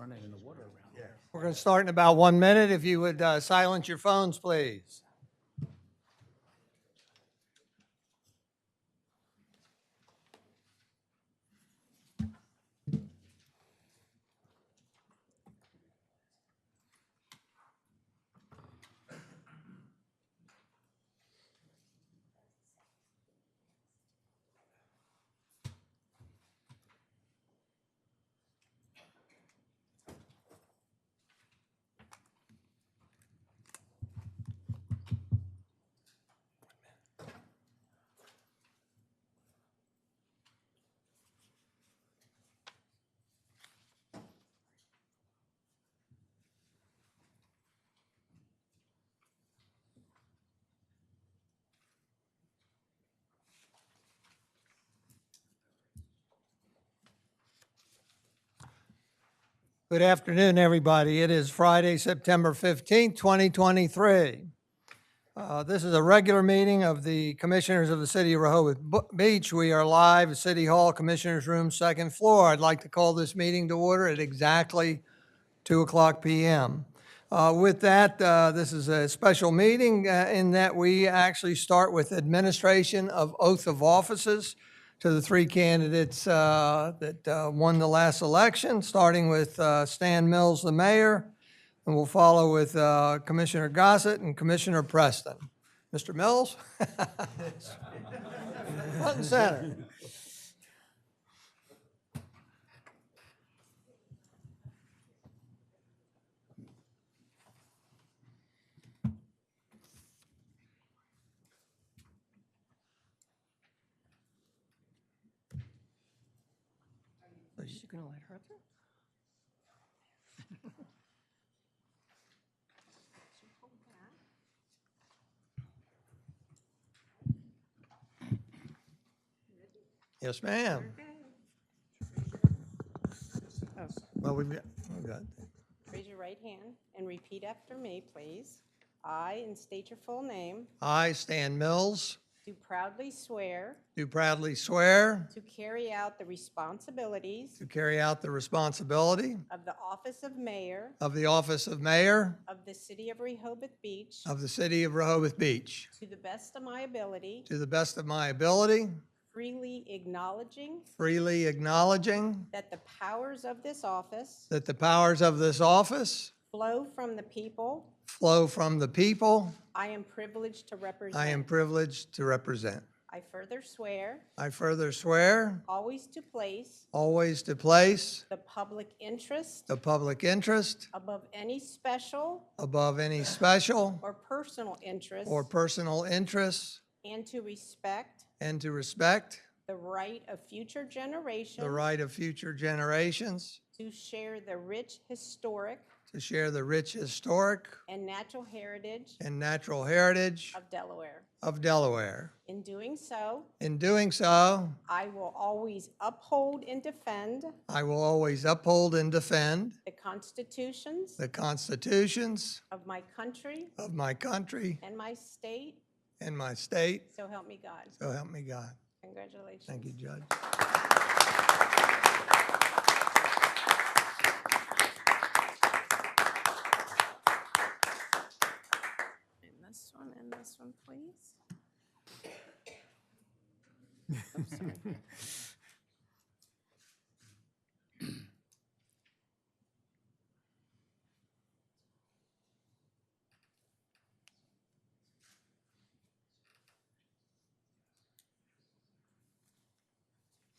running in the water around here. We're going to start in about 1 minute. If you would silence your phones, please. Good afternoon, everybody. It is Friday, September 15th, 2023. This is a regular meeting of the Commissioners of the City of Rehoboth Beach. We are live at City Hall, Commissioners Room, second floor. I'd like to call this meeting to order at exactly 2:00 p.m. With that, this is a special meeting in that we actually start with administration of oath of offices to the three candidates that won the last election, starting with Stan Mills, the mayor, and we'll follow with Commissioner Gossett and Commissioner Preston. Mr. Mills? Front and center. Are you going to let her through? Yes, ma'am. Well, we've got. Raise your right hand and repeat after me, please. I, and state your full name, I, Stan Mills, do proudly swear do proudly swear to carry out the responsibilities to carry out the responsibility of the office of mayor of the office of mayor of the city of Rehoboth Beach of the city of Rehoboth Beach to the best of my ability, to the best of my ability, freely acknowledging that the powers of this office the powers of this office flow from the people flow from the people I am privileged to represent. I am privileged to represent. I further swear I further swear always to place the public interest public interest above any special above any special or personal interest or personal interests, and to respect and to respect the right of future generations the right of future generations to share the rich historic to share the rich historic and natural heritage and natural heritage of Delaware. of Delaware. In doing so, In doing so, I will always uphold and defend I will always uphold and defend the constitutions the constitutions of my country of my country and my state, and my state. so help me God. So help me God. Congratulations. Thank you, Judge. And this one, please.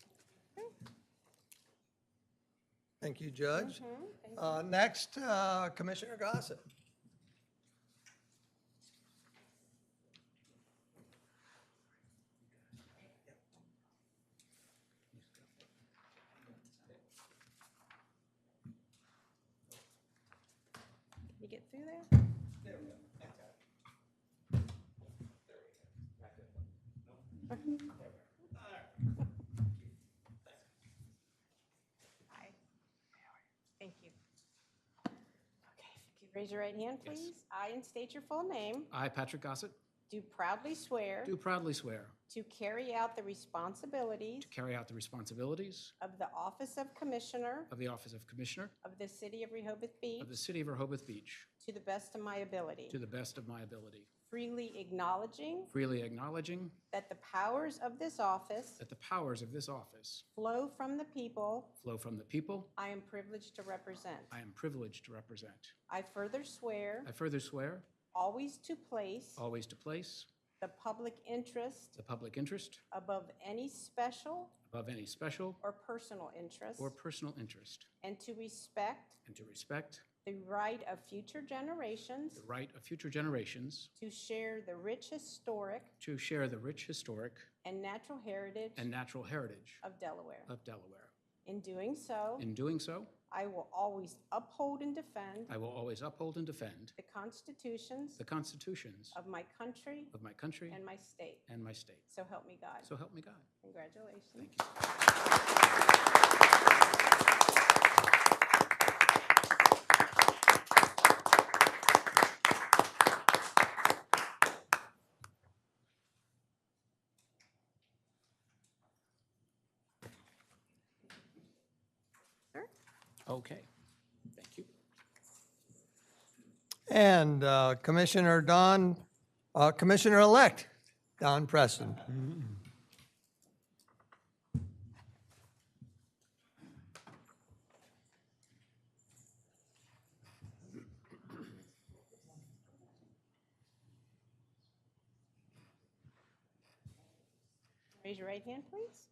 Oops, sorry. Thank you, Judge. Next, Commissioner Gossett. You get through there? Hi. Thank you. Okay, if you could raise your right hand, please. I, and state your full name, I, Patrick Gossett, do proudly swear do proudly swear to carry out the responsibilities to carry out the responsibilities of the Office of Commissioner of the Office of Commissioner of the City of Rehoboth Beach of the City of Rehoboth Beach to the best of my ability, to the best of my ability, freely acknowledging freely acknowledging that the powers of this office that the powers of this office flow from the people flow from the people I am privileged to represent. I am privileged to represent. I further swear I further swear always to place always to place the public interest the public interest above any special above any special or personal interest, or personal interest, and to respect and to respect the right of future generations the right of future generations to share the rich historic to share the rich historic and natural heritage and natural heritage of Delaware. of Delaware. In doing so, In doing so, I will always uphold and defend I will always uphold and defend the constitutions the constitutions of my country of my country and my state. and my state. So help me God. So help me God. Congratulations. Thank you. Sir? Okay, thank you. And Commissioner-elect Don Preston. Raise your right hand, please.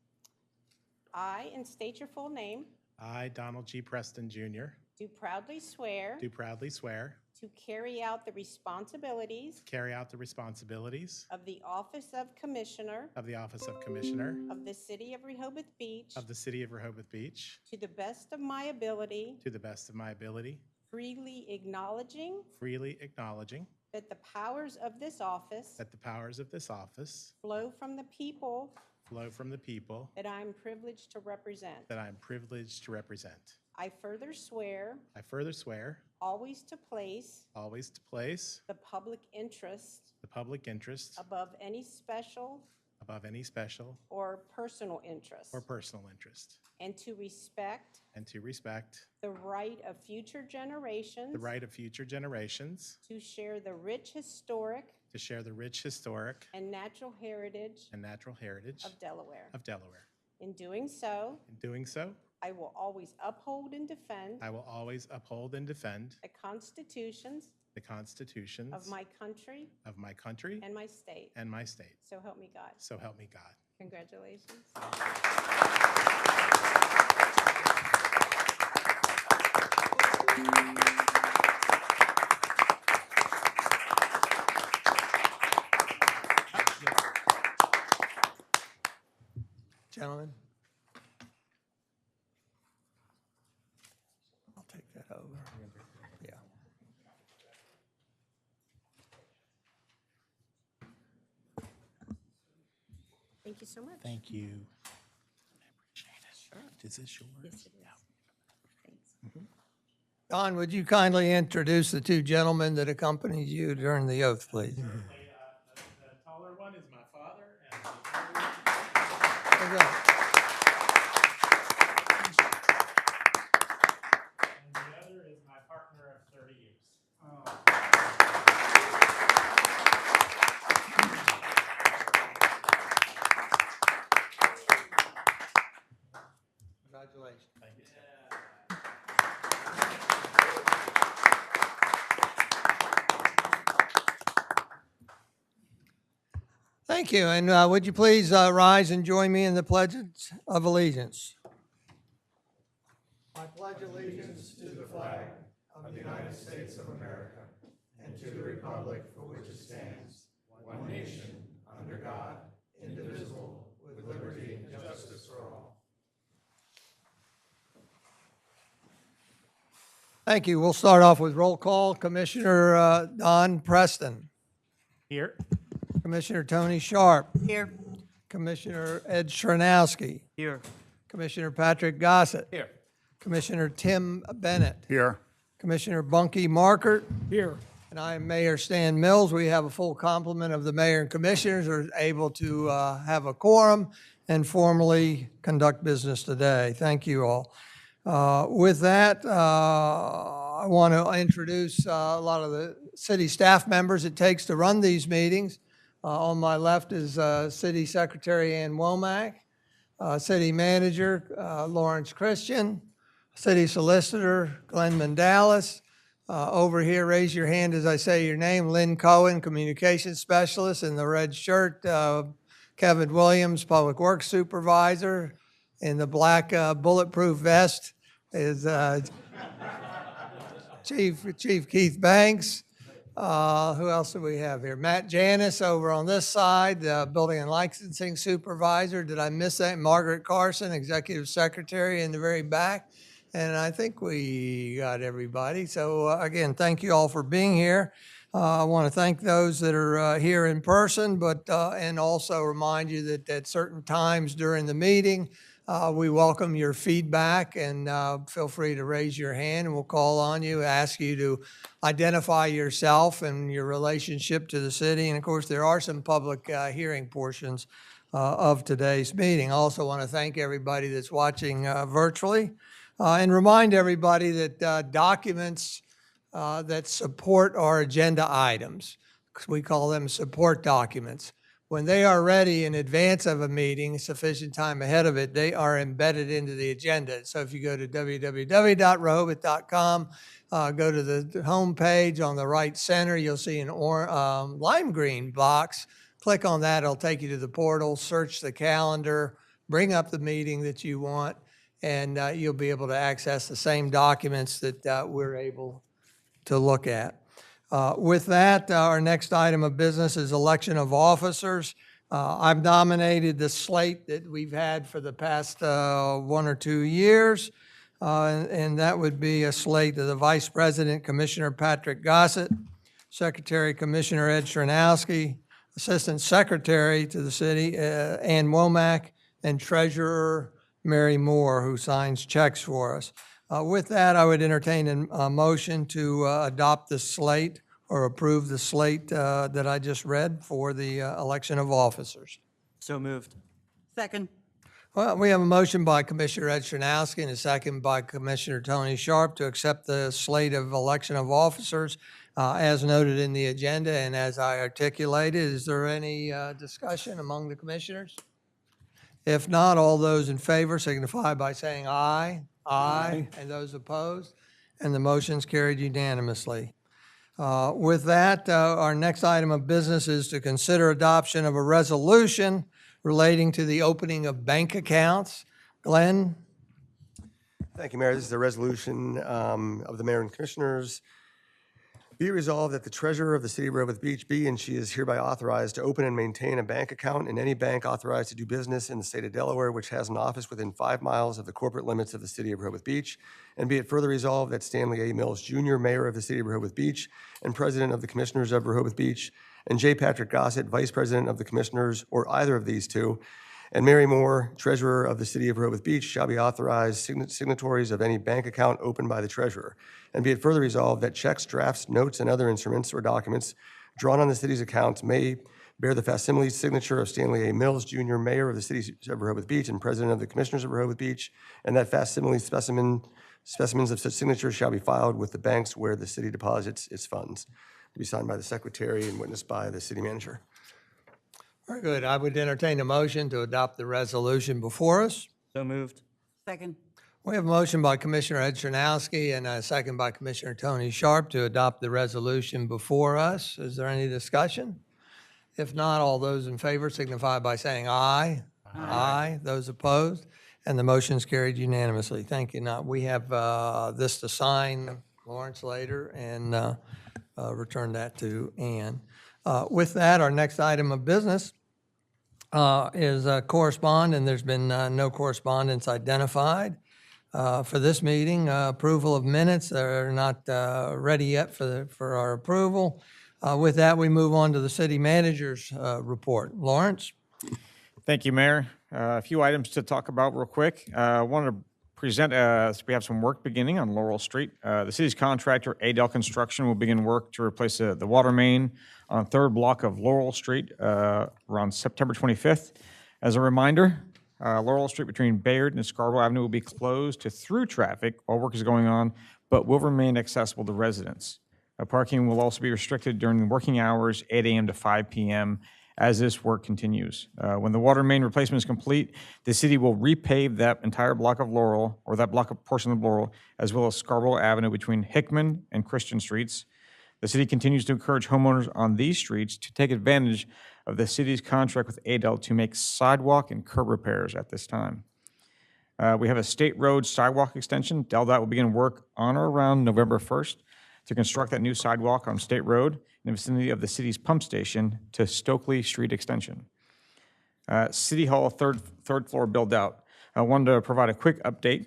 I, and state your full name, I, Donald G. Preston, Jr., do proudly swear do proudly swear to carry out the responsibilities to carry out the responsibilities of the Office of Commissioner of the Office of Commissioner of the City of Rehoboth Beach of the City of Rehoboth Beach to the best of my ability, to the best of my ability, freely acknowledging freely acknowledging that the powers of this office that the powers of this office flow from the people flow from the people that I am privileged to represent. that I am privileged to represent. I further swear I further swear always to place always to place the public interest the public interest above any special above any special or personal interest, or personal interest, and to respect and to respect the right of future generations the right of future generations to share the rich historic to share the rich historic and natural heritage and natural heritage of Delaware. of Delaware. In doing so, In doing so, I will always uphold and defend I will always uphold and defend the constitutions the constitutions of my country and my state. and my state. So So help me God. So help me God. Congratulations. Gentlemen. I'll take that over. Yeah. Thank you so much. Thank you. I appreciate it. Sure. Is this yours? Yes, it is. Thanks. Don, would you kindly introduce the two gentlemen that accompanied you during the oath, please? The taller one is my father, and the other is my partner of 30 years. Congratulations. Thank you. Thank you, and would you please rise and join me in the Pledge of Allegiance? I pledge allegiance to the flag of the United States of America and to the republic for which it stands, one nation, under God, indivisible, with liberty and justice for all. Thank you. We'll start off with roll call. Commissioner Don Preston. Here. Commissioner Tony Sharp. Here. Commissioner Ed Chernowski. Here. Commissioner Patrick Gossett. Here. Commissioner Tim Bennett. Here. Commissioner Bunky Markert. Here. And I am Mayor Stan Mills. We have a full complement of the mayor and commissioners are able to have a quorum and formally conduct business today. Thank you all. With that, I want to introduce a lot of the city staff members it takes to run these meetings. On my left is City Secretary Ann Womack, City Manager Lawrence Christian, City Solicitor Glenn Mandalis. Over here, raise your hand as I say your name, Lynn Cohen, Communications Specialist in the red shirt, Kevin Williams, Public Works Supervisor. In the black bulletproof vest is Chief Keith Banks. Who else do we have here? Matt Janis over on this side, Building and Licensing Supervisor. Did I miss that? Margaret Carson, Executive Secretary in the very back. And I think we got everybody. So again, thank you all for being here. I want to thank those that are here in person, but and also remind you that at certain times during the meeting, we welcome your feedback, and feel free to raise your hand and we'll call on you, ask you to identify yourself and your relationship to the city. And of course, there are some public hearing portions of today's meeting. I also want to thank everybody that's watching virtually and remind everybody that documents that support our agenda items, we call them support documents. When they are ready in advance of a meeting, sufficient time ahead of it, they are embedded into the agenda. So if you go to www.rehoboth.com, go to the home page on the right center, you'll see an lime green box. Click on that, it'll take you to the portal, search the calendar, bring up the meeting that you want, and you'll be able to access the same documents that we're able to look at. With that, our next item of business is election of officers. I've nominated the slate that we've had for the past 1 or 2 years, and that would be a slate of the Vice President, Commissioner Patrick Gossett, Secretary, Commissioner Ed Chernowski, Assistant Secretary to the city, Ann Womack, and Treasurer Mary Moore, who signs checks for us. With that, I would entertain a motion to adopt the slate or approve the slate that I just read for the election of officers. So moved. Second. Well, we have a motion by Commissioner Ed Chernowski and a second by Commissioner Tony Sharp to accept the slate of election of officers as noted in the agenda and as I articulated. Is there any discussion among the commissioners? If not, all those in favor signify by saying aye. Aye. And those opposed? And the motion's carried unanimously. With that, our next item of business is to consider adoption of a resolution relating to the opening of bank accounts. Glenn? Thank you, Mayor. This is a resolution of the Mayor and Commissioners. Be it resolved that the Treasurer of the City of Rehoboth Beach be and she is hereby authorized to open and maintain a bank account in any bank authorized to do business in the state of Delaware which has an office within 5 miles of the corporate limits of the City of Rehoboth Beach. And be it further resolved that Stanley A. Mills, Jr., Mayor of the City of Rehoboth Beach and President of the Commissioners of Rehoboth Beach, and J. Patrick Gossett, Vice President of the Commissioners, or either of these two, and Mary Moore, Treasurer of the City of Rehoboth Beach, shall be authorized signatories of any bank account opened by the Treasurer. And be it further resolved that checks, drafts, notes, and other instruments or documents drawn on the city's accounts may bear the facsimile signature of Stanley A. Mills, Jr., Mayor of the City of Rehoboth Beach and President of the Commissioners of Rehoboth Beach, and that facsimile specimens of such signatures shall be filed with the banks where the city deposits its funds. To be signed by the Secretary and witnessed by the City Manager. Very good. I would entertain a motion to adopt the resolution before us. So moved. Second. We have a motion by Commissioner Ed Chernowski and a second by Commissioner Tony Sharp to adopt the resolution before us. Is there any discussion? If not, all those in favor signify by saying aye. Aye. Those opposed? And the motion is carried unanimously. Thank you. Now, we have this to sign, Lawrence, later, and return that to Ann. With that, our next item of business is correspondence, and there's been no correspondence identified for this meeting. Approval of minutes that are not ready yet for our approval. With that, we move on to the city manager's report. Lawrence? Thank you, Mayor. A few items to talk about real quick. I want to present, we have some work beginning on Laurel Street. The city's contractor, Adel Construction, will begin work to replace the water main on third block of Laurel Street around September 25th. As a reminder, Laurel Street between Bayard and Scarborough Avenue will be closed to through traffic while work is going on, but will remain accessible to residents. Parking will also be restricted during the working hours, 8 a.m. to 5 p.m., as this work continues. When the water main replacement is complete, the city will repave that entire block of Laurel, or that block of portion of Laurel, as well as Scarborough Avenue between Hickman and Christian Streets. The city continues to encourage homeowners on these streets to take advantage of the city's contract with Adel to make sidewalk and curb repairs at this time. We have a state road sidewalk extension. DelDOT will begin work on or around November 1st to construct that new sidewalk on State Road in the vicinity of the city's pump station to Stokely Street Extension. City Hall third floor build out. I wanted to provide a quick update.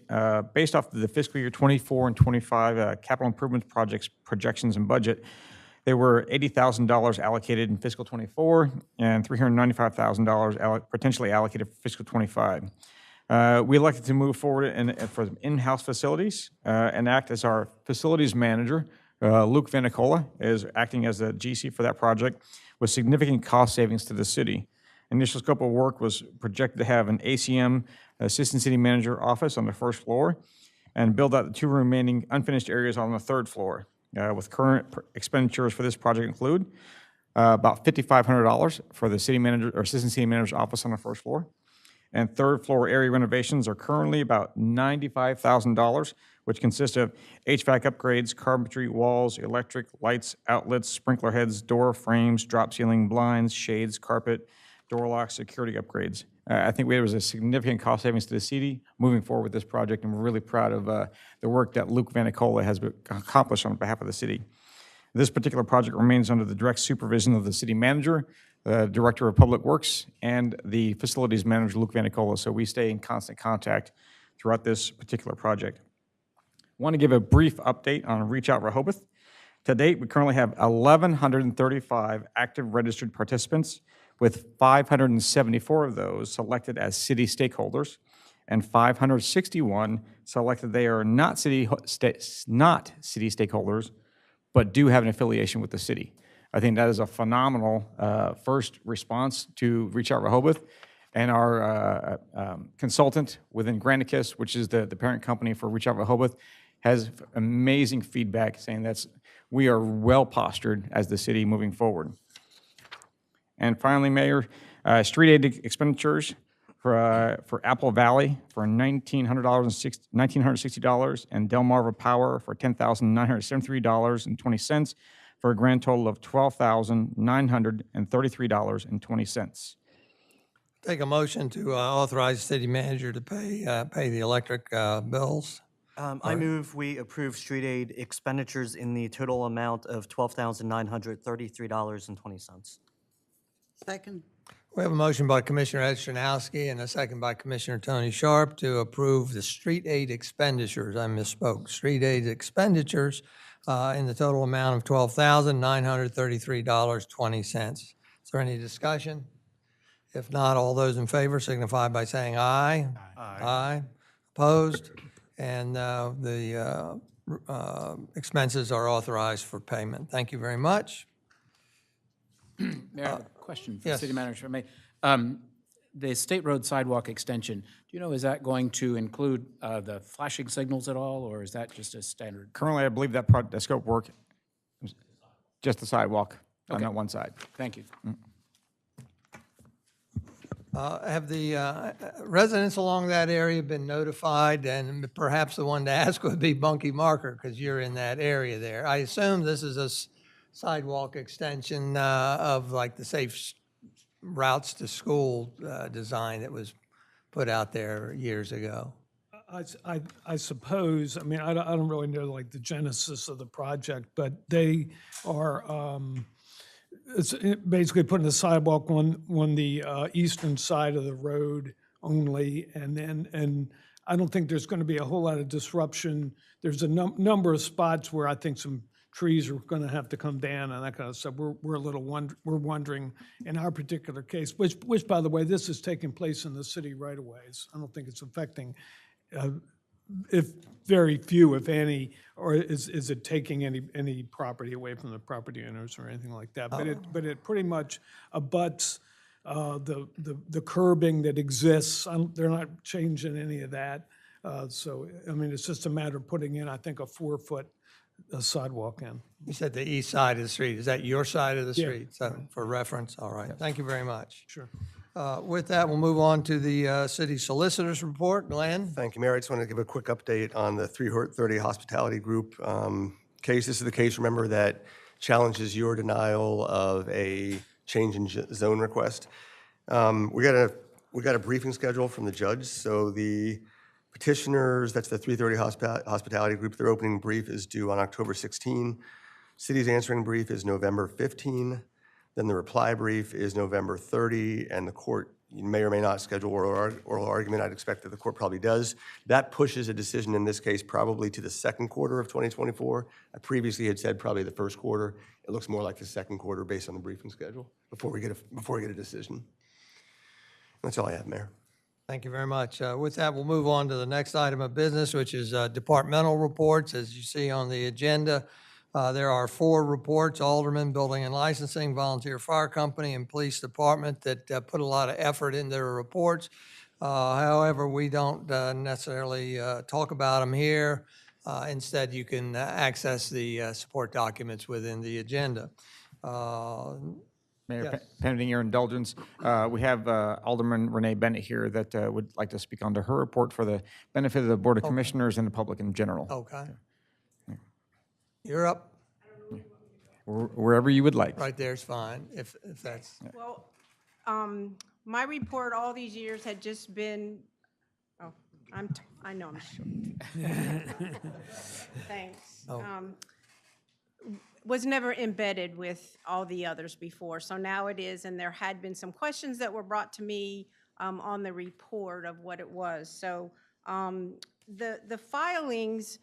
Based off of the fiscal year 24 and 25 capital improvement projects projections and budget, there were $80,000 allocated in fiscal 24 and $395,000 potentially allocated for fiscal 25. We elected to move forward for in-house facilities and act as our facilities manager. Luke Vanicola is acting as the GC for that project with significant cost savings to the city. Initial scope of work was projected to have an ACM, Assistant City Manager office on the first floor, and build out the 2 remaining unfinished areas on the 3rd floor. With current expenditures for this project include about $5,500 for the city manager or Assistant City Manager's office on the 1st floor. And 3rd floor area renovations are currently about $95,000, which consist of HVAC upgrades, carpentry, walls, electric, lights, outlets, sprinkler heads, door frames, drop ceiling, blinds, shades, carpet, door locks, security upgrades. I think there was a significant cost savings to the city moving forward with this project, and we're really proud of the work that Luke Vanicola has accomplished on behalf of the city. This particular project remains under the direct supervision of the city manager, the Director of Public Works, and the facilities manager, Luke Vanicola, so we stay in constant contact throughout this particular project. I want to give a brief update on Reach Out Rehoboth. To date, we currently have 1,135 active registered participants, with 574 of those selected as city stakeholders, and 561 selected they are not city stakeholders, but do have an affiliation with the city. I think that is a phenomenal first response to Reach Out Rehoboth, and our consultant within Granicus, which is the parent company for Reach Out Rehoboth, has amazing feedback saying that we are well postured as the city moving forward. And finally, Mayor, street aid expenditures for Apple Valley for $1,960, and Delmarva Power for $10,973.20, for a grand total of $12,933.20. Take a motion to authorize the city manager to pay the electric bills. I move we approve street aid expenditures in the total amount of $12,933.20. Second. We have a motion by Commissioner Edstronowski and a second by Commissioner Tony Sharp to approve the street aid expenditures. I misspoke. Street aid expenditures in the total amount of $12,933.20. Is there any discussion? If not, all those in favor signify by saying aye. Aye. Opposed? And the expenses are authorized for payment. Thank you very much. Mayor, I have a question for the yes. city manager. The State Road sidewalk extension, do you know, is that going to include the flashing signals at all, or is that just a standard? Currently, I believe that the scope work, just the sidewalk on that one side. Thank you. Have the residents along that area been notified? And perhaps the one to ask would be Bunky Marker, because you're in that area there. I assume this is a sidewalk extension of like the safe routes to school design that was put out there years ago. I suppose, I mean, I don't really know like the genesis of the project, but they are it's basically putting a sidewalk on the eastern side of the road only, and I don't think there's going to be a whole lot of disruption. There's a number of spots where I think some trees are going to have to come down and that kind of stuff. We're a little we're wondering in our particular case, which by the way, this is taking place in the city right of ways. I don't think it's affecting if very few, if any, or is it taking any property away from the property owners or anything like that? But it pretty much abuts the curbing that exists. They're not changing any of that. So, I mean, it's just a matter of putting in, I think, a 4-foot sidewalk in. You said the east side of the street. Is that your side of the Yeah. street? So for reference, all right. Thank you very much. Sure. With that, we'll move on to the city solicitor's report. Glenn? Thank you, Mayor. I just wanted to give a quick update on the 330 Hospitality Group case. This is the case, remember, that challenges your denial of a change in zone request. We got a briefing schedule from the judge, so the petitioners, that's the 330 Hospitality Group, their opening brief is due on October 16. City's answering brief is November 15. Then the reply brief is November 30, and the court may or may not schedule oral argument. I'd expect that the court probably does. That pushes a decision in this case probably to the second quarter of 2024. I previously had said probably the first quarter. It looks more like the second quarter based on the briefing schedule before we get a decision. That's all I have, Mayor. Thank you very much. With that, we'll move on to the next item of business, which is departmental reports. As you see on the agenda, there are 4 reports: Alderman, Building and Licensing, Volunteer Fire Company, and Police Department that put a lot of effort into their reports. However, we don't necessarily talk about them here. Instead, you can access the support documents within the agenda. Mayor, Yes. pending your indulgence, we have Alderman Renee Bennett here that would like to speak onto her report for the benefit of the Board of Commissioners and the public in general. Okay. You're up. Wherever you would like. Right there's fine, if that's, Well, my report all these years had just been, oh, I know I'm short. Thanks. Oh. Was never embedded with all the others before, so now it is, and there had been some questions that were brought to me on the report of what it was. So the filings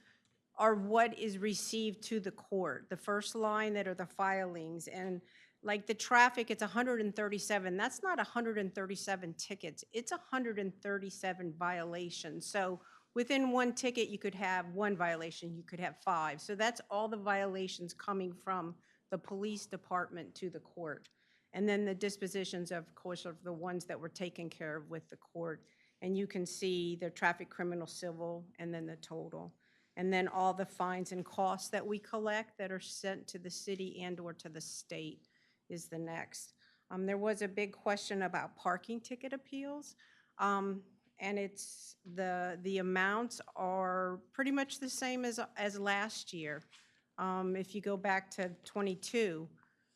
are what is received to the court. The first line that are the filings, and like the traffic, it's 137. That's not 137 tickets. It's 137 violations. So within one ticket, you could have 1 violation, you could have 5. So that's all the violations coming from the police department to the court. And then the dispositions, of course, of the ones that were taken care of with the court. And you can see the traffic, criminal, civil, and then the total. And then all the fines and costs that we collect that are sent to the city and or to the state is the next. There was a big question about parking ticket appeals. And it's the amounts are pretty much the same as last year. If you go back to 22,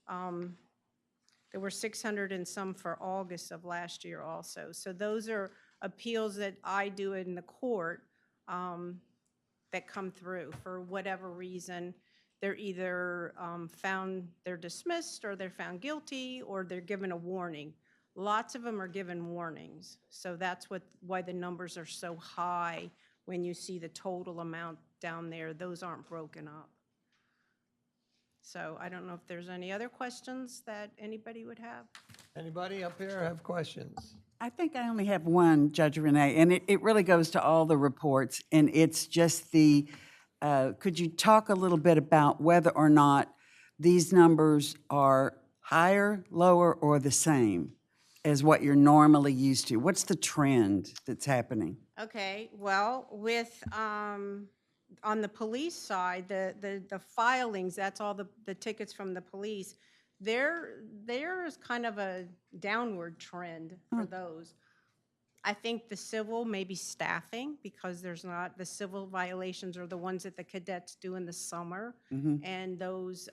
there were 600 and some for August of last year also. So those are appeals that I do in the court that come through for whatever reason. They're either they're dismissed, or they're found guilty, or they're given a warning. Lots of them are given warnings. So that's why the numbers are so high when you see the total amount down there. Those aren't broken up. So I don't know if there's any other questions that anybody would have. anybody up here have questions? I think I only have one, Judge Renee, and it really goes to all the reports, and it's just could you talk a little bit about whether or not these numbers are higher, lower, or the same as what you're normally used to? What's the trend that's happening? Okay, well, with, on the police side, the filings, that's all the tickets from the police, there is kind of a downward trend for those. I think the civil may be staffing, because there's not, the civil violations are the ones that the cadets do in the summer, and those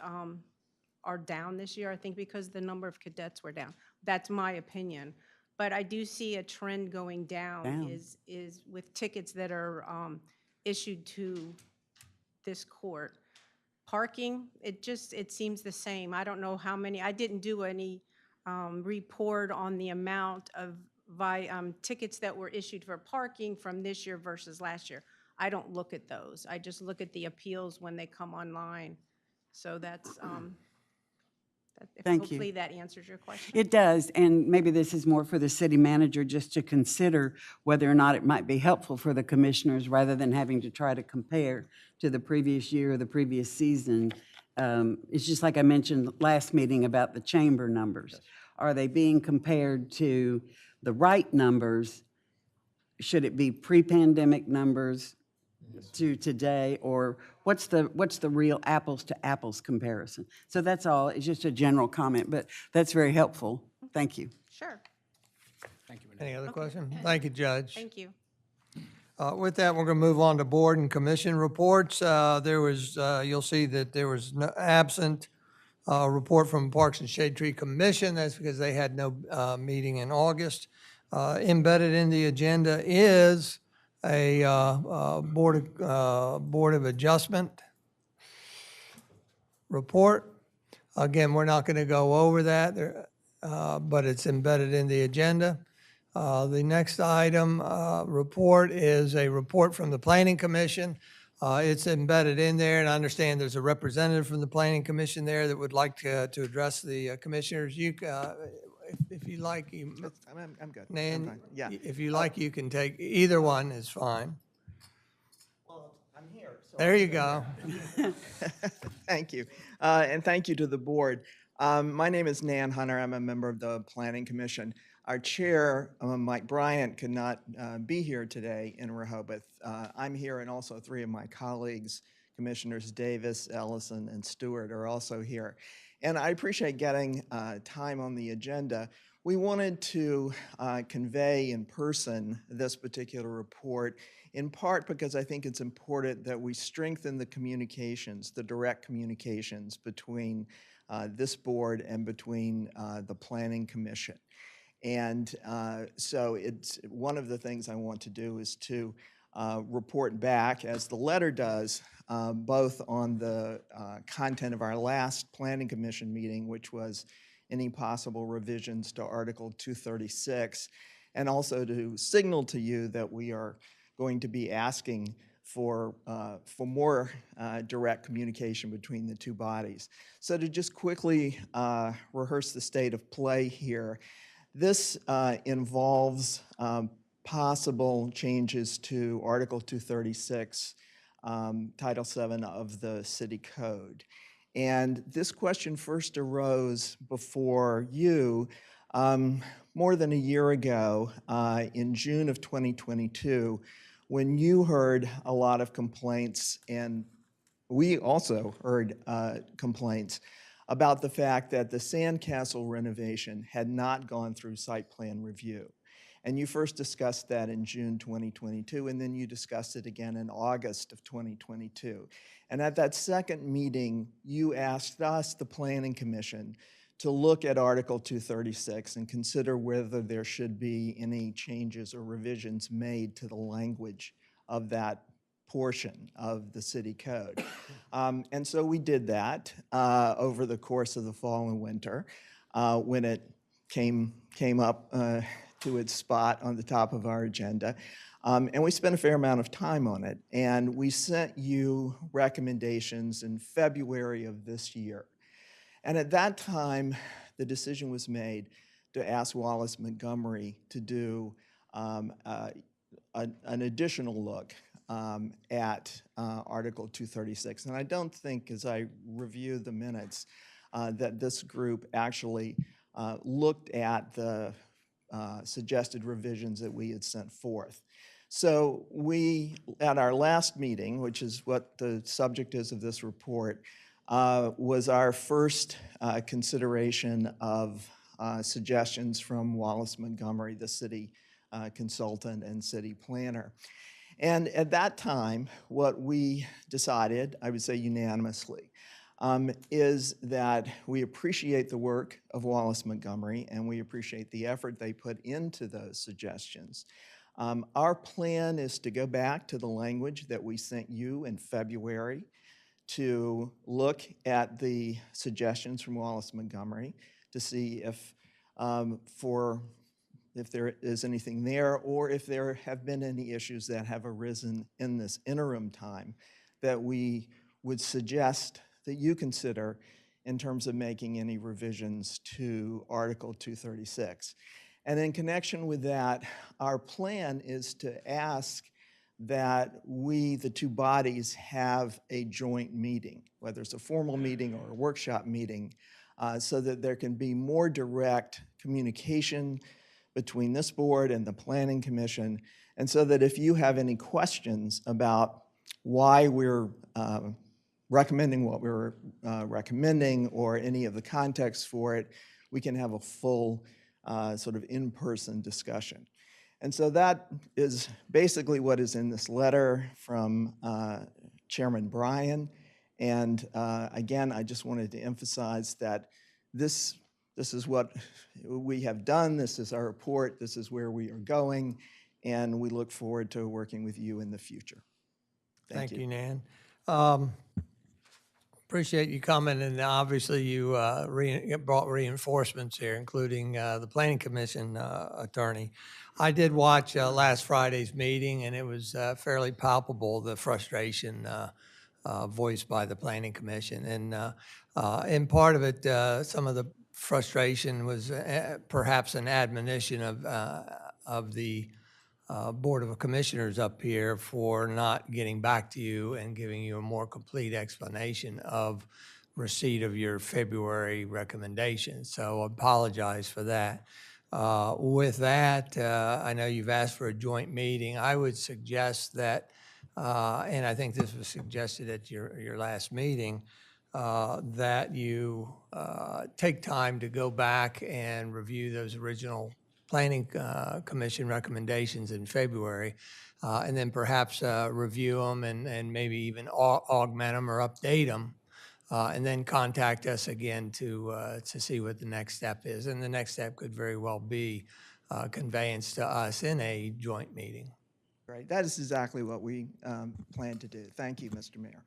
are down this year, I think, because the number of cadets were down. That's my opinion. But I do see a trend going down. Is with tickets that are issued to this court. Parking, it seems the same. I don't know how many, I didn't do any report on the amount of tickets that were issued for parking from this year versus last year. I don't look at those. I just look at the appeals when they come online. So that's Thank you. Hopefully that answers your question. It does, and maybe this is more for the city manager just to consider whether or not it might be helpful for the commissioners rather than having to try to compare to the previous year or the previous season. It's just like I mentioned last meeting about the chamber numbers. Are they being compared to the right numbers? Should it be pre-pandemic numbers to today, or what's the real apples to apples comparison? So that's all. It's just a general comment, but that's very helpful. Thank you. Sure, Thank you, Renee. Any other question? Thank you, Judge. thank you. With that, we're going to move on to board and commission reports. There was, you'll see that there was no absent report from Parks and Shade Tree Commission. That's because they had no meeting in August. Embedded in the agenda is a Board of Adjustment report. Again, we're not going to go over that, but it's embedded in the agenda. The next item, report, is a report from the Planning Commission. It's embedded in there, and I understand there's a representative from the Planning Commission there that would like to address the commissioners. You, if you like, you, I'm good. I'm Nan, fine. Yeah. if you like, you can take, either one is fine. Well, I'm here. So There you go. Thank you. And thank you to the board. My name is Nan Hunter. I'm a member of the Planning Commission. Our chair, Mike Bryant, could not be here today in Rehoboth. I'm here, and also three of my colleagues, Commissioners Davis, Ellison, and Stewart, are also here. And I appreciate getting time on the agenda. We wanted to convey in person this particular report, in part because I think it's important that we strengthen the communications, the direct communications between this board and between the Planning Commission. And so it's one of the things I want to do is to report back, as the letter does, both on the content of our last Planning Commission meeting, which was any possible revisions to Article 236, and also to signal to you that we are going to be asking for more direct communication between the two bodies. So to just quickly rehearse the state of play here, this involves possible changes to Article 236, Title VII of the City Code. And this question first arose before you more than a year ago in June of 2022, when you heard a lot of complaints, and we also heard complaints about the fact that the Sandcastle renovation had not gone through site plan review. And you first discussed that in June 2022, and then you discussed it again in August of 2022. And at that second meeting, you asked us, the Planning Commission, to look at Article 236 and consider whether there should be any changes or revisions made to the language of that portion of the city code. And so we did that over the course of the fall and winter when it came up to its spot on the top of our agenda. And we spent a fair amount of time on it. And we sent you recommendations in February of this year. And at that time, the decision was made to ask Wallace Montgomery to do an additional look at Article 236. And I don't think, as I review the minutes, that this group actually looked at the suggested revisions that we had sent forth. So we, at our last meeting, which is what the subject is of this report, was our first consideration of suggestions from Wallace Montgomery, the city consultant and city planner. And at that time, what we decided, I would say unanimously, is that we appreciate the work of Wallace Montgomery and we appreciate the effort they put into those suggestions. Our plan is to go back to the language that we sent you in February to look at the suggestions from Wallace Montgomery to see if if there is anything there, or if there have been any issues that have arisen in this interim time that we would suggest that you consider in terms of making any revisions to Article 236. And in connection with that, our plan is to ask that we, the two bodies, have a joint meeting, whether it's a formal meeting or a workshop meeting, so that there can be more direct communication between this board and the Planning Commission, and so that if you have any questions about why we're recommending what we're recommending or any of the context for it, we can have a full sort of in-person discussion. And so that is basically what is in this letter from Chairman Bryan. And again, I just wanted to emphasize that this is what we have done, this is our report, this is where we are going, and we look forward to working with you in the future. Thank you, Nan. Appreciate you coming, and obviously you brought reinforcements here, including the Planning Commission attorney. I did watch last Friday's meeting, and it was fairly palpable, the frustration voiced by the Planning Commission. And in part of it, some of the frustration was perhaps an admonition of the Board of Commissioners up here for not getting back to you and giving you a more complete explanation of receipt of your February recommendations. So I apologize for that. With that, I know you've asked for a joint meeting. I would suggest that, and I think this was suggested at your last meeting, that you take time to go back and review those original Planning Commission recommendations in February, and then perhaps review them and maybe even augment them or update them, and then contact us again to see what the next step is. And the next step could very well be conveyance to us in a joint meeting. Right, that is exactly what we plan to do. Thank you, Mr. Mayor.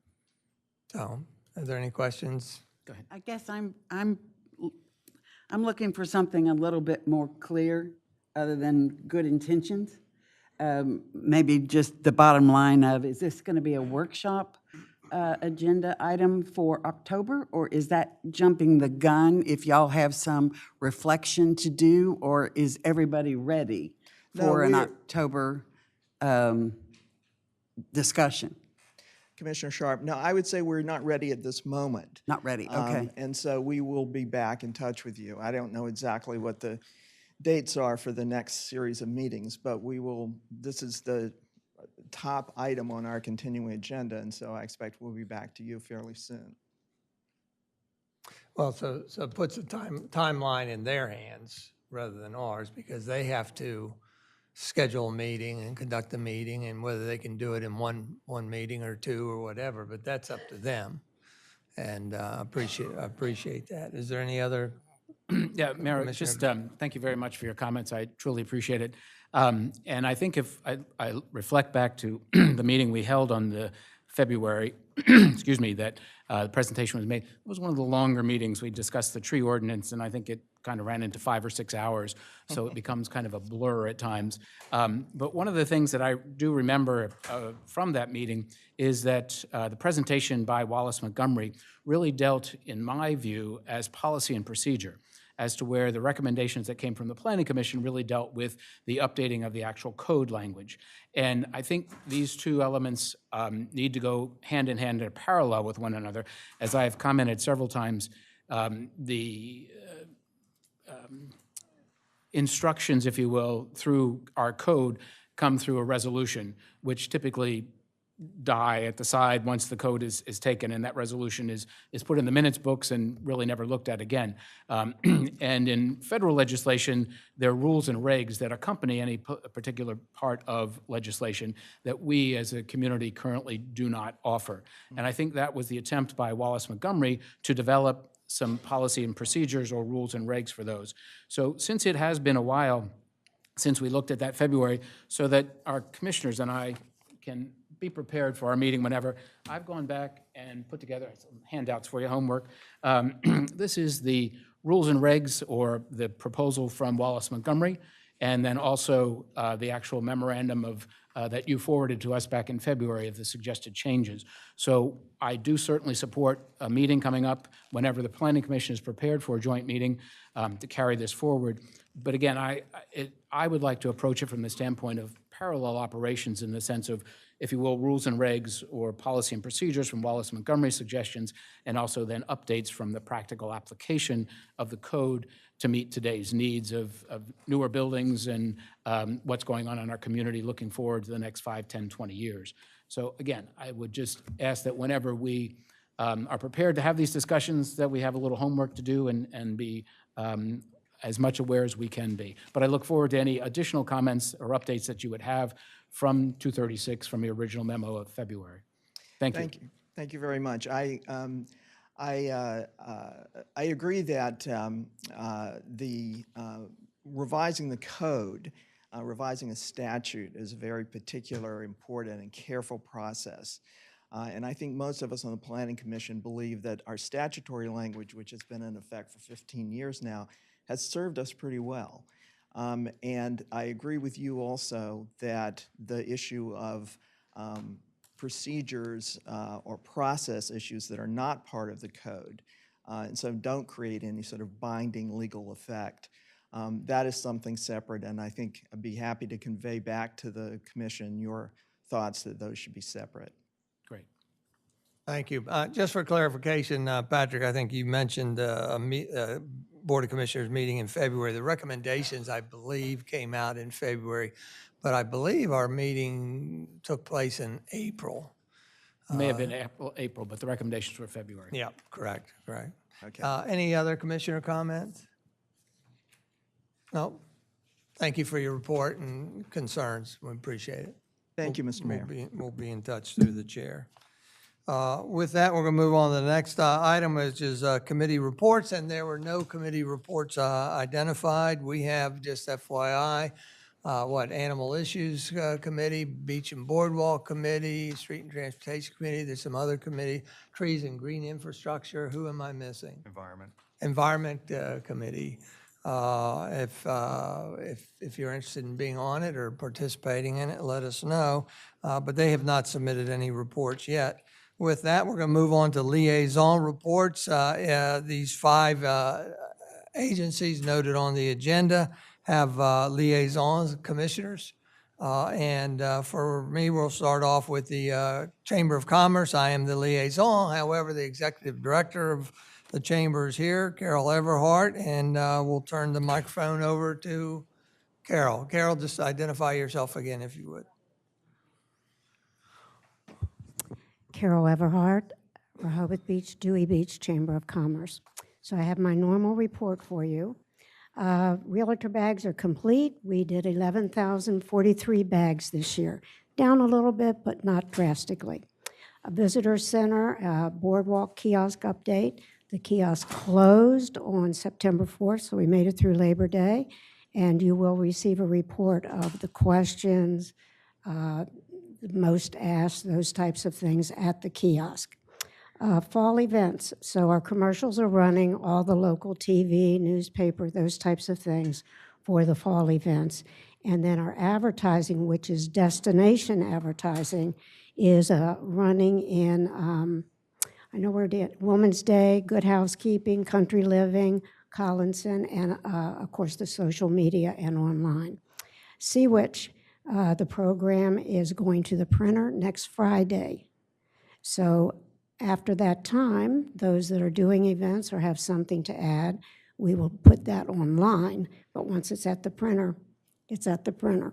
So, are there any questions? Go ahead. I guess I'm looking for something a little bit more clear, other than good intentions. Maybe just the bottom line of, is this going to be a workshop agenda item for October, or is that jumping the gun if y'all have some reflection to do, or is everybody ready for an October discussion? Commissioner Sharp, no, I would say we're not ready at this moment. Not ready, okay. And so we will be back in touch with you. I don't know exactly what the dates are for the next series of meetings, but we will, this is the top item on our continuing agenda, and so I expect we'll be back to you fairly soon. Well, so it puts the timeline in their hands rather than ours, because they have to schedule a meeting and conduct a meeting, and whether they can do it in one meeting or two or whatever, but that's up to them. And I appreciate that. Is there any other? Yeah, Mayor, just thank you very much for your comments. I truly appreciate it. And I think if I reflect back to the meeting we held on the February, excuse me, that the presentation was made, it was one of the longer meetings. We discussed the tree ordinance, and I think it kind of ran into 5 or 6 hours, so it becomes kind of a blur at times. But one of the things that I do remember from that meeting is that the presentation by Wallace Montgomery really dealt, in my view, as policy and procedure, as to where the recommendations that came from the Planning Commission really dealt with the updating of the actual code language. And I think these two elements need to go hand in hand or parallel with one another. As I have commented several times, the instructions, if you will, through our code come through a resolution, which typically die at the side once the code is taken, and that resolution is put in the minutes books and really never looked at again. And in federal legislation, there are rules and regs that accompany any particular part of legislation that we as a community currently do not offer. And I think that was the attempt by Wallace Montgomery to develop some policy and procedures or rules and regs for those. So since it has been a while since we looked at that February, so that our commissioners and I can be prepared for our meeting whenever, I've gone back and put together some handouts for your homework. This is the rules and regs, or the proposal from Wallace Montgomery, and then also the actual memorandum of, that you forwarded to us back in February of the suggested changes. So I do certainly support a meeting coming up whenever the Planning Commission is prepared for a joint meeting to carry this forward. But again, I would like to approach it from the standpoint of parallel operations in the sense of, if you will, rules and regs or policy and procedures from Wallace Montgomery's suggestions, and also then updates from the practical application of the code to meet today's needs of newer buildings and what's going on in our community looking forward to the next 5, 10, 20 years. So again, I would just ask that whenever we are prepared to have these discussions, that we have a little homework to do and be as much aware as we can be. But I look forward to any additional comments or updates that you would have from 236, from your original memo of February. Thank you. Thank you. Thank you very much. I agree that the revising the code, revising a statute is a very particular, important, and careful process. And I think most of us on the Planning Commission believe that our statutory language, which has been in effect for 15 years now, has served us pretty well. And I agree with you also that the issue of procedures or process issues that are not part of the code, and so don't create any sort of binding legal effect, that is something separate, and I think I'd be happy to convey back to the Commission your thoughts that those should be separate. Great. Thank you. Just for clarification, Patrick, I think you mentioned a Board of Commissioners meeting in February. The recommendations, I believe, came out in February, but I believe our meeting took place in April. May have been April, but the recommendations were February. Yeah, correct. Okay. Any other commissioner comments? No? Thank you for your report and concerns. We appreciate it. Thank you, Mr. Mayor. We'll be in touch through the chair. With that, we're going to move on to the next item, which is committee reports, and there were no committee reports identified. We have, just FYI, Animal Issues Committee, Beach and Boardwalk Committee, Street and Transportation Committee, there's some other committee, Trees and Green Infrastructure, who am I missing? Environment Committee. If you're interested in being on it or participating in it, let us know. But they have not submitted any reports yet. With that, we're going to move on to liaison reports. These 5 agencies noted on the agenda have liaisons, commissioners. And for me, we'll start off with the Chamber of Commerce. I am the liaison. However, the executive director of the chamber is here, Carol Everhart, and we'll turn the microphone over to Carol. Carol, just identify yourself again, if you would. Carol Everhart, Rehoboth Beach, Dewey Beach Chamber of Commerce. So I have my normal report for you. Realtor bags are complete. We did 11,043 bags this year. Down a little bit, but not drastically. A visitor center, boardwalk kiosk update. The kiosk closed on September 4th, so we made it through Labor Day. And you will receive a report of the questions, most asked, those types of things at the kiosk. Fall events, so our commercials are running, all the local TV, newspaper, those types of things for the fall events. And then our advertising, which is destination advertising, is running in, I know we're doing Women's Day, Good Housekeeping, Country Living, Collinson, and of course the social media and online. Sea-Witch, the program is going to the printer next Friday. So after that time, those that are doing events or have something to add, we will put that online. But once it's at the printer, it's at the printer.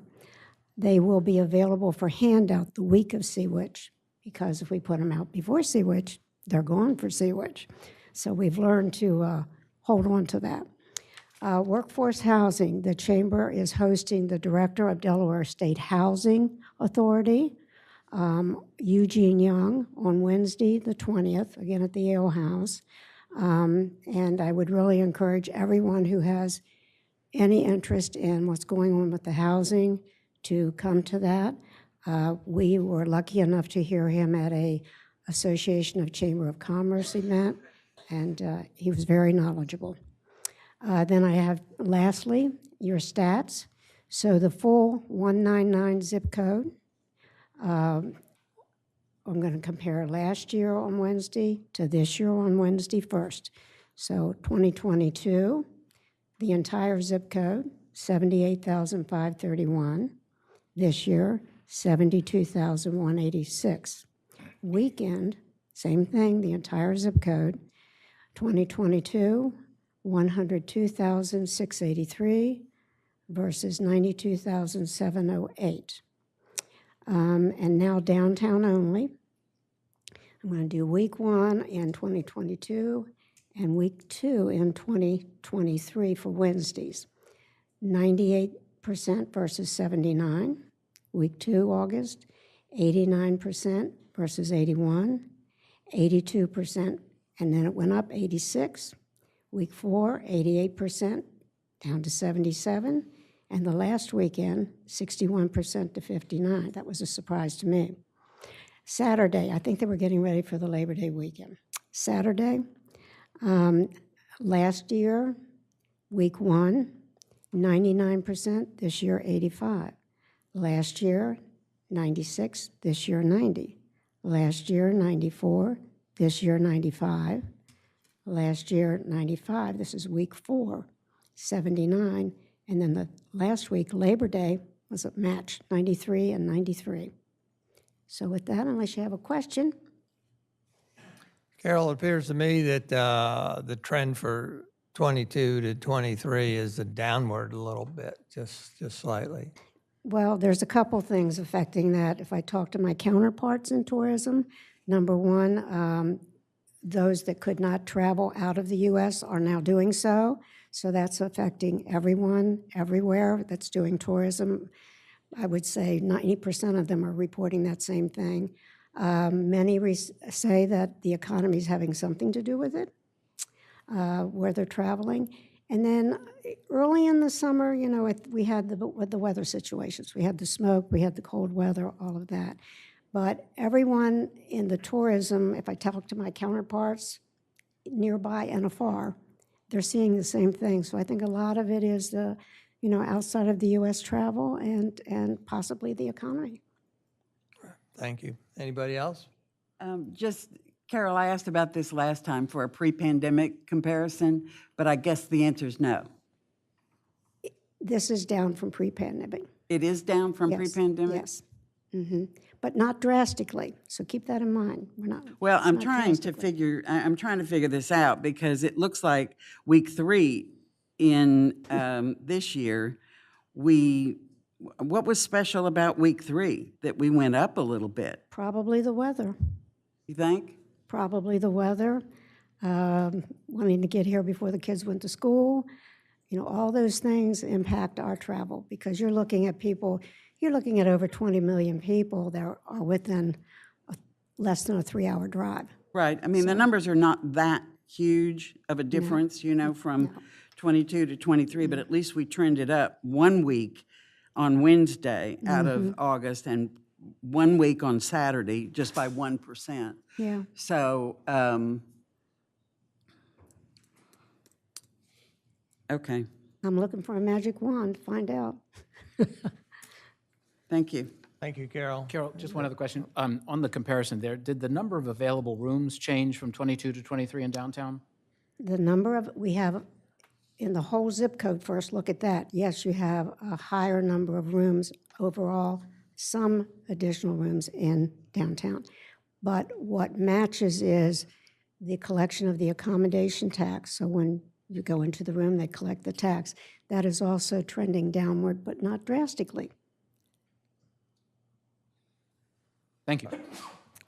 They will be available for handout the week of Sea-Witch, because if we put them out before Sea-Witch, they're gone for Sea-Witch. So we've learned to hold on to that. Workforce housing, the Chamber is hosting the Director of Delaware State Housing Authority, Eugene Young, on Wednesday, the 20th, again at the Yale House. And I would really encourage everyone who has any interest in what's going on with the housing to come to that. We were lucky enough to hear him at a Association of Chamber of Commerce event, and he was very knowledgeable. Then I have, lastly, your stats. So the full 199 zip code, I'm going to compare last year on Wednesday to this year on Wednesday first. So 2022, the entire zip code, 78,531. This year, 72,186. Weekend, same thing, the entire zip code, 2022, 102,683 versus 92,708. And now downtown only. I'm going to do week 1 in 2022 and week 2 in 2023 for Wednesdays. 98% versus 79. Week 2, August, 89% versus 81, 82%, and then it went up 86. Week 4, 88% down to 77, and the last weekend, 61% to 59. That was a surprise to me. Saturday, I think they were getting ready for the Labor Day weekend. Saturday, last year, week 1, 99%, this year 85. Last year, 96, this year 90. Last year, 94, this year 95. Last year, 95, this is week 4, 79. And then the last week, Labor Day, was a match, 93 and 93. So with that, unless you have a question. Carol, it appears to me that the trend for 22 to 23 is a downward a little bit, just slightly. Well, there's a couple things affecting that. If I talk to my counterparts in tourism, number one, those that could not travel out of the U.S. are now doing so. So that's affecting everyone, everywhere that's doing tourism. I would say 90% of them are reporting that same thing. Many say that the economy is having something to do with it, where they're traveling. And then early in the summer, you know, we had the weather situations. We had the smoke, we had the cold weather, all of that. But everyone in the tourism, if I talk to my counterparts nearby and afar, they're seeing the same thing. So I think a lot of it is the, you know, outside of the U.S. travel and possibly the economy. Thank you. Anybody else? Just, Carol, I asked about this last time for a pre-pandemic comparison, but I guess the answer is no. This is down from pre-pandemic. It is down from Yes, pre-pandemic? Yes. But not drastically, so keep that in mind. We're not. Well, it's I'm not trying to figure this out because it looks like week 3 in this year, what was special about week 3 that we went up a little bit? Probably the weather. You think? Probably the weather, wanting to get here before the kids went to school. You know, all those things impact our travel because you're looking at people, you're looking at over 20 million people that are within less than a 3-hour drive. Right. I mean, the numbers are not that huge of a difference, you know, from 22 to 23, but at least we trended up 1 week on Wednesday out of August and 1 week on Saturday just by 1%. Yeah. So, okay, I'm looking for a magic wand to find out. thank you. Thank you, Carol. Carol, just one other question. On the comparison there, did the number of available rooms change from 22 to 23 in downtown? The number of, we have, in the whole zip code, first look at that. Yes, you have a higher number of rooms overall, some additional rooms in downtown. But what matches is the collection of the accommodation tax. So when you go into the room, they collect the tax. That is also trending downward, but not drastically. Thank you.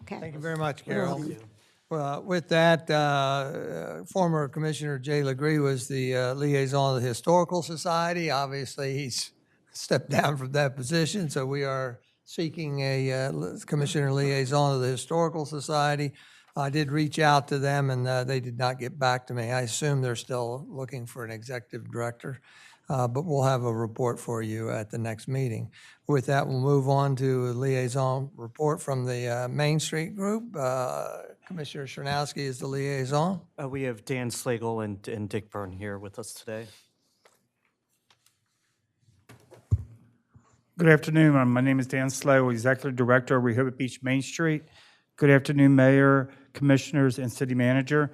Okay. Thank you very much, Carol. Well, with that, former Commissioner Jay Lagree was the liaison of the Historical Society. Obviously, he's stepped down from that position, so we are seeking a commissioner liaison of the Historical Society. I did reach out to them, and they did not get back to me. I assume they're still looking for an executive director, but we'll have a report for you at the next meeting. With that, we'll move on to a liaison report from the Main Street Group. Commissioner Chernowski is the liaison. We have Dan Slagle and Dick Byrne here with us today. Good afternoon. My name is Dan Slow, Executive Director of Rehoboth Beach Main Street. Good afternoon, Mayor, Commissioners, and City Manager.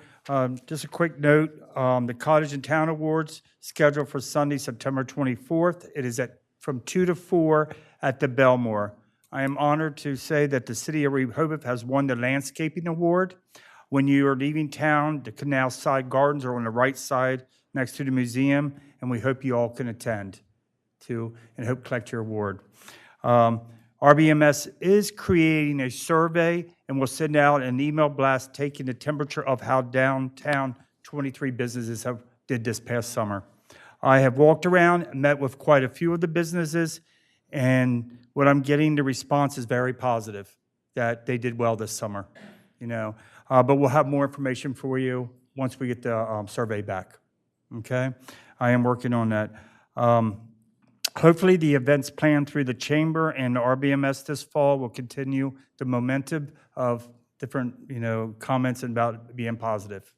Just a quick note, the Cottage and Town Awards scheduled for Sunday, September 24th. It is from 2 to 4 at the Belmore. I am honored to say that the City of Rehoboth has won the Landscaping Award. When you are leaving town, the Canal Side Gardens are on the right side next to the museum, and we hope you all can attend and hope collect your award. RBMS is creating a survey and will send out an email blast taking the temperature of how downtown 23 businesses did this past summer. I have walked around and met with quite a few of the businesses, and what I'm getting, the response is very positive, that they did well this summer, but we'll have more information for you once we get the survey back, okay? I am working on that. Hopefully, the events planned through the Chamber and the RBMS this fall will continue the momentum of different, comments about being positive.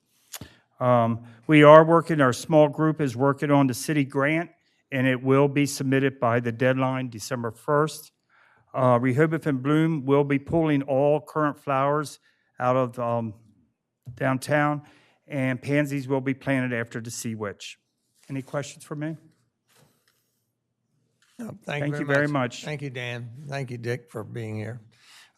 We are working, our small group is working on the city grant, and it will be submitted by the deadline, December 1st. Rehoboth and Bloom will be pulling all current flowers out of downtown, and pansies will be planted after the Sea Witch. Any questions for me? No, Thank you very much. Thank you, Dan. Thank you, Dick, for being here.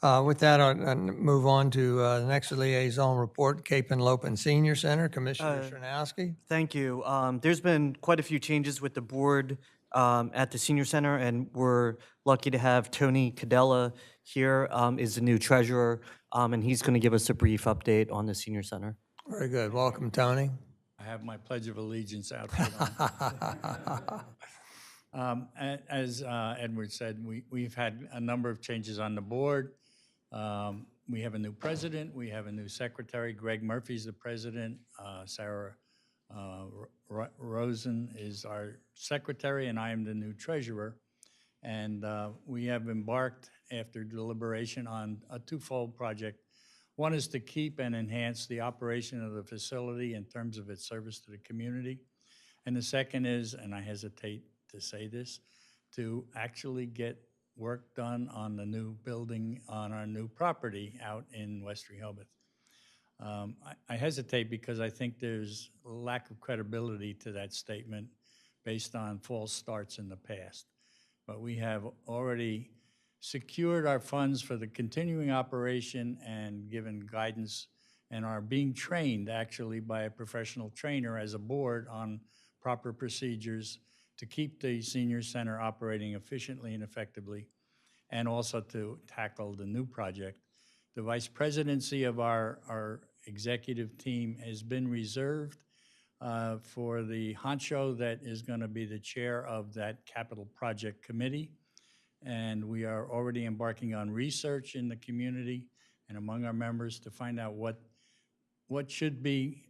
With that, I'll move on to the next liaison report, Cape Henlopen Senior Center, Commissioner Sharnowski. Thank you. There's been quite a few changes with the board at the senior center, and we're lucky to have Tony Cadella here, is the new treasurer, and he's going to give us a brief update on the senior center. Very good. Welcome, Tony. I have my Pledge of Allegiance outfit on. As Edward said, we've had a number of changes on the board. We have a new president. We have a new secretary. Greg Murphy's the president. Sarah Rosen is our secretary, and I am the new treasurer. And we have embarked, after deliberation, on a twofold project. One is to keep and enhance the operation of the facility in terms of its service to the community. And the second is, and I hesitate to say this, to actually get work done on the new building on our new property out in West Rehoboth. I hesitate because I think there's a lack of credibility to that statement based on false starts in the past. But we have already secured our funds for the continuing operation and given guidance and are being trained actually by a professional trainer as a board on proper procedures to keep the senior center operating efficiently and effectively, and also to tackle the new project. The vice presidency of our executive team has been reserved for the honcho that is going to be the chair of that capital project committee. And we are already embarking on research in the community and among our members to find out what should be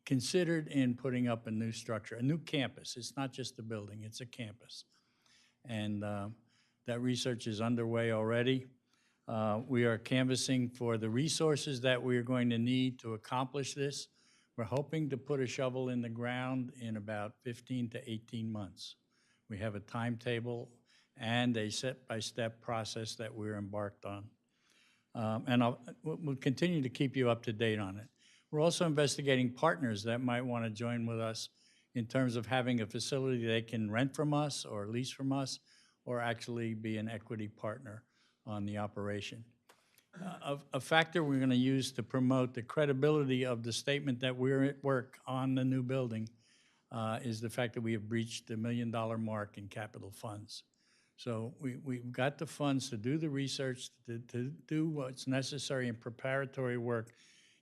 considered in putting up a new structure, a new campus. It's not just a building, it's a campus. And that research is underway already. We are canvassing for the resources that we are going to need to accomplish this. We're hoping to put a shovel in the ground in about 15 to 18 months. We have a timetable and a step-by-step process that we're embarked on. And we'll continue to keep you up to date on it. We're also investigating partners that might want to join with us in terms of having a facility they can rent from us or lease from us, or actually be an equity partner on the operation. A factor we're going to use to promote the credibility of the statement that we're at work on the new building is the fact that we have breached the $1 million mark in capital funds. So we've got the funds to do the research, to do what's necessary in preparatory work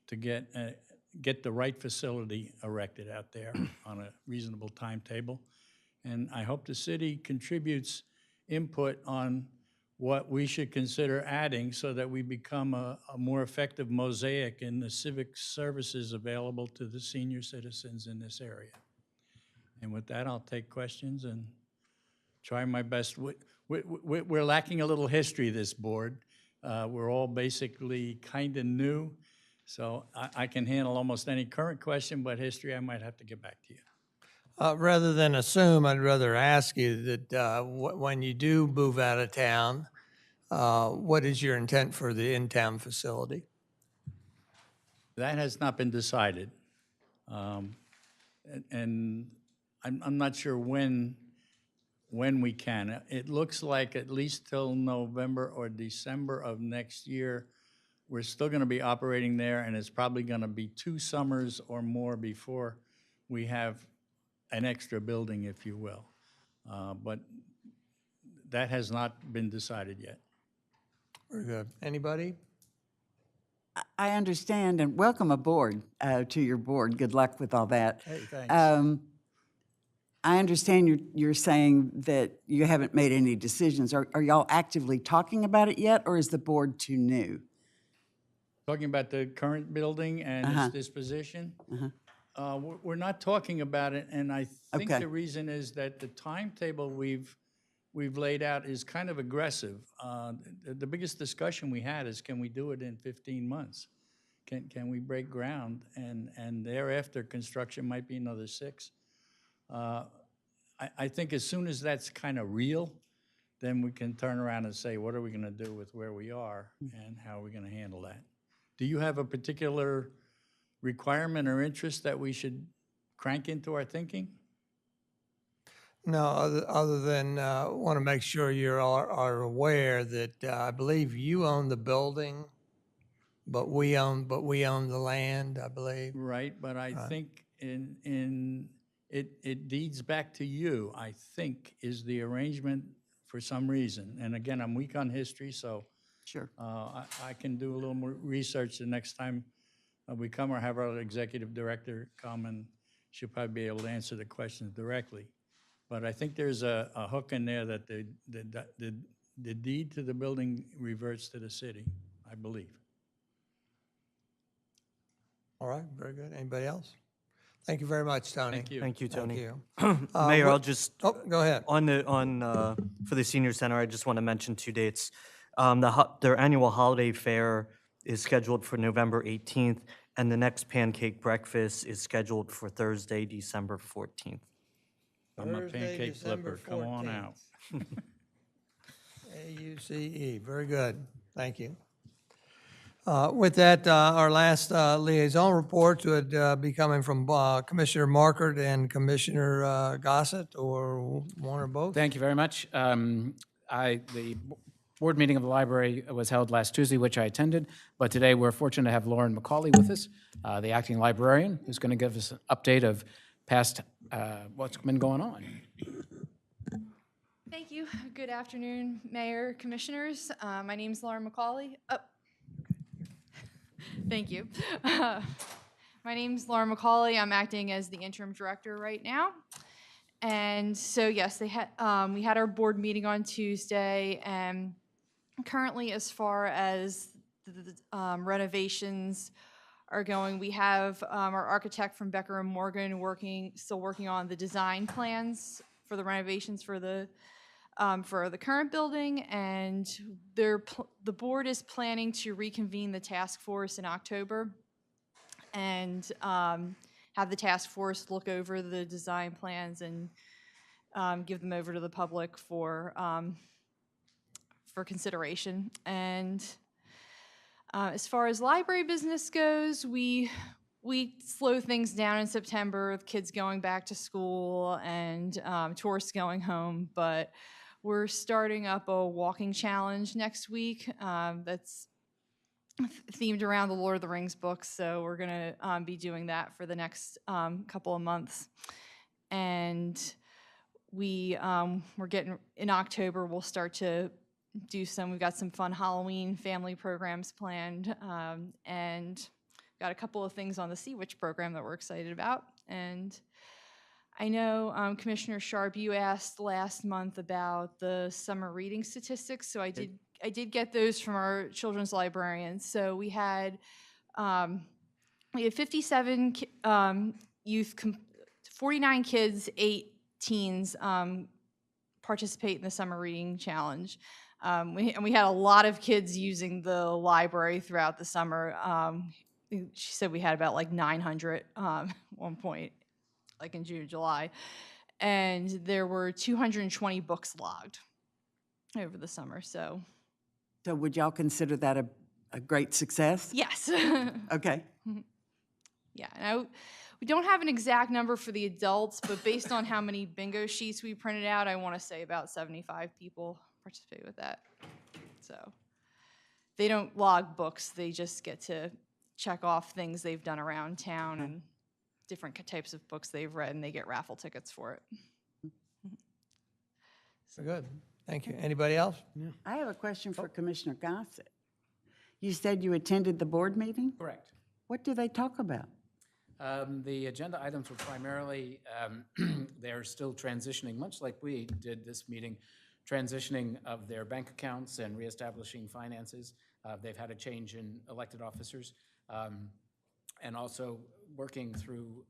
to get the right facility erected out there on a reasonable timetable. And I hope the city contributes input on what we should consider adding so that we become a more effective mosaic in the civic services available to the senior citizens in this area. And with that, I'll take questions and try my best. We're lacking a little history, this board. We're all basically kind of new, so I can handle almost any current question, but history, I might have to get back to you. Rather than assume, I'd rather ask you that when you do move out of town, what is your intent for the in-town facility? That has not been decided. And I'm not sure when we can. It looks like at least till November or December of next year, we're still going to be operating there, and it's probably going to be 2 summers or more before we have an extra building, if you will. But that has not been decided yet. Very good. Anybody? I understand, and welcome aboard to your board. Good luck with all that. Hey, thanks. I understand you're saying that you haven't made any decisions. Are y'all actively talking about it yet, or is the board too new? Talking about the current building and its disposition? We're not talking about it, and I think Okay. the reason is that the timetable we've laid out is kind of aggressive. The biggest discussion we had is, can we do it in 15 months? Can we break ground? And thereafter, construction might be another 6. I think as soon as that's kind of real, then we can turn around and say, what are we going to do with where we are, and how are we going to handle that? Do you have a particular requirement or interest that we should crank into our thinking? No, other than want to make sure you are aware that I believe you own the building, but we own the land, I believe. Right, but I think it deeds back to you, I think, is the arrangement for some reason. And again, I'm weak on history, so Sure. I can do a little more research the next time we come, or have our executive director come, and she'll probably be able to answer the questions directly. But I think there's a hook in there that the deed to the building reverts to the city, I believe. All right, very good. Anybody else? Thank you very much, Tony. Thank you. Thank you, Tony. Thank you. Mayor, what- I'll just, Oh, go ahead. for the senior center, I just want to mention 2 dates. Their annual holiday fair is scheduled for November 18th, and the next pancake breakfast is scheduled for Thursday, December 14th. I'm a Thursday, pancake December flipper, come on out. 14th. AUCE, very good. Thank you. With that, our last liaison reports would be coming from Commissioner Markert and Commissioner Gossett, or one or both. Thank you very much. The board meeting of the library was held last Tuesday, which I attended, but today we're fortunate to have Lauren McCauley with us, the acting librarian, who's going to give us an update of past, what's been going on. Thank you. Good afternoon, Mayor, Commissioners. My name's Lauren McCauley. Oh. Thank you. My name's Lauren McCauley. I'm acting as the interim director right now. And so, yes, we had our board meeting on Tuesday, and currently, as far as the renovations are going, we have our architect from Becker and Morgan still working on the design plans for the renovations for the current building, and the board is planning to reconvene the task force in October and have the task force look over the design plans and give them over to the public for consideration. And as far as library business goes, we slow things down in September with kids going back to school and tourists going home, but we're starting up a walking challenge next week that's themed around the Lord of the Rings books, so we're going to be doing that for the next couple of months. And we're getting, in October, we'll start to do we've got some fun Halloween family programs planned, and got a couple of things on the Sea Witch program that we're excited about. And I know, Commissioner Sharp, you asked last month about the summer reading statistics, so I did get those from our children's librarians. So we had 57 youth, 49 kids, 8 teens participate in the summer reading challenge. And we had a lot of kids using the library throughout the summer. She said we had about like 900 one point. like in June, July, and there were 220 books logged over the summer. So So would y'all consider that a great success? yes. Okay. Yeah, and we don't have an exact number for the adults, but based on how many bingo sheets we printed out, I want to say about 75 people participate with that. So they don't log books, they just get to check off things they've done around town and different types of books they've read, and they get raffle tickets for it. So good. Thank you. Anybody else? I have a question for Commissioner Gossett. You said you attended the board meeting? Correct. What do they talk about? The agenda items were primarily, they're still transitioning, much like we did this meeting, transitioning of their bank accounts and reestablishing finances. They've had a change in elected officers, and also working through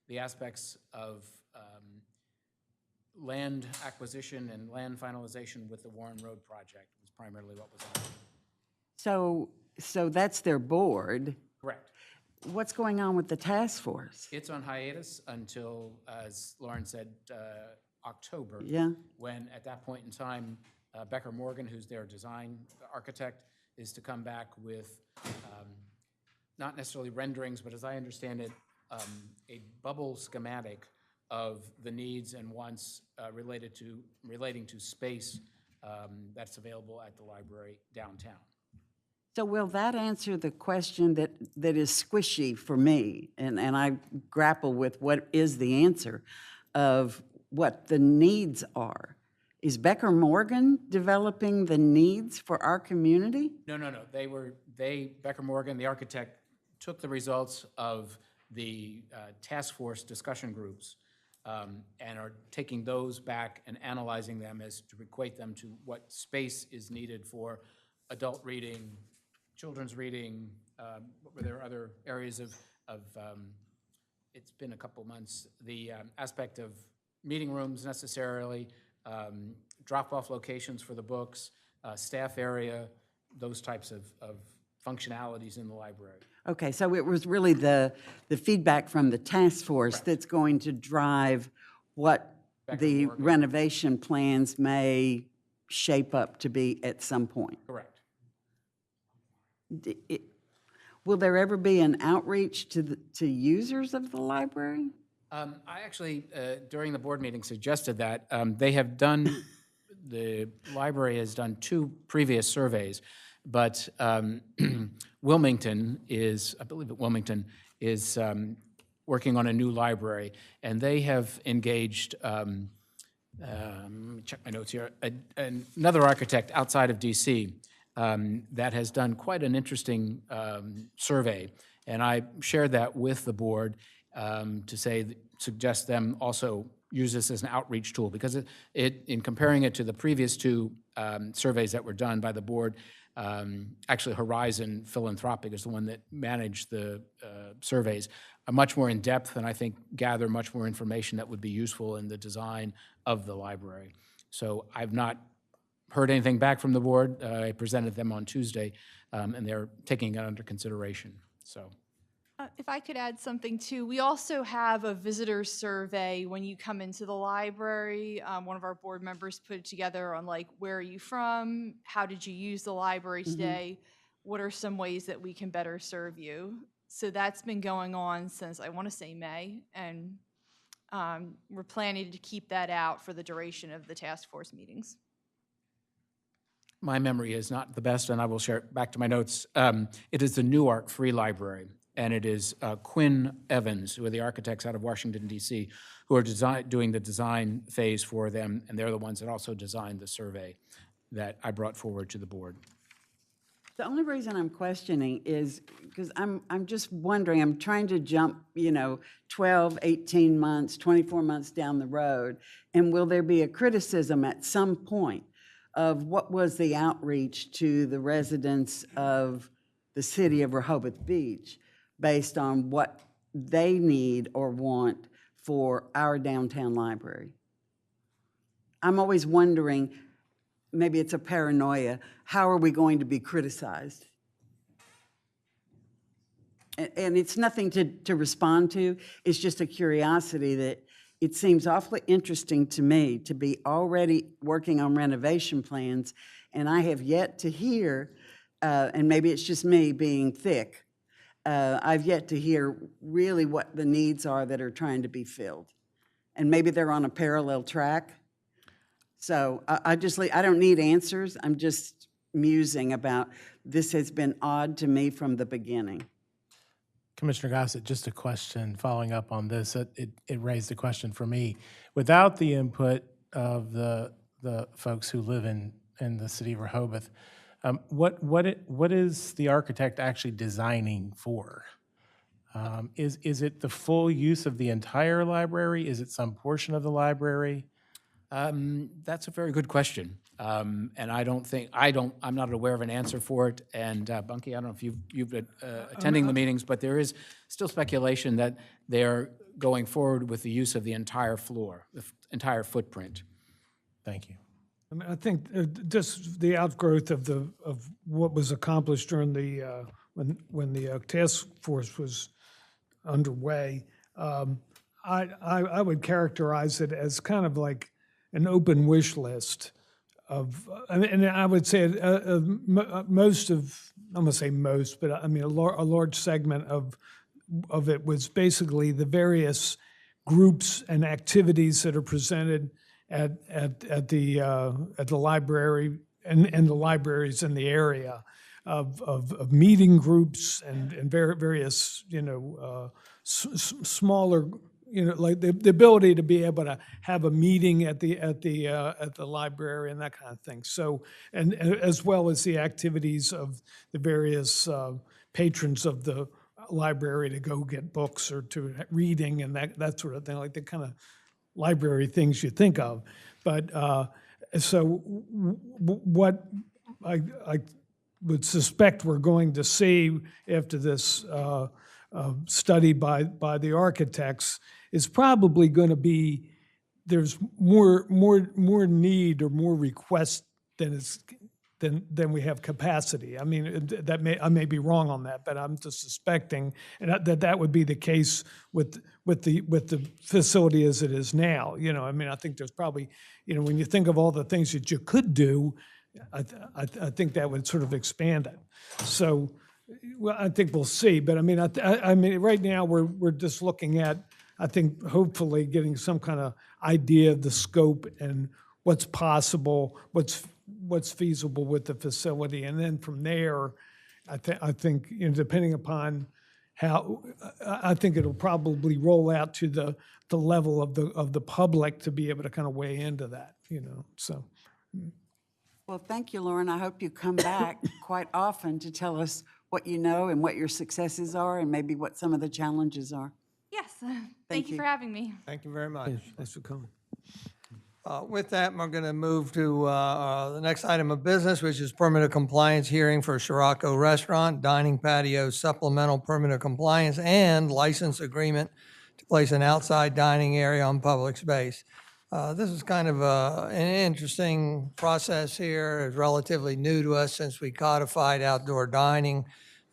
the aspects of land acquisition and land finalization with the Warren Road project was primarily what was on. So that's their board. Correct. What's going on with the task force? It's on hiatus until, as Lauren said, October. Yeah. When, at that point in time, Becker Morgan, who's their design architect, is to come back with not necessarily renderings, but as I understand it, a bubble schematic of the needs and wants relating to space that's available at the library downtown. So will that answer the question that is squishy for me? And I grapple with what is the answer of what the needs are. Is Becker Morgan developing the needs for our community? No. Becker Morgan, the architect, took the results of the task force discussion groups and are taking those back and analyzing them as to equate them to what space is needed for adult reading, children's reading. Were there other areas of it's been a couple months, the aspect of meeting rooms necessarily, drop-off locations for the books, staff area, those types of functionalities in the library. Okay, so it was really the feedback from the task force that's going to drive what the renovation plans may shape up to be at some point. Correct. Will there ever be an outreach to users of the library? I actually, during the board meeting, suggested that. They have done, the library has done 2 previous surveys, but Wilmington is, I believe Wilmington is working on a new library, and they have engaged, let me check my notes here, another architect outside of DC that has done quite an interesting survey. And I shared that with the board to suggest them also use this as an outreach tool, because in comparing it to the previous 2 surveys that were done by the board, actually Horizon Philanthropic is the one that managed the surveys, are much more in-depth and I think gather much more information that would be useful in the design of the library. So I've not heard anything back from the board. I presented them on Tuesday, and they're taking it under consideration. So, if I could add something too, we also have a visitor survey when you come into the library. One of our board members put it together on like, where are you from? How did you use the library today? What are some ways that we can better serve you? So that's been going on since, I want to say May, and we're planning to keep that out for the duration of the task force meetings. my memory is not the best, and I will share it back to my notes. It is the Newark Free Library, and it is Quinn Evans, who are the architects out of Washington, D.C., who are doing the design phase for them, and they're the ones that also designed the survey that I brought forward to the board. The only reason I'm questioning is because I'm just wondering, I'm trying to jump, 12, 18 months, 24 months down the road, and will there be a criticism at some point of what was the outreach to the residents of the city of Rehoboth Beach based on what they need or want for our downtown library? I'm always wondering, maybe it's a paranoia, how are we going to be criticized? and it's nothing to respond to, it's just a curiosity that it seems awfully interesting to me to be already working on renovation plans, and I have yet to hear, and maybe it's just me being thick, I've yet to hear really what the needs are that are trying to be filled. And maybe they're on a parallel track. So I don't need answers. I'm just musing about this has been odd to me from the beginning. Commissioner Gossett, just a question following up on this. It raised a question for me. Without the input of the folks who live in the city of Rehoboth, what is the architect actually designing for? Is it the full use of the entire library? Is it some portion of the library? That's a very good question. And I'm not aware of an answer for it. And Bunky, I don't know if you've been attending the meetings, but there is still speculation that they're going forward with the use of the entire floor, the entire footprint. Thank you. I mean, I think just the outgrowth of what was accomplished during the when the task force was underway, I would characterize it as kind of like an open wish list of, and I would say most of, I'm going to say most, but I mean a large segment of it was basically the various groups and activities that are presented at the library and the libraries in the area of meeting groups and various smaller, like the ability to be able to have a meeting at the library and that kind of thing. So, and as well as the activities of the various patrons of the library to go get books or to reading and that sort of thing, like the kind of library things you think of. But so what I would suspect we're going to see after this study by the architects is probably going to be there's more need or more requests than we have capacity. I mean, I may be wrong on that, but I'm just suspecting that would be the case with the facility as it is now. I mean, I think there's probably, when you think of all the things that you could do, I think that would sort of expand it. So, well, I think we'll see. But I mean, right now we're just looking at, I think, hopefully getting some kind of idea of the scope and what's possible, what's feasible with the facility, and then from there, I think depending upon how, I think it'll probably roll out to the level of the public to be able to kind of weigh into that. So. Well, thank you, Lauren. I hope you come back quite often to tell us what you know and what your successes are and maybe what some of the challenges are. Yes, thank you for having me. Thanks for coming. Coming. With that, we're going to move to the next item of business, which is permit of compliance hearing for Scirocco Restaurant, dining patio supplemental permit of compliance, and license agreement to place an outside dining area on public space. This is kind of an interesting process here. It's relatively new to us since we codified outdoor dining.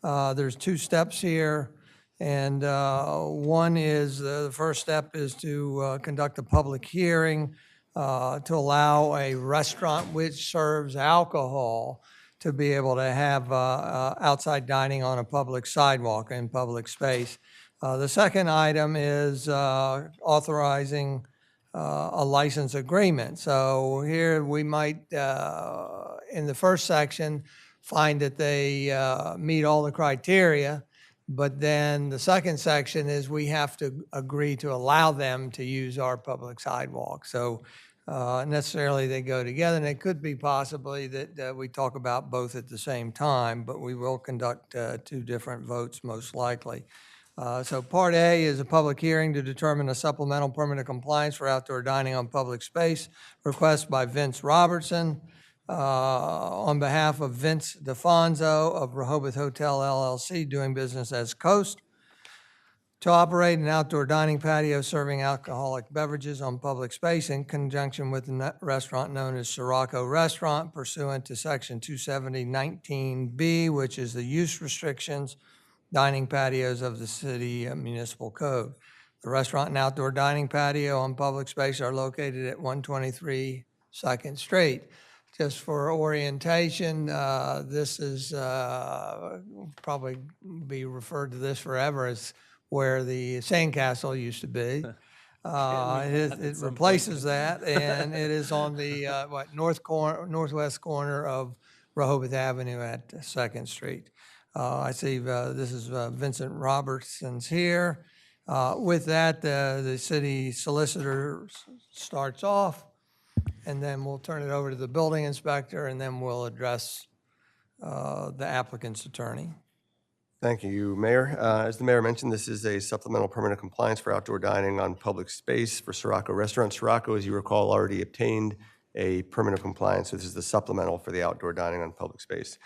There's two steps here. And one is, the first step is to conduct a public hearing to allow a restaurant which serves alcohol to be able to have outside dining on a public sidewalk in public space. The second item is authorizing a license agreement. So here we might, in the first section, find that they meet all the criteria. But then the second section is we have to agree to allow them to use our public sidewalk. So necessarily they go together, and it could be possibly that we talk about both at the same time, but we will conduct two different votes most likely. So Part A is a public hearing to determine a supplemental permit of compliance for outdoor dining on public space, request by Vince Robertson. On behalf of Vince DeFonso of Rehoboth Hotel LLC, doing business as Coast, to operate an outdoor dining patio serving alcoholic beverages on public space in conjunction with the restaurant known as Scirocco Restaurant pursuant to Section 270-19B, which is the use restrictions dining patios of the city municipal code. The restaurant and outdoor dining patio on public space are located at 123 Second Street. Just for orientation, this is probably be referred to this forever as where the sandcastle used to be. It replaces that, and it is on the northwest corner of Rehoboth Avenue at Second Street. I see this is Vincent Robertson's here. With that, the city solicitor starts off, and then we'll turn it over to the building inspector, and then we'll address the applicant's attorney. Thank you, Mayor. As the mayor mentioned, this is a supplemental permit of compliance for outdoor dining on public space for Sirocco Restaurant. Sirocco, as you recall, already obtained a permit of compliance, so this is the supplemental for the outdoor dining on public space.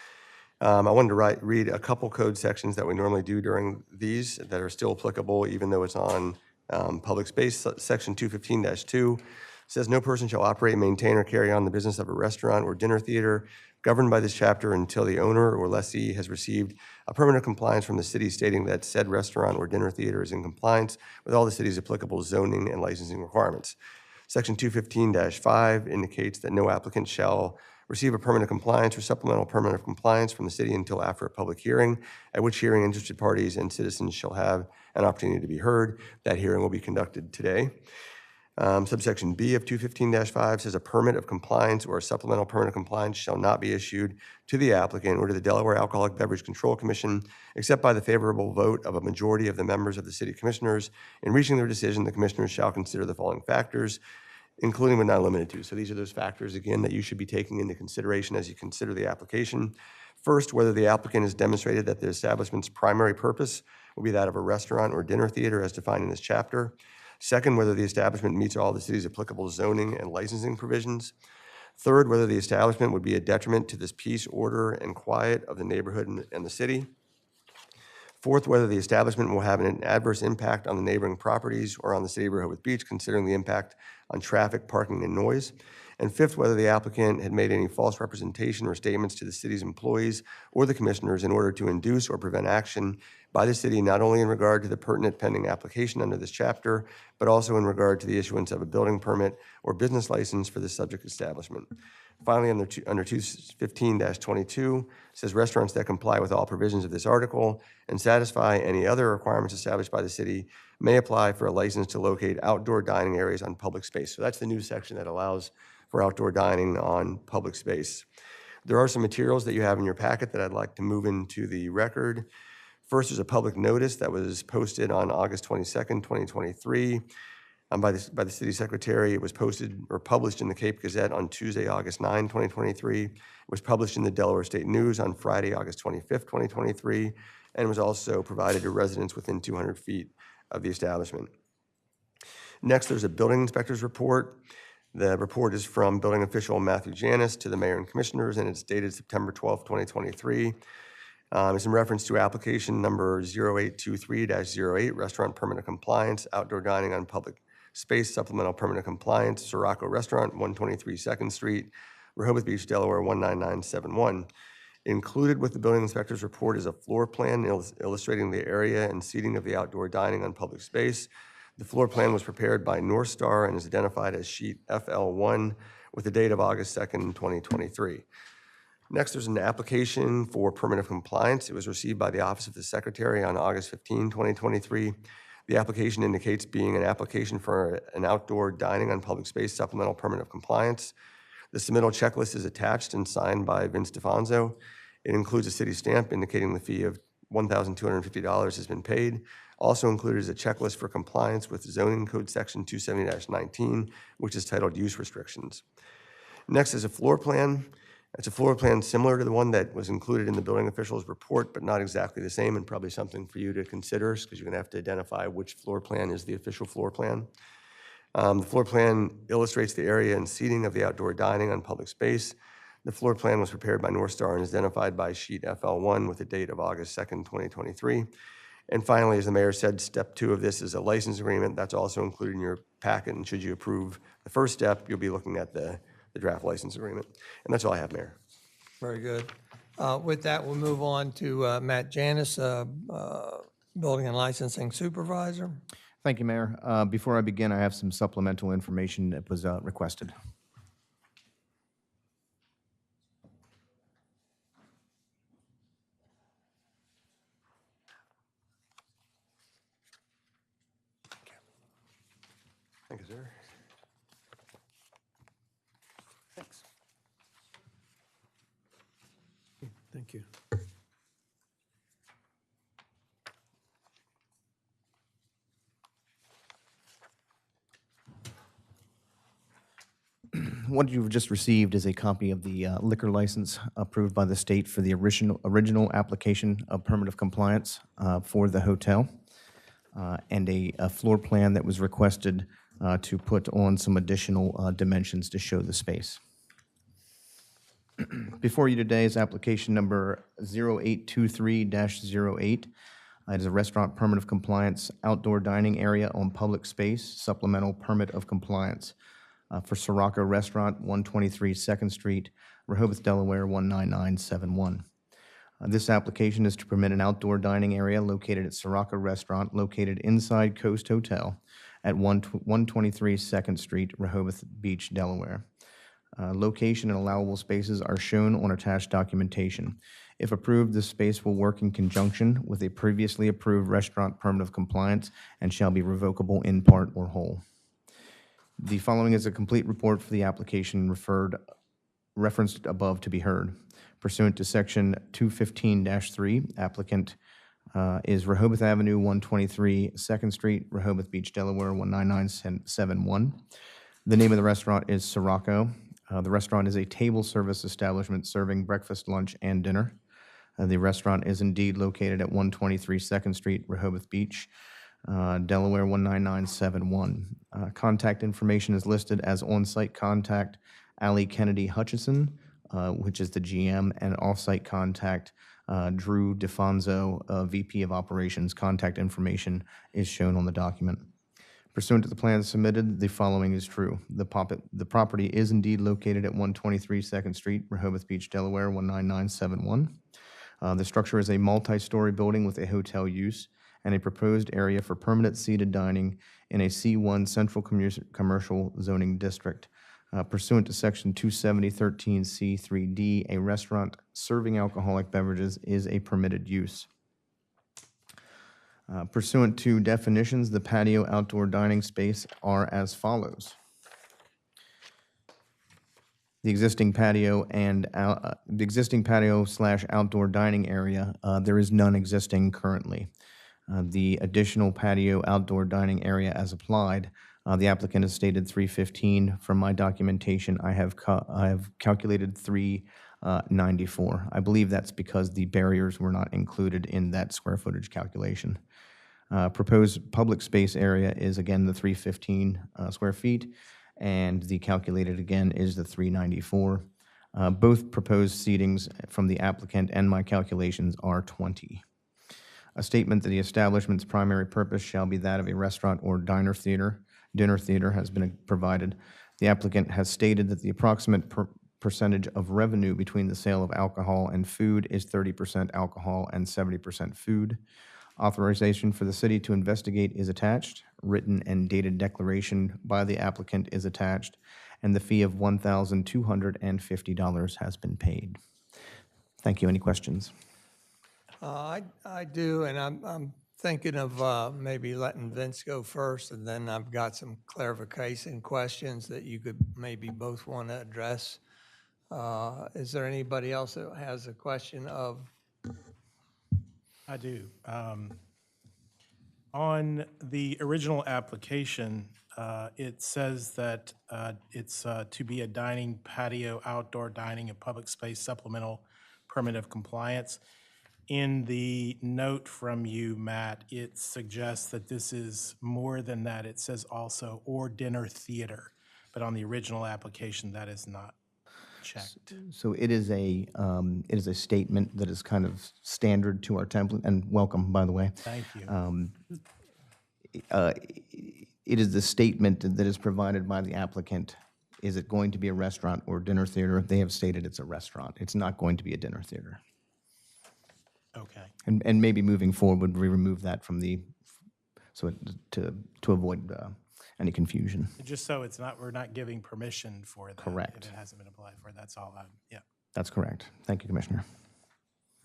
I wanted to read a couple code sections that we normally do during these that are still applicable, even though it's on public space. Section 215-2 says, "No person shall operate, maintain, or carry on the business of a restaurant or dinner theater governed by this chapter until the owner or lessee has received a permit of compliance from the city stating that said restaurant or dinner theater is in compliance with all the city's applicable zoning and licensing requirements." Section 215-5 indicates that no applicant shall receive a permit of compliance or supplemental permit of compliance from the city until after a public hearing, at which hearing interested parties and citizens shall have an opportunity to be heard. That hearing will be conducted today. Subsection B of 215-5 says a permit of compliance or a supplemental permit of compliance shall not be issued to the applicant or to the Delaware Alcoholic Beverage Control Commission except by the favorable vote of a majority of the members of the city commissioners. In reaching their decision, the commissioners shall consider the following factors, including but not limited to. So these are those factors, again, that you should be taking into consideration as you consider the application. First, whether the applicant has demonstrated that the establishment's primary purpose will be that of a restaurant or dinner theater as defined in this chapter. Second, whether the establishment meets all the city's applicable zoning and licensing provisions. Third, whether the establishment would be a detriment to this peace, order, and quiet of the neighborhood and the city. Fourth, whether the establishment will have an adverse impact on the neighboring properties or on the city of Rehoboth Beach, considering the impact on traffic, parking, and noise. And fifth, whether the applicant had made any false representation or statements to the city's employees or the commissioners in order to induce or prevent action by the city, not only in regard to the pertinent pending application under this chapter, but also in regard to the issuance of a building permit or business license for the subject establishment. Finally, under 215-22, says restaurants that comply with all provisions of this article and satisfy any other requirements established by the city may apply for a license to locate outdoor dining areas on public space. So that's the new section that allows for outdoor dining on public space. There are some materials that you have in your packet that I'd like to move into the record. First is a public notice that was posted on August 22nd, 2023 by the city secretary. It was posted or published in the Cape Gazette on Tuesday, August 9, 2023. It was published in the Delaware State News on Friday, August 25th, 2023, and was also provided to residents within 200 feet of the establishment. Next, there's a building inspector's report. The report is from building official Matthew Janis to the mayor and commissioners, and it's dated September 12, 2023. It's in reference to application number 0823-08, restaurant permit of compliance, outdoor dining on public space, supplemental permit of compliance, Sirocco Restaurant, 123 2nd Street, Rehoboth Beach, Delaware, 19971. Included with the building inspector's report is a floor plan illustrating the area and seating of the outdoor dining on public space. The floor plan was prepared by North Star and is identified as sheet FL1 with the date of August 2nd, 2023. Next, there's an application for permit of compliance. It was received by the Office of the Secretary on August 15, 2023. The application indicates being an application for an outdoor dining on public space supplemental permit of compliance. The submittal checklist is attached and signed by Vince DeFonso. It includes a city stamp indicating the fee of $1,250 has been paid. Also included is a checklist for compliance with zoning code section 270-19, which is titled use restrictions. Next is a floor plan. It's a floor plan similar to the one that was included in the building official's report, but not exactly the same, and probably something for you to consider because you're going to have to identify which floor plan is the official floor plan. The floor plan illustrates the area and seating of the outdoor dining on public space. The floor plan was prepared by North Star and is identified by sheet FL1 with the date of August 2nd, 2023. And finally, as the mayor said, step 2 of this is a license agreement. That's also included in your packet, and should you approve the first step, you'll be looking at the draft license agreement. And that's all I have, Mayor. Very good. With that, we'll move on to Matt Janis, Building and Licensing Supervisor. Thank you, Mayor. Before I begin, I have some supplemental information that was requested. Thank you, sir. Thanks. Thank you. What you've just received is a copy of the liquor license approved by the state for the original application of permit of compliance for the hotel, and a floor plan that was requested to put on some additional dimensions to show the space. Before you today is application number 0823-08. It is a restaurant permit of compliance, outdoor dining area on public space, supplemental permit of compliance for Sirocco Restaurant, 123 2nd Street, Rehoboth, Delaware, 19971. This application is to permit an outdoor dining area located at Sirocco Restaurant, located inside Coast Hotel at 123 2nd Street, Rehoboth Beach, Delaware. Location and allowable spaces are shown on attached documentation. If approved, this space will work in conjunction with a previously approved restaurant permit of compliance and shall be revocable in part or whole. The following is a complete report for the application referenced above to be heard. Pursuant to Section 215-3, applicant is Rehoboth Avenue, 123 2nd Street, Rehoboth Beach, Delaware, 19971. The name of the restaurant is Sirocco. The restaurant is a table service establishment serving breakfast, lunch, and dinner. The restaurant is indeed located at 123 2nd Street, Rehoboth Beach, Delaware, 19971. Contact information is listed as on-site contact Ali Kennedy Hutchison, which is the GM, and off-site contact Drew DeFonso, VP of Operations. Contact information is shown on the document. Pursuant to the plans submitted, the following is true. The property is indeed located at 123 2nd Street, Rehoboth Beach, Delaware, 19971. The structure is a multi-story building with a hotel use and a proposed area for permanent seated dining in a C1 Central Commercial Zoning District. Pursuant to Section 270-13C3D, a restaurant serving alcoholic beverages is a permitted use. Pursuant to definitions, the patio outdoor dining space are as follows. The existing patio and the existing patio/outdoor dining area, there is none existing currently. The additional patio outdoor dining area as applied, the applicant has stated 315. From my documentation, I have calculated 394. I believe that's because the barriers were not included in that square footage calculation. Proposed public space area is again the 315 square feet, and the calculated again is the 394. Both proposed seatings from the applicant and my calculations are 20. A statement that the establishment's primary purpose shall be that of a restaurant or dinner theater has been provided. The applicant has stated that the approximate percentage of revenue between the sale of alcohol and food is 30% alcohol and 70% food. Authorization for the city to investigate is attached. Written and dated declaration by the applicant is attached, and the fee of $1,250 has been paid. Thank you. Any questions? I do, and I'm thinking of maybe letting Vince go first, and then I've got some clarification questions that you could maybe both want to address. Is there anybody else that has a question of? I do. On the original application, it says that it's to be a dining patio, outdoor dining, and public space supplemental permit of compliance. In the note from you, Matt, it suggests that this is more than that. It says also or dinner theater, but on the original application, that is not checked. So it is a statement that is kind of standard to our template, and welcome, by the way. Thank you. It is the statement that is provided by the applicant is it going to be a restaurant or dinner theater? They have stated it's a restaurant. It's not going to be a dinner theater. Okay. And maybe moving forward, we remove that from the, so to avoid any confusion. Just so it's not, we're not giving permission for that. Correct. If it hasn't been applied for, that's all. Yeah. That's correct. Thank you, Commissioner.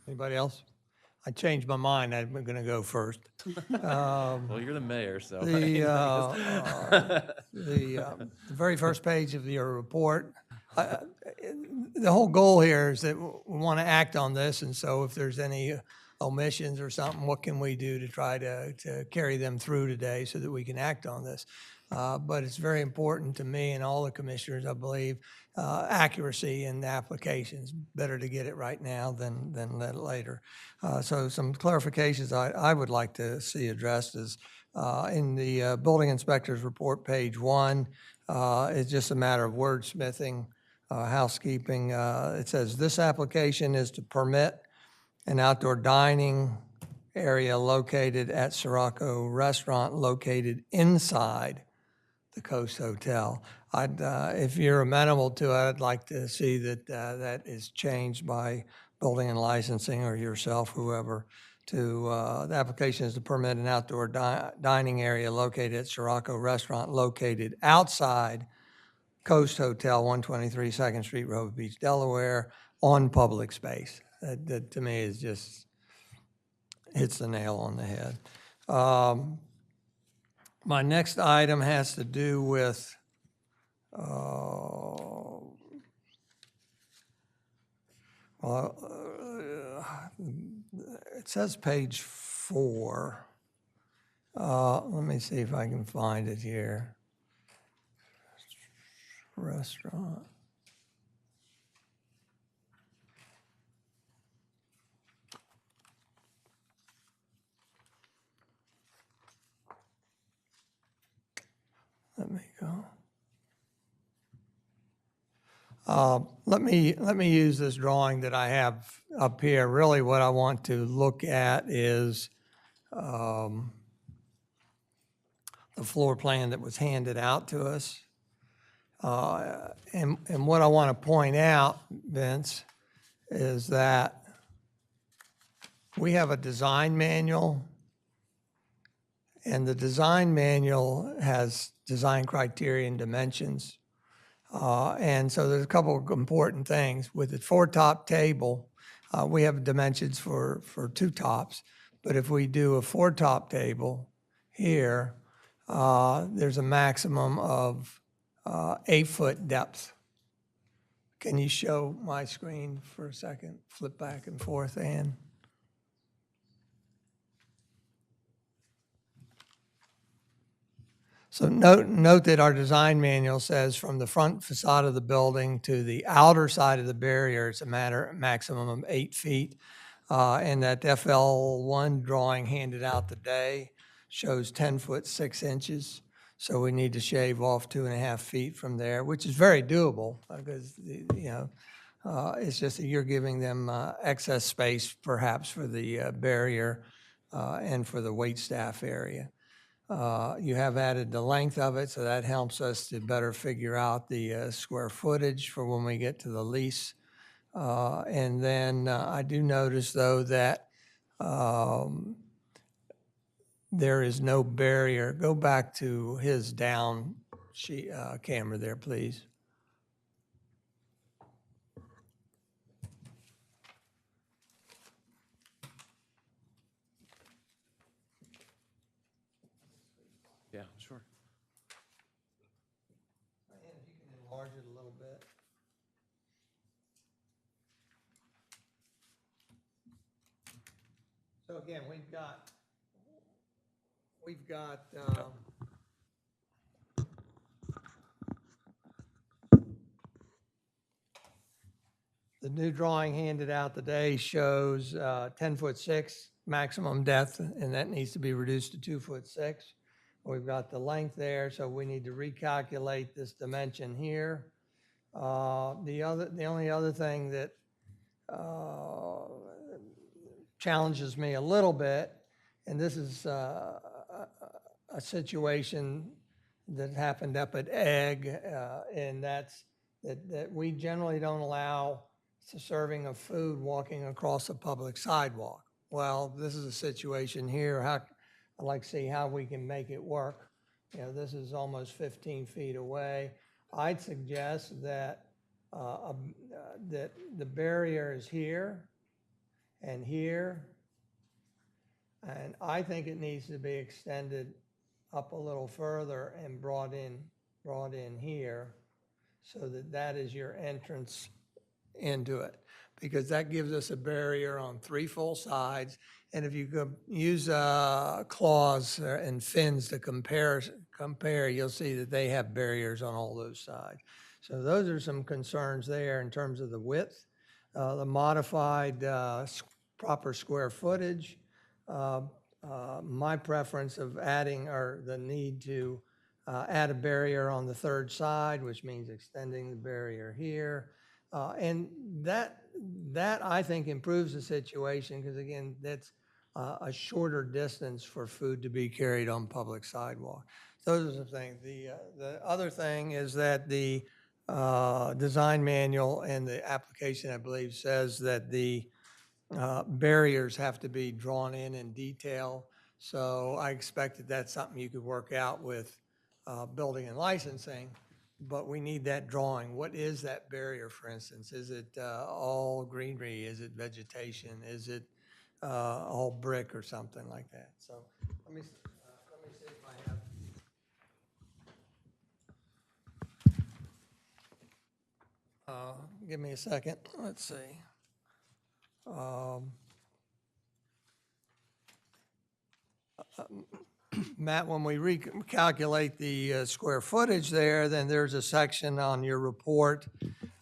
Anybody else? I changed my mind. I'm going to go first. Well, you're the mayor, so. The very first page of your report, the whole goal here is that we want to act on this, and so if there's any omissions or something, what can we do to try to carry them through today so that we can act on this? But it's very important to me and all the commissioners, I believe, accuracy in the applications. Better to get it right now than later. So some clarifications I would like to see addressed is in the building inspector's report, page 1, it's just a matter of wordsmithing, housekeeping. It says this application is to permit an outdoor dining area located at Sirocco Restaurant located inside the Coast Hotel. If you're amenable to it, I'd like to see that that is changed by building and licensing or yourself, whoever, to the application is to permit an outdoor dining area located at Sirocco Restaurant located outside Coast Hotel, 123 2nd Street, Rehoboth Beach, Delaware, on public space. That to me is just hits the nail on the head. My next item has to do with it says page 4. Let me see if I can find it here. Restaurant. Let me go. Let me use this drawing that I have up here. Really what I want to look at is the floor plan that was handed out to us. And what I want to point out, Vince, is that we have a design manual, and the design manual has design criteria and dimensions. And so there's a couple of important things. With the 4-top table, we have dimensions for 2 tops. But if we do a 4-top table here, there's a maximum of 8-foot depth. Can you show my screen for a second? Flip back and forth, Ann. So note that our design manual says from the front facade of the building to the outer side of the barrier, it's a maximum of 8 feet. And that FL1 drawing handed out today shows 10 foot 6 inches. So we need to shave off 2.5 feet from there, which is very doable because, it's just that you're giving them excess space perhaps for the barrier and for the waitstaff area. You have added the length of it, so that helps us to better figure out the square footage for when we get to the lease. And then I do notice, though, that there is no barrier. Go back to his down camera there, please. Yeah, sure. If you can enlarge it a little bit. So again, we've got the new drawing handed out today shows 10 foot 6 maximum depth, and that needs to be reduced to 2 foot 6. We've got the length there, so we need to recalculate this dimension here. The only other thing that challenges me a little bit, and this is a situation that happened up at Egg, and that's that we generally don't allow serving of food walking across a public sidewalk. Well, this is a situation here. I'd like to see how we can make it work. You know, this is almost 15 feet away. I'd suggest that that the barrier is here and here, and I think it needs to be extended up a little further and brought in here, so that that is your entrance into it, because that gives us a barrier on 3 full sides. And if you could use claws and fins to compare, you'll see that they have barriers on all those sides. So those are some concerns there in terms of the width, the modified proper square footage, my preference of adding, or the need to add a barrier on the 3rd side, which means extending the barrier here. And that I think improves the situation, because again, that's a shorter distance for food to be carried on public sidewalk. Those are the things. The other thing is that the design manual and the application, I believe, says that the barriers have to be drawn in detail. So I expect that that's something you could work out with building and licensing, but we need that drawing. What is that barrier, for instance? Is it all greenery? Is it vegetation? Is it all brick or something like that? So let me see if I have. Give me a second. Let's see. Matt, when we recalculate the square footage there, then there's a section on your report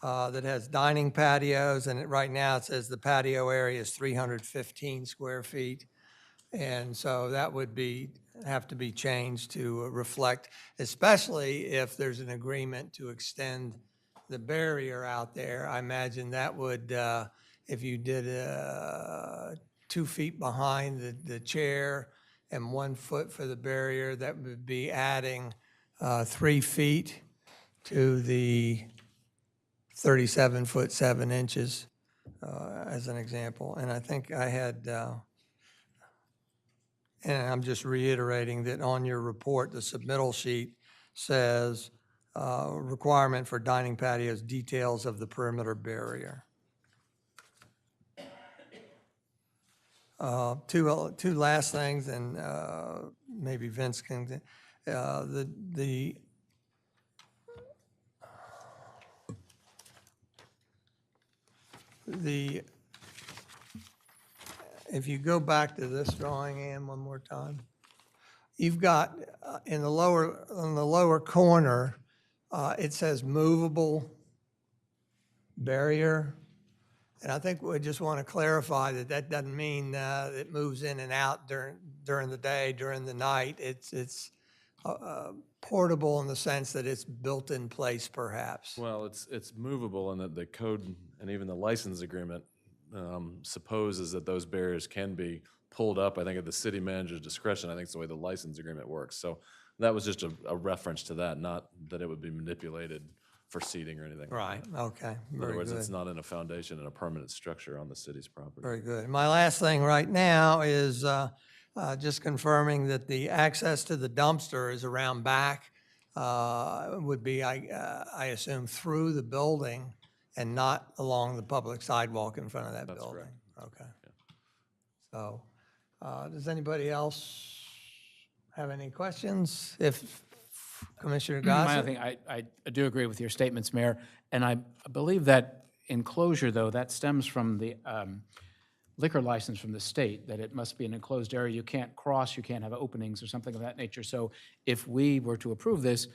that has dining patios, and right now it says the patio area is 315 square feet. And so that would have to be changed to reflect, especially if there's an agreement to extend the barrier out there. I imagine that would, if you did 2 feet behind the chair and 1 foot for the barrier, that would be adding 3 feet to the 37 foot 7 inches, as an example. And I think I had, and I'm just reiterating that on your report, the submittal sheet says requirement for dining patios, details of the perimeter barrier. Two last things, and maybe Vince can, if you go back to this drawing, Ann, one more time, you've got on the lower corner, it says movable barrier. And I think we just want to clarify that that doesn't mean it moves in and out during the day, during the night. It's portable in the sense that it's built in place, perhaps. Well, it's movable, and that the code and even the license agreement supposes that those barriers can be pulled up, I think, at the city manager's discretion. I think it's the way the license agreement works. So that was just a reference to that, not that it would be manipulated for seating or anything. Right, okay, In other very words, good. it's not in a foundation and a permanent structure on the city's property. Very good. My last thing right now is just confirming that the access to the dumpster is around back, would be, I assume, through the building and not along the public sidewalk in front of that That's building. correct. Okay. So, does anybody else have any questions? If Commissioner My Gossett? other thing, I do agree with your statements, Mayor, and I believe that enclosure, though, that stems from the liquor license from the state, that it must be an enclosed area. You can't cross, you can't have openings or something of that nature. So if we were to approve this,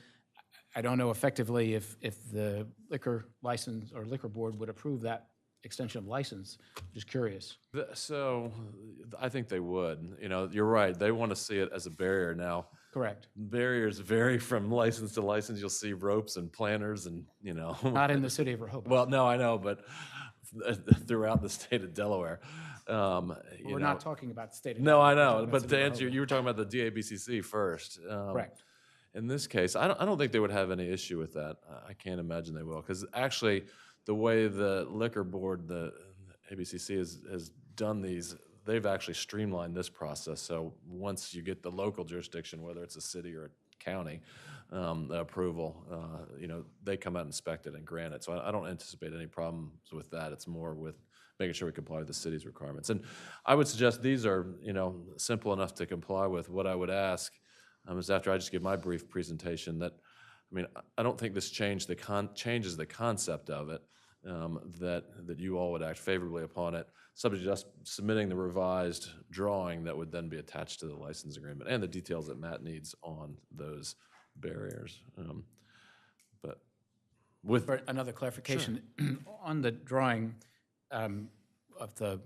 I don't know effectively if the liquor license or liquor board would approve that extension of license. Just curious. So I think they would. You know, you're right. They want to see it as a barrier now. Correct. Barriers vary from license to license. You'll see ropes and planters and, you know. Not in the city of Rehoboth. Well, no, I know, but throughout the state of Delaware. We're not talking about the state of No, I Delaware. We're know. talking about But the to city of answer, Rehoboth. you were talking about the DABCC first. Correct. in this case, I don't think they would have any issue with that. I can't imagine they will, because actually, the way the liquor board, the ABCC has done these, they've actually streamlined this process. So once you get the local jurisdiction, whether it's a city or a county, the approval, they come out and inspect it and grant it. So I don't anticipate any problems with that. It's more with making sure we comply with the city's requirements. And I would suggest these are, simple enough to comply with. What I would ask is after I just give my brief presentation that, I don't think this changes the concept of it, that you all would act favorably upon it, subject to just submitting the revised drawing that would then be attached to the license agreement and the details that Matt needs on those barriers. But with For another clarification, on the drawing of the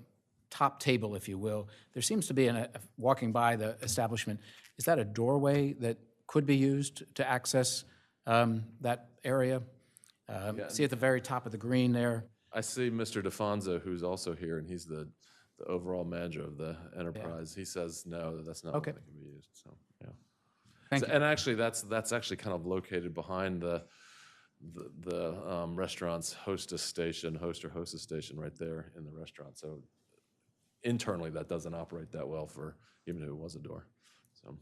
top table, if you will, there seems to be, walking by the establishment, is that a doorway that could be used to access that area? See at the very top of the green there? I see Mr. DeFonso, who's also here, and he's the overall manager of the enterprise. He says no, that's not Okay. what they can be used. So yeah. Thank you. And actually, that's actually kind of located behind the restaurant's host or hostess station right there in the restaurant. So internally, that doesn't operate that well for even if it was a door. So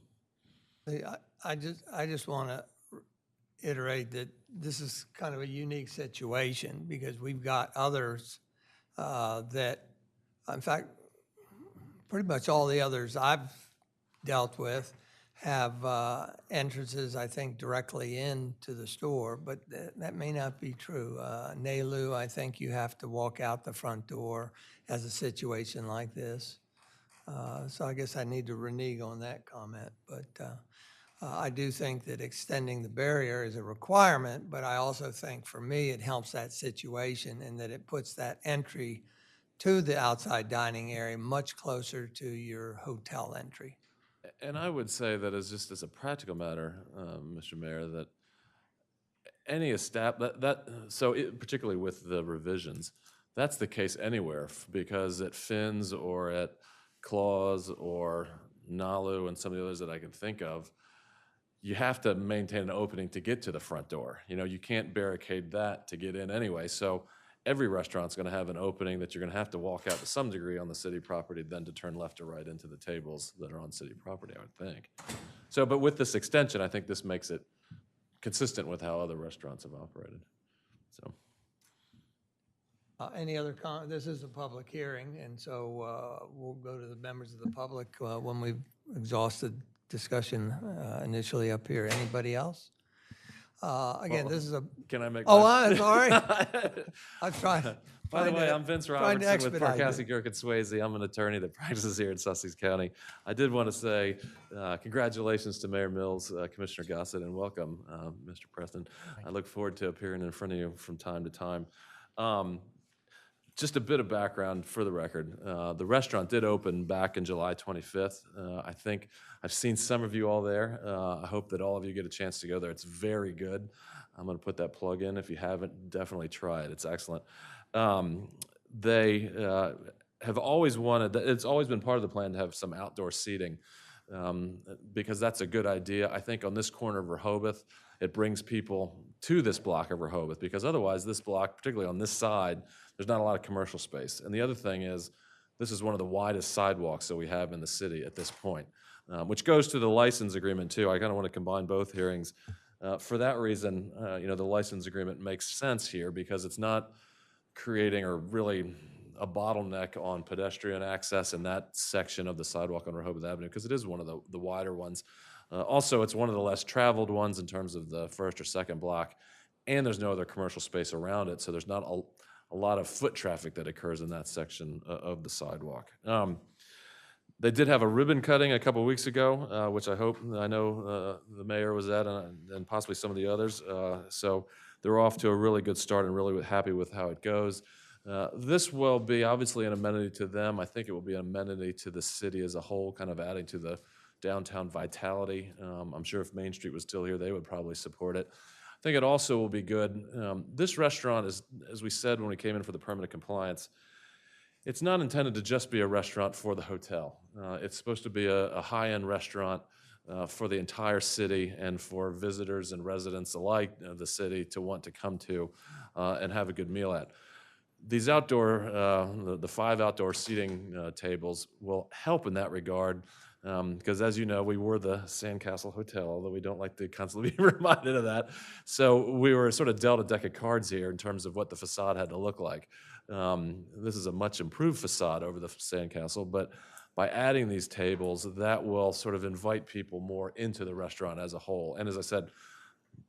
I just want to iterate that this is kind of a unique situation because we've got others that, in fact, pretty much all the others I've dealt with have entrances, I think, directly into the store, but that may not be true. NALU, I think you have to walk out the front door as a situation like this. So I guess I need to renege on that comment, but I do think that extending the barrier is a requirement, but I also think for me it helps that situation in that it puts that entry to the outside dining area much closer to your hotel entry. And I would say that as a practical matter, Mr. Mayor, that any particularly with the revisions, that's the case anywhere because at Finn's or at Claw's or Nalu and some of the others that I can think of, you have to maintain an opening to get to the front door. You can't barricade that to get in anyway. So every restaurant's going to have an opening that you're going to have to walk out to some degree on the city property, then to turn left or right into the tables that are on city property, I would think. So, but with this extension, I think this makes it consistent with how other restaurants have operated. So. Any other comment? This is a public hearing, and so we'll go to the members of the public when we've exhausted discussion initially up here. Anybody else? Again, this is a. Can I make? Oh, I'm sorry. I'm trying. By the way, I'm Vince Robertson with expedite Parkassi, Girk, and Swayze. I'm an attorney that practices here in Sussex County. I did want to say congratulations to Mayor Mills, Commissioner Gossett, and welcome, Mr. Preston. I look forward to appearing in front of you from time to time. Just a bit of background for the record. The restaurant did open back in July 25th. I think I've seen some of you all there. I hope that all of you get a chance to go there. It's very good. I'm going to put that plug in. If you haven't, definitely try it. It's excellent. They have always wanted, it's always been part of the plan to have some outdoor seating because that's a good idea. I think on this corner of Rehoboth, it brings people to this block of Rehoboth because otherwise this block, particularly on this side, there's not a lot of commercial space. And the other thing is, this is one of the widest sidewalks that we have in the city at this point, which goes to the license agreement too. I kind of want to combine both hearings. For that reason, the license agreement makes sense here because it's not creating or really a bottleneck on pedestrian access in that section of the sidewalk on Rehoboth Avenue because it is one of the wider ones. Also, it's one of the less traveled ones in terms of the first or second block, and there's no other commercial space around it, so there's not a lot of foot traffic that occurs in that section of the sidewalk. They did have a ribbon cutting a couple weeks ago, which I know the mayor was at and possibly some of the others. So they're off to a really good start and really happy with how it goes. This will be obviously an amenity to them. I think it will be an amenity to the city as a whole, kind of adding to the downtown vitality. I'm sure if Main Street was still here, they would probably support it. I think it also will be good. This restaurant is, as we said when we came in for the permanent compliance, it's not intended to just be a restaurant for the hotel. It's supposed to be a high-end restaurant for the entire city and for visitors and residents alike of the city to want to come to and have a good meal at. These outdoor, the 5 outdoor seating tables will help in that regard because, as you know, we were the Sandcastle Hotel, although we don't like to constantly be reminded of that. So we were sort of dealt a deck of cards here in terms of what the facade had to look like. This is a much improved facade over the Sandcastle, but by adding these tables, that will sort of invite people more into the restaurant as a whole. And as I said,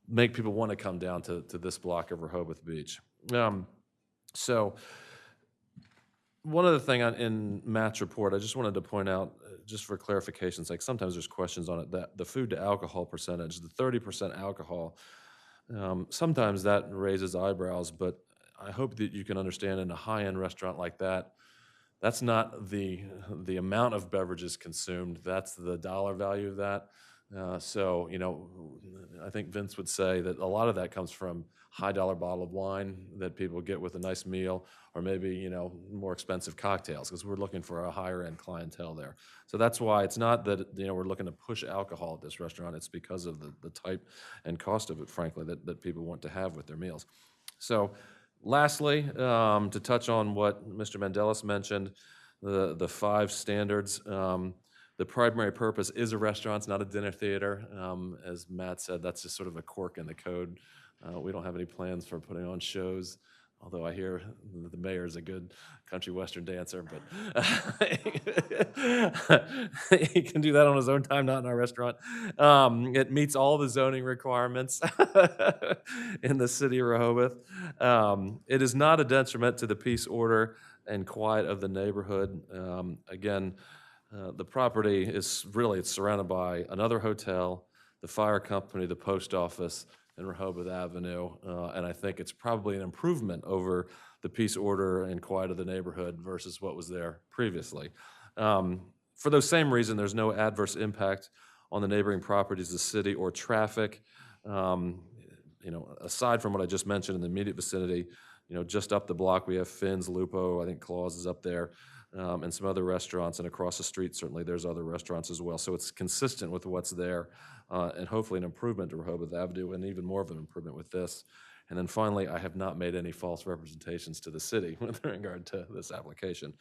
make people want to come down to this block of Rehoboth Beach. So one other thing in Matt's report, I just wanted to point out, just for clarification's sake, sometimes there's questions on it, that the food to alcohol percentage, the 30% alcohol, sometimes that raises eyebrows, but I hope that you can understand in a high-end restaurant like that, that's not the amount of beverages consumed, that's the dollar value of that. So, you know, I think Vince would say that a lot of that comes from high-dollar bottle of wine that people get with a nice meal, or maybe, you know, more expensive cocktails, because we're looking for a higher-end clientele there. So that's why it's not that, you know, we're looking to push alcohol at this restaurant. It's because of the type and cost of it, frankly, that people want to have with their meals. So lastly, to touch on what Mr. Mandelis mentioned, the 5 standards. The primary purpose is a restaurant, it's not a dinner theater. As Matt said, that's just sort of a quirk in the code. We don't have any plans for putting on shows, although I hear the mayor is a good country western dancer, but he can do that on his own time, not in our restaurant. It meets all the zoning requirements in the city of Rehoboth. It is not a detriment to the peace, order, and quiet of the neighborhood. Again, the property is really, it's surrounded by another hotel, the fire company, the post office, and Rehoboth Avenue. And I think it's probably an improvement over the peace, order, and quiet of the neighborhood versus what was there previously. For those same reasons, there's no adverse impact on the neighboring properties of the city or traffic. You know, aside from what I just mentioned in the immediate vicinity, you know, just up the block, we have Finn's, Lupo, I think Claus is up there. And some other restaurants, and across the street, certainly there's other restaurants as well. So it's consistent with what's there, and hopefully an improvement to Rehoboth Avenue, and even more of an improvement with this. And then finally, I have not made any false representations to the city with regard to this application.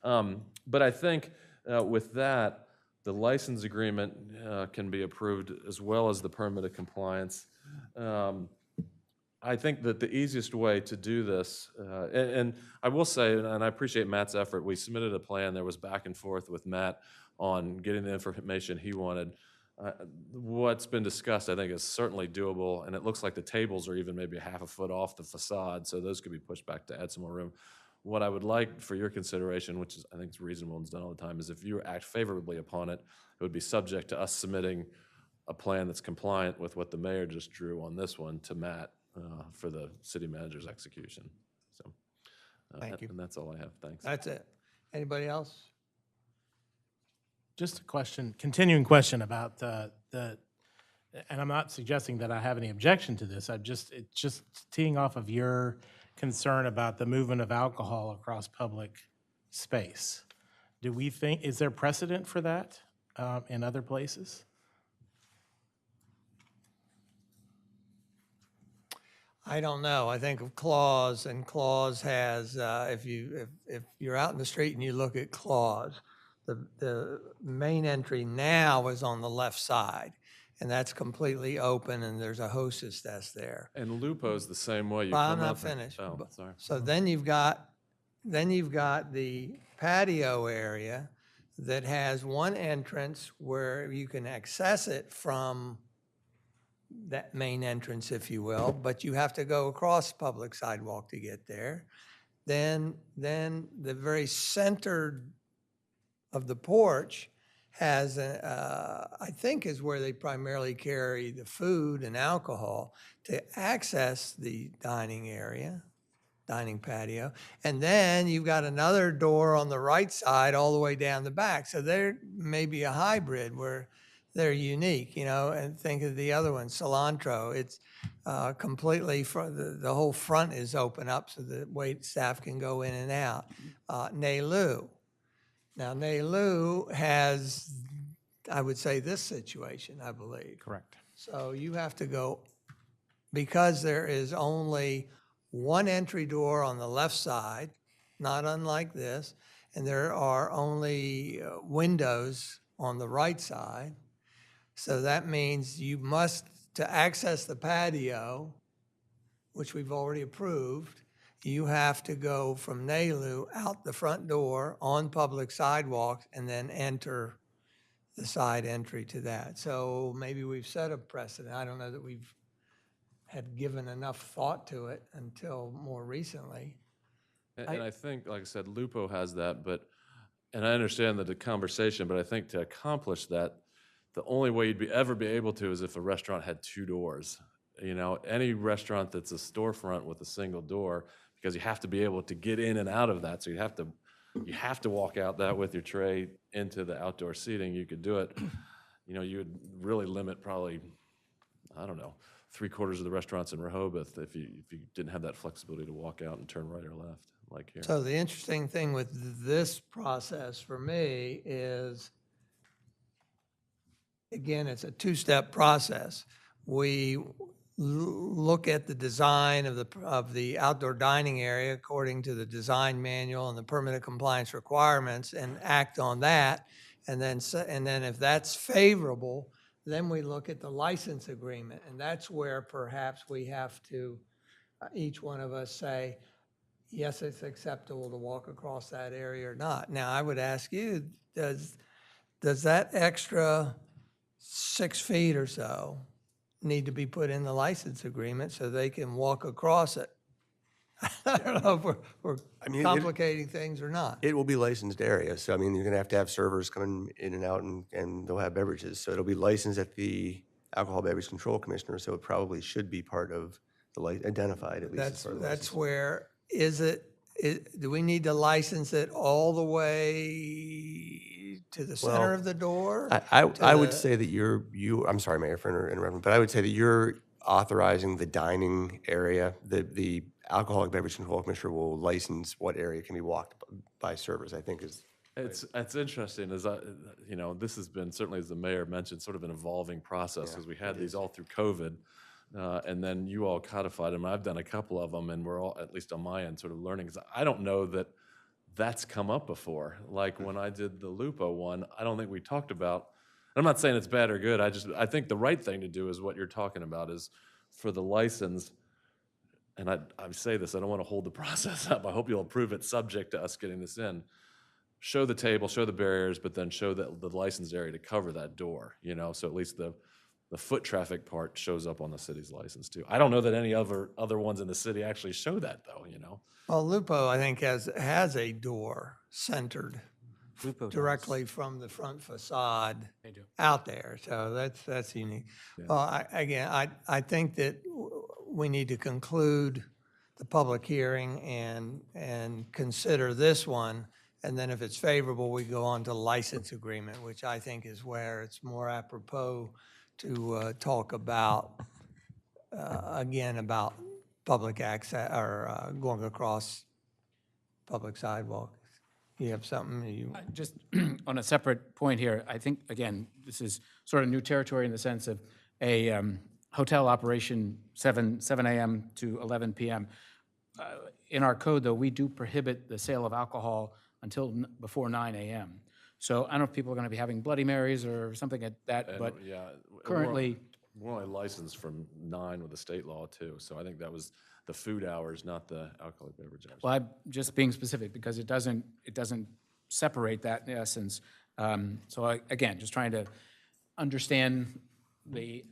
But I think with that, the license agreement can be approved as well as the permit of compliance. I think that the easiest way to do this, and I will say, and I appreciate Matt's effort, we submitted a plan, there was back and forth with Matt on getting the information he wanted. What's been discussed, I think, is certainly doable, and it looks like the tables are even maybe half a foot off the facade, so those could be pushed back to add some more room. What I would like for your consideration, which is, I think is reasonable and is done all the time, is if you act favorably upon it, it would be subject to us submitting a plan that's compliant with what the mayor just drew on this one to Matt for the city manager's execution. So, Thank you. And that's all I have. Thanks. That's it. Anybody else? Just a question, continuing question about the, and I'm not suggesting that I have any objection to this. It's just teeing off of your concern about the movement of alcohol across public space. Do we think, is there precedent for that in other places? I don't know. I think of Claus, and Claus has, if you're out in the street and you look at Claus, the main entry now is on the left side, and that's completely open, and there's a hostess desk there. And Lupo's the same way. You Well, come I'm not up and- finished. Oh, sorry. So then you've got the patio area that has one entrance where you can access it from that main entrance, if you will, but you have to go across public sidewalk to get there. Then the very center of the porch has, I think is where they primarily carry the food and alcohol to access the dining area, dining patio. And then you've got another door on the right side all the way down the back. So there may be a hybrid where they're unique, you know, and think of the other one, Cilantro. It's completely, the whole front is open up so the wait staff can go in and out. Neilu. Now, Neilu has I would say, this situation, I believe. Correct. So you have to go, because there is only one entry door on the left side, not unlike this, and there are only windows on the right side. So that means you must, to access the patio, which we've already approved, you have to go from NALU out the front door on public sidewalks and then enter the side entry to that. So maybe we've set a precedent. I don't know that we've had given enough thought to it until more recently. And I think, like I said, Lupo has that, and I understand the conversation, but I think to accomplish that, the only way you'd ever be able to is if a restaurant had two doors. You know, any restaurant that's a storefront with a single door, because you have to be able to get in and out of that. So you have to walk out that with your tray into the outdoor seating. You could do it. You know, you would really limit probably, I don't know, 3/4 of the restaurants in Rehoboth if you didn't have that flexibility to walk out and turn right or left like here. So the interesting thing with this process for me is, again, it's a two-step process. We look at the design of the outdoor dining area according to the design manual and the permanent compliance requirements and act on that. And then if that's favorable, then we look at the license agreement. And that's where perhaps we have to, each one of us say, yes, it's acceptable to walk across that area or not. Now, I would ask you, does that extra 6 feet or so need to be put in the license agreement so they can walk across it? I don't know if we're complicating things or not. It will be licensed area, so I mean, you're gonna have servers coming in and out, and they'll have beverages. So it'll be licensed at the Alcohol Beverage Control Commissioner, so it probably should be part of the, identified at least as part of the license. That's where, do we need to license it all the way to the center of the door? I would say that I'm sorry, Mayor, for interrupting, but I would say that you're authorizing the dining area. The Alcoholic Beverage Control Commissioner will license what area can be walked by servers, I think is. It's interesting, you know, this has been, certainly as the mayor mentioned, sort of an evolving process, because we had these all through COVID, and then you all codified them. I've done a couple of them, and we're all, at least on my end, sort of learning, because I don't know that that's come up before. Like when I did the Lupo one, I don't think we talked about, I'm not saying it's bad or good, I think the right thing to do is what you're talking about, is for the license, and I say this, I don't want to hold the process up, I hope you'll approve it subject to us getting this in. Show the table, show the barriers, but then show the licensed area to cover that door, you know, so at least the foot traffic part shows up on the city's license too. I don't know that any other ones in the city actually show that though, you know. Well, Lupo, I think, has a door centered directly from the front facade out there. So that's unique. Yeah. Well, I think that we need to conclude the public hearing and consider this one. And then if it's favorable, we go on to license agreement, which I think is where it's more apropos to talk about, again, about public access or going across public sidewalks. You have something Just on a separate point here, I think, again, this is sort of new territory in the sense of a hotel operation 7 a.m. to 11 p.m. In our code, though, we do prohibit the sale of alcohol until before 9 a.m. So I don't know if people are going to be having Bloody Marys or something like that, but yeah, currently... We're only licensed from 9 with the state law too, so I think that was the food hours, not the alcoholic beverage hours. Well, I'm just being specific because it doesn't separate that in essence. So again, just trying to understand the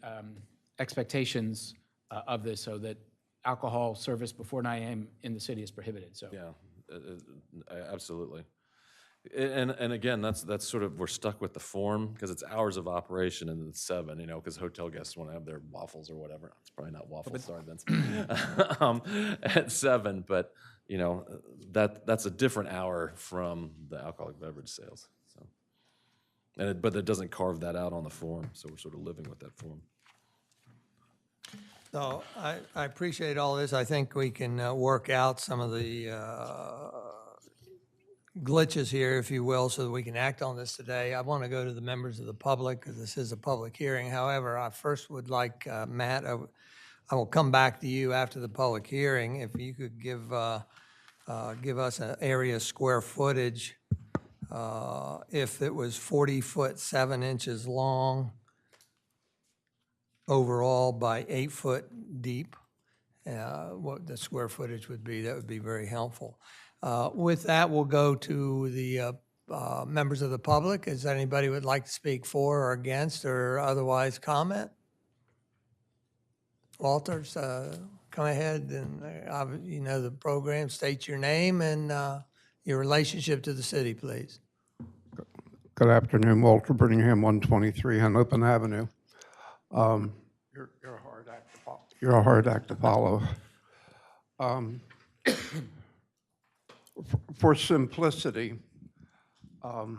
expectations of this so that alcohol service before 9 a.m. in the city is prohibited, so. Yeah, absolutely. And again, that's sort of, we're stuck with the form because it's hours of operation and it's 7, you know, because hotel guests want to have their waffles or whatever. It's probably not waffles, sorry, Vince. At 7, but, you know, that's a different hour from the alcoholic beverage sales. So, but it doesn't carve that out on the form, so we're sort of living with that form. So I appreciate all this. I think we can work out some of the glitches here, if you will, so that we can act on this today. I want to go to the members of the public because this is a public hearing. However, I first would like, Matt, I will come back to you after the public hearing. If you could give us an area square footage, if it was 40 foot 7 inches long overall by 8 foot deep, what the square footage would be, that would be very helpful. With that, we'll go to the members of the public. Is there anybody who would like to speak for or against or otherwise comment? Walters, come ahead and you know the program. State your name and your relationship to the city, please. Good afternoon, Walter Birmingham, 123 Henlopen Avenue. You're a hard act to follow. For simplicity, let's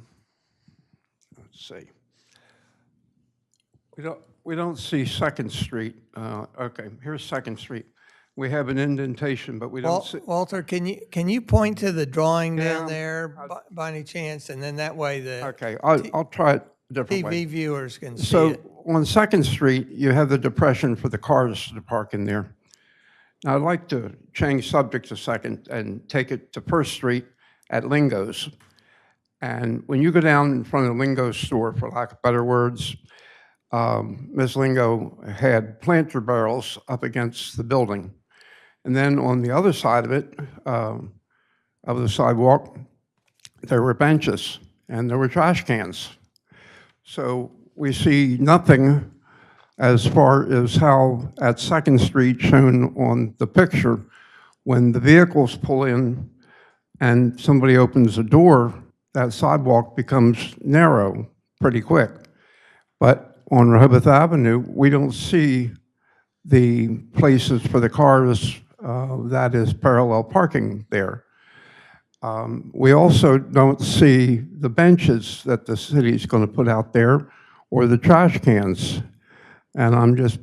see. We don't see Second Street. Okay, here's Second Street. We have an indentation, but we don't see. Walter, can you point to the drawing down there by any chance, and then that way the Okay, I'll try it a different way. TV viewers can see So it. on Second Street, you have the depression for the cars to park in there. Now, I'd like to change subjects a second and take it to First Street at Lingo's. And when you go down in front of the Lingo's store, for lack of better words, Ms. Lingo had planter barrels up against the building. And then on the other side of it, of the sidewalk, there were benches and there were trash cans. So we see nothing as far as how at Second Street shown on the picture, when the vehicles pull in and somebody opens the door, that sidewalk becomes narrow pretty quick. But on Rehoboth Avenue, we don't see the places for the cars that is parallel parking there. We also don't see the benches that the city is going to put out there or the trash cans. And I'm just,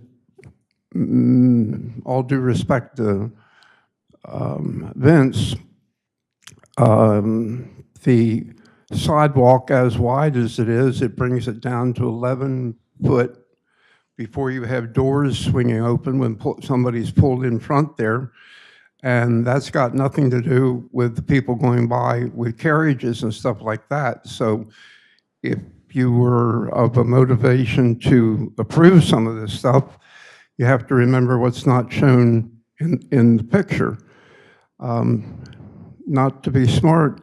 all due respect to Vince, the sidewalk as wide as it is, it brings it down to 11 foot before you have doors swinging open when somebody's pulled in front there. And that's got nothing to do with the people going by with carriages and stuff like that. So if you were of a motivation to approve some of this stuff, you have to remember what's not shown in the picture. Not to be smart,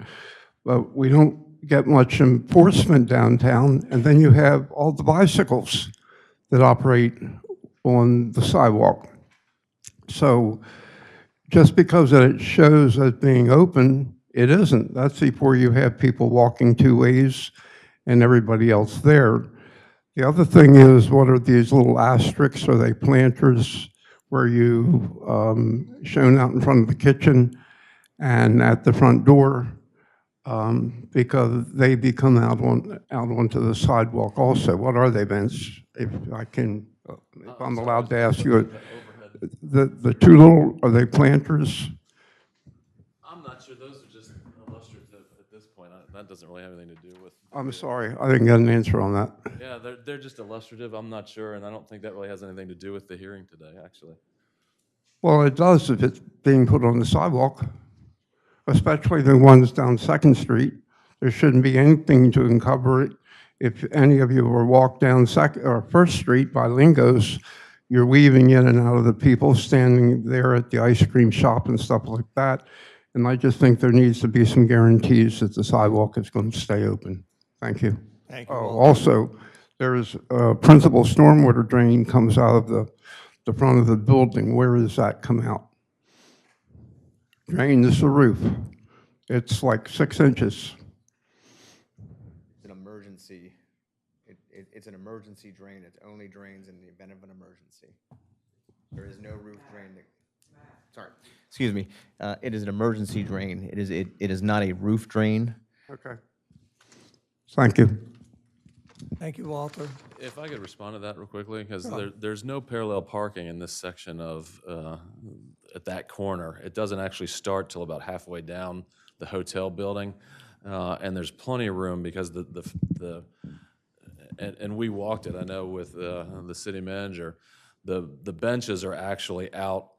but we don't get much enforcement downtown, and then you have all the bicycles that operate on the sidewalk. So just because it shows as being open, it isn't. That's before you have people walking two ways and everybody else there. The other thing is, what are these little asterisks? Are they planters where you, shown out in front of the kitchen and at the front door, because they become out onto the sidewalk also? What are they, Vince? If I'm allowed to ask you, the two little, are they planters? I'm not sure. Those are just illustrative at this point. That doesn't really have anything to do with. I'm sorry, I didn't get an answer on that. Yeah, they're just illustrative. I'm not sure, and I don't think that really has anything to do with the hearing today, actually. Well, it does if it's being put on the sidewalk, especially the ones down Second Street. There shouldn't be anything to uncover it. If any of you were walk down First Street by Lingo's, you're weaving in and out of the people standing there at the ice cream shop and stuff like that. And I just think there needs to be some guarantees that the sidewalk is going to stay open. Thank you. Thank you. Also, there's a principal stormwater drain comes out of the front of the building. Where does that come out? Drain is the roof. It's like 6 inches. It's an emergency. It's an emergency drain. It only drains in the event of an emergency. There is no roof drain. Sorry, excuse me. It is an emergency drain. It is not a roof drain. Okay. Thank you. Thank you, Walter. If I could respond to that real quickly, because there's no parallel parking in this section of, at that corner. It doesn't actually start till about halfway down the hotel building. and there's plenty of room because and we walked it, I know, with the city manager. The benches are actually out.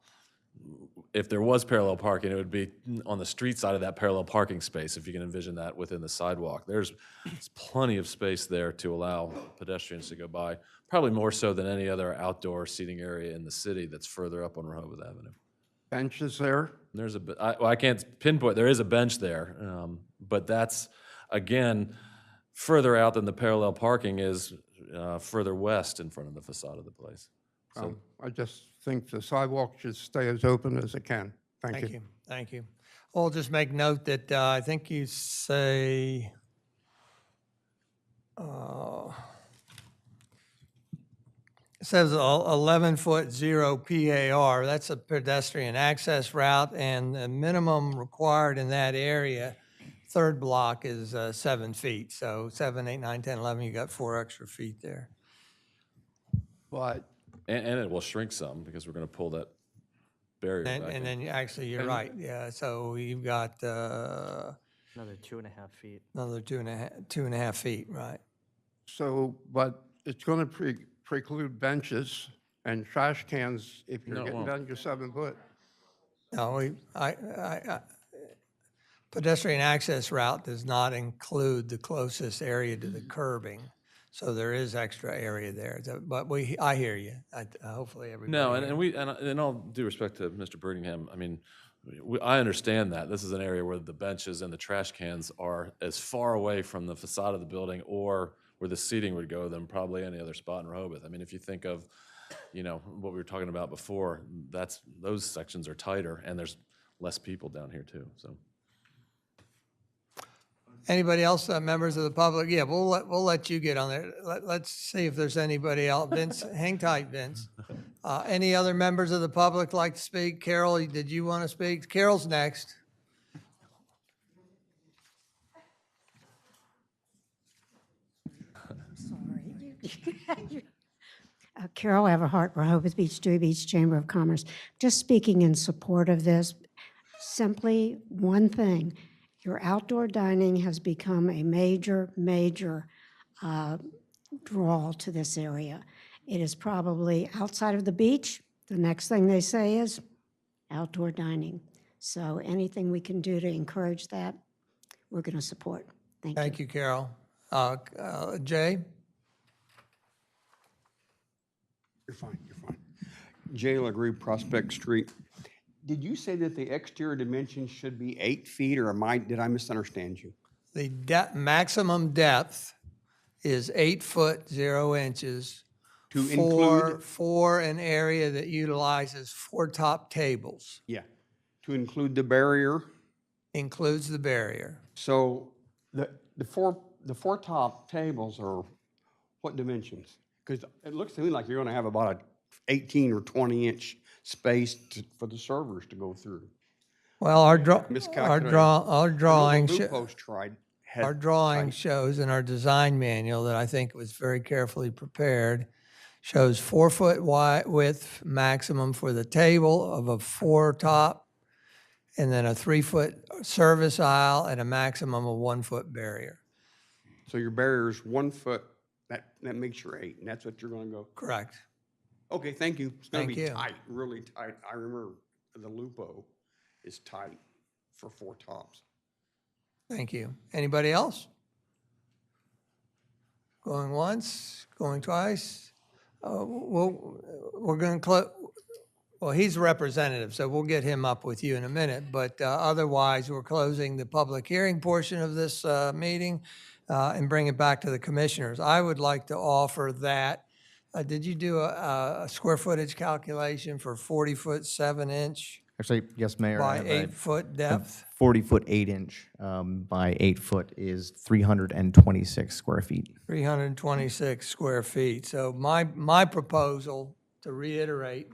If there was parallel parking, it would be on the street side of that parallel parking space, if you can envision that within the sidewalk. There's plenty of space there to allow pedestrians to go by, probably more so than any other outdoor seating area in the city that's further up on Rehoboth Avenue. Benches there? There's I can't pinpoint, there is a bench there, but that's, again, further out than the parallel parking is further west in front of the facade of the place. So, I just think the sidewalk should stay as open as it can. Thank you. Thank you. I'll just make note that I think you say, it says 11-foot 0 PAR. That's a pedestrian access route, and the minimum required in that area, third block, is 7 feet. So 7, 8, 9, 10, 11, you got 4 extra feet there. But and it will shrink some because we're going to pull that barrier back in. And then actually, you're right. Yeah, so you've got Another 2.5 feet. another 2.5 feet, right? So, but it's going to preclude benches and trash cans if you're No, it getting won't. down to 7 foot. No, pedestrian access route does not include the closest area to the curbing. So there is extra area there, but I hear you. Hopefully everybody. No, and in all due respect to Mr. Birmingham, I mean, I understand that. This is an area where the benches and the trash cans are as far away from the facade of the building or where the seating would go than probably any other spot in Rehoboth. I mean, if you think of, what we were talking about before, those sections are tighter, and there's less people down here too, so. Anybody else, members of the public? Yeah, we'll let you get on there. Let's see if there's anybody else. Vince, hang tight, Vince. Any other members of the public like to speak? Carol, did you want to speak? Carol's next. Carol Everhart, Rehoboth Beach, Dewey Beach Chamber of Commerce. Just speaking in support of this, simply one thing. Your outdoor dining has become a major draw to this area. It is probably outside of the beach. The next thing they say is outdoor dining. So anything we can do to encourage that, we're going to support. Thank you. Thank you, Carol. Jay? You're fine. Jay Lagree, Prospect Street. Did you say that the exterior dimensions should be 8 feet, or did I misunderstand you? The maximum depth is 8 foot 0 inches for an area that utilizes 4 top tables. Yeah. To include the barrier? Includes the barrier. So the four top tables are what dimensions? Because it looks to me like you're going to have about a 18 or 20 inch space for the servers to go through. Well, our drawing shows in our design manual that I think was very carefully prepared, shows 4 foot width maximum for the table of a 4 top, and then a 3 foot service aisle and a maximum of 1 foot barrier. So your barrier is 1 foot, that makes your 8, and that's what you're going to go? Correct. Okay, thank you. It's going to Thank be you. tight, really tight. I remember the Lupo is tight for 4 tops. Thank you. Anybody else? Going once, going twice? We're going to close. Well, he's a representative, so we'll get him up with you in a minute. But otherwise, we're closing the public hearing portion of this meeting and bring it back to the commissioners. I would like to offer that. Did you do a square footage calculation for 40 foot 7 inch Actually, yes, Mayor. I by have 8 foot depth? 40 foot 8 inch by 8 foot is 326 square feet. 326 square feet. So my proposal, to reiterate,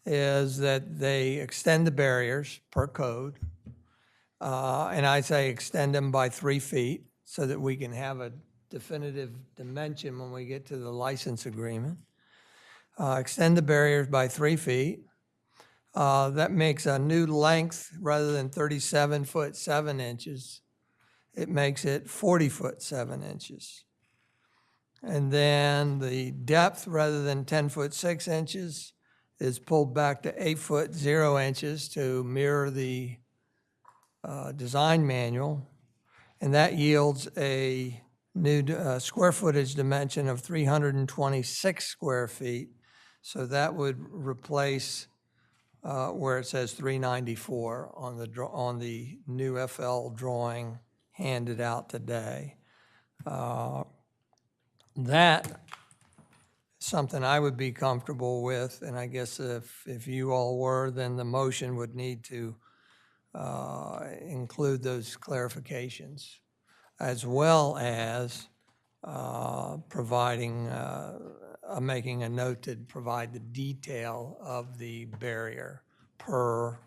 is that they extend the barriers per code. And I say extend them by 3 feet so that we can have a definitive dimension when we get to the license agreement. Extend the barriers by 3 feet. That makes a new length rather than 37 foot 7 inches. it makes it 40 foot 7 inches. And then the depth, rather than 10 foot 6 inches, is pulled back to 8 foot 0 inches to mirror the design manual. And that yields a new square footage dimension of 326 square feet. So that would replace where it says 394 on the new FL drawing handed out today. That is something I would be comfortable with, and I guess if you all were, then the motion would need to include those clarifications, as well as making a note to provide the detail of the barrier per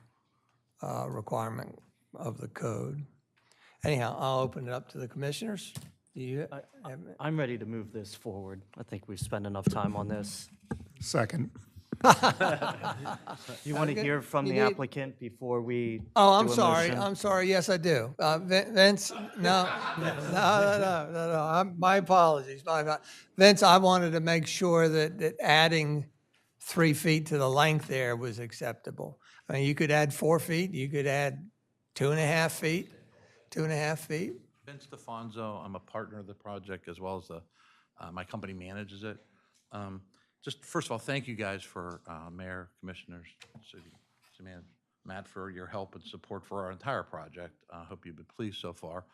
requirement of the code. Anyhow, I'll open it up to the commissioners. Do you have? I'm ready to move this forward. I think we've spent enough time on this. Second. You want to hear from the applicant before we Oh, do I'm a sorry. motion? I'm sorry. Yes, I do. Vince, no. My apologies. Vince, I wanted to make sure that adding 3 feet to the length there was acceptable. I mean, you could add 4 feet. You could add 2.5 feet. 2.5 feet. Vince DeFonso, I'm a partner of the project as well as my company manages it. Just first of all, thank you guys for Mayor, Commissioners, City Manager, Matt, for your help and support for our entire project. I hope you've been pleased so far.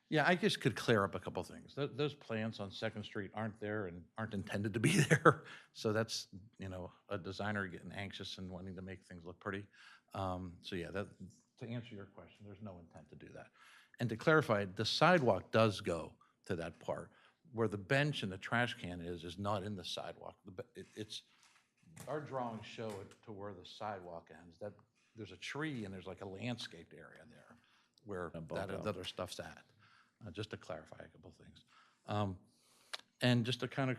Yeah, I just could clear up a couple things. Those plans on 2nd Street aren't there and aren't intended to be there. So that's, a designer getting anxious and wanting to make things look pretty. So yeah, to answer your question, there's no intent to do that. And to clarify, the sidewalk does go to that part. Where the bench and the trash can is not in the sidewalk. It's our drawings show it to where the sidewalk ends. That there's a tree and there's like a landscaped area there where that other stuff's at. Just to clarify a couple things, and just to kind of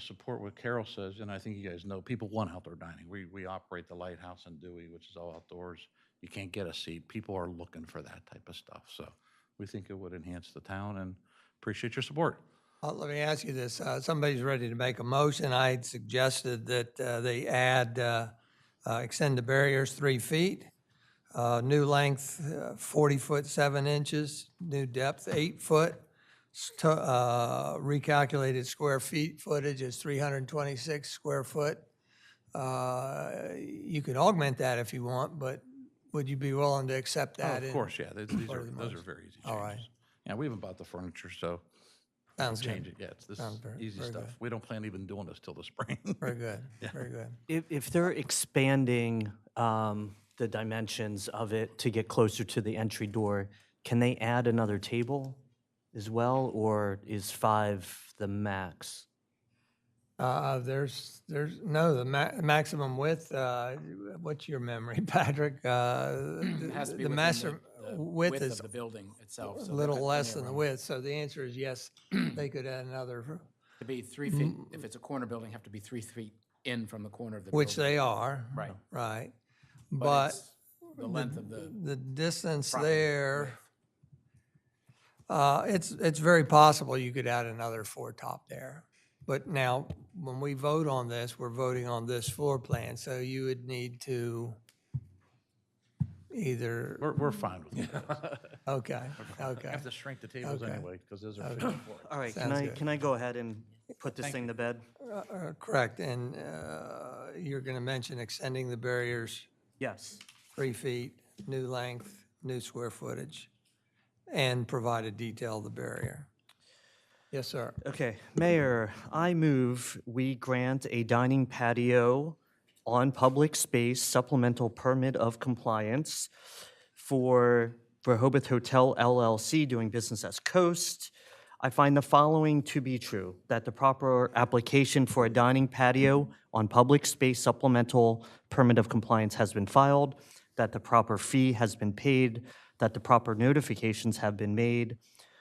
support what Carol says, and I think you guys know, people want outdoor dining. We operate the Lighthouse in Dewey, which is all outdoors. You can't get a seat. People are looking for that type of stuff. So we think it would enhance the town, and appreciate your support. Let me ask you this. Somebody's ready to make a motion. I had suggested that they add, extend the barriers 3 feet, new length 40 foot 7 inches, new depth 8 foot, recalculated square feet footage is 326 square foot. You could augment that if you want, but would you be willing to accept that? Of course, yeah. Those are very easy changes. All right. Yeah, we haven't bought the furniture, so. Sounds change good. it. Yeah, this Sounds is easy very stuff. good. We don't plan even doing this till the spring. Very good, Yeah. very good. If they're expanding the dimensions of it to get closer to the entry door, can they add another table as well, or is 5 the max? There's no, the maximum width, what's your memory, Patrick? It has to be The within master the width is of the building itself. a so little they've got less plenty than of the room. width, so the answer is yes, they could add another, To be 3 feet, if it's a corner building, have to be 3 feet in from the corner of the building. which they are. Right. Right. But But it's the length of the distance property there, it's very possible you could add another 4 top there. But now, when we vote on this, we're voting on this floor plan, so you would need to either. We're fine with it. Okay, I okay. have to shrink the tables Okay. anyway, because those are Okay. 54. All right, Sounds good. can I go ahead and put this thing to bed? Correct, and you're going to mention extending the barriers Yes. 3 feet, new length, new square footage, and provide a detail of the barrier. Yes, sir. Okay, Mayor, I move we grant a dining patio on public space supplemental permit of compliance for Rehoboth Hotel LLC doing business as Coast. I find the following to be true, that the proper application for a dining patio on public space supplemental permit of compliance has been filed, that the proper fee has been paid, that the proper notifications have been made,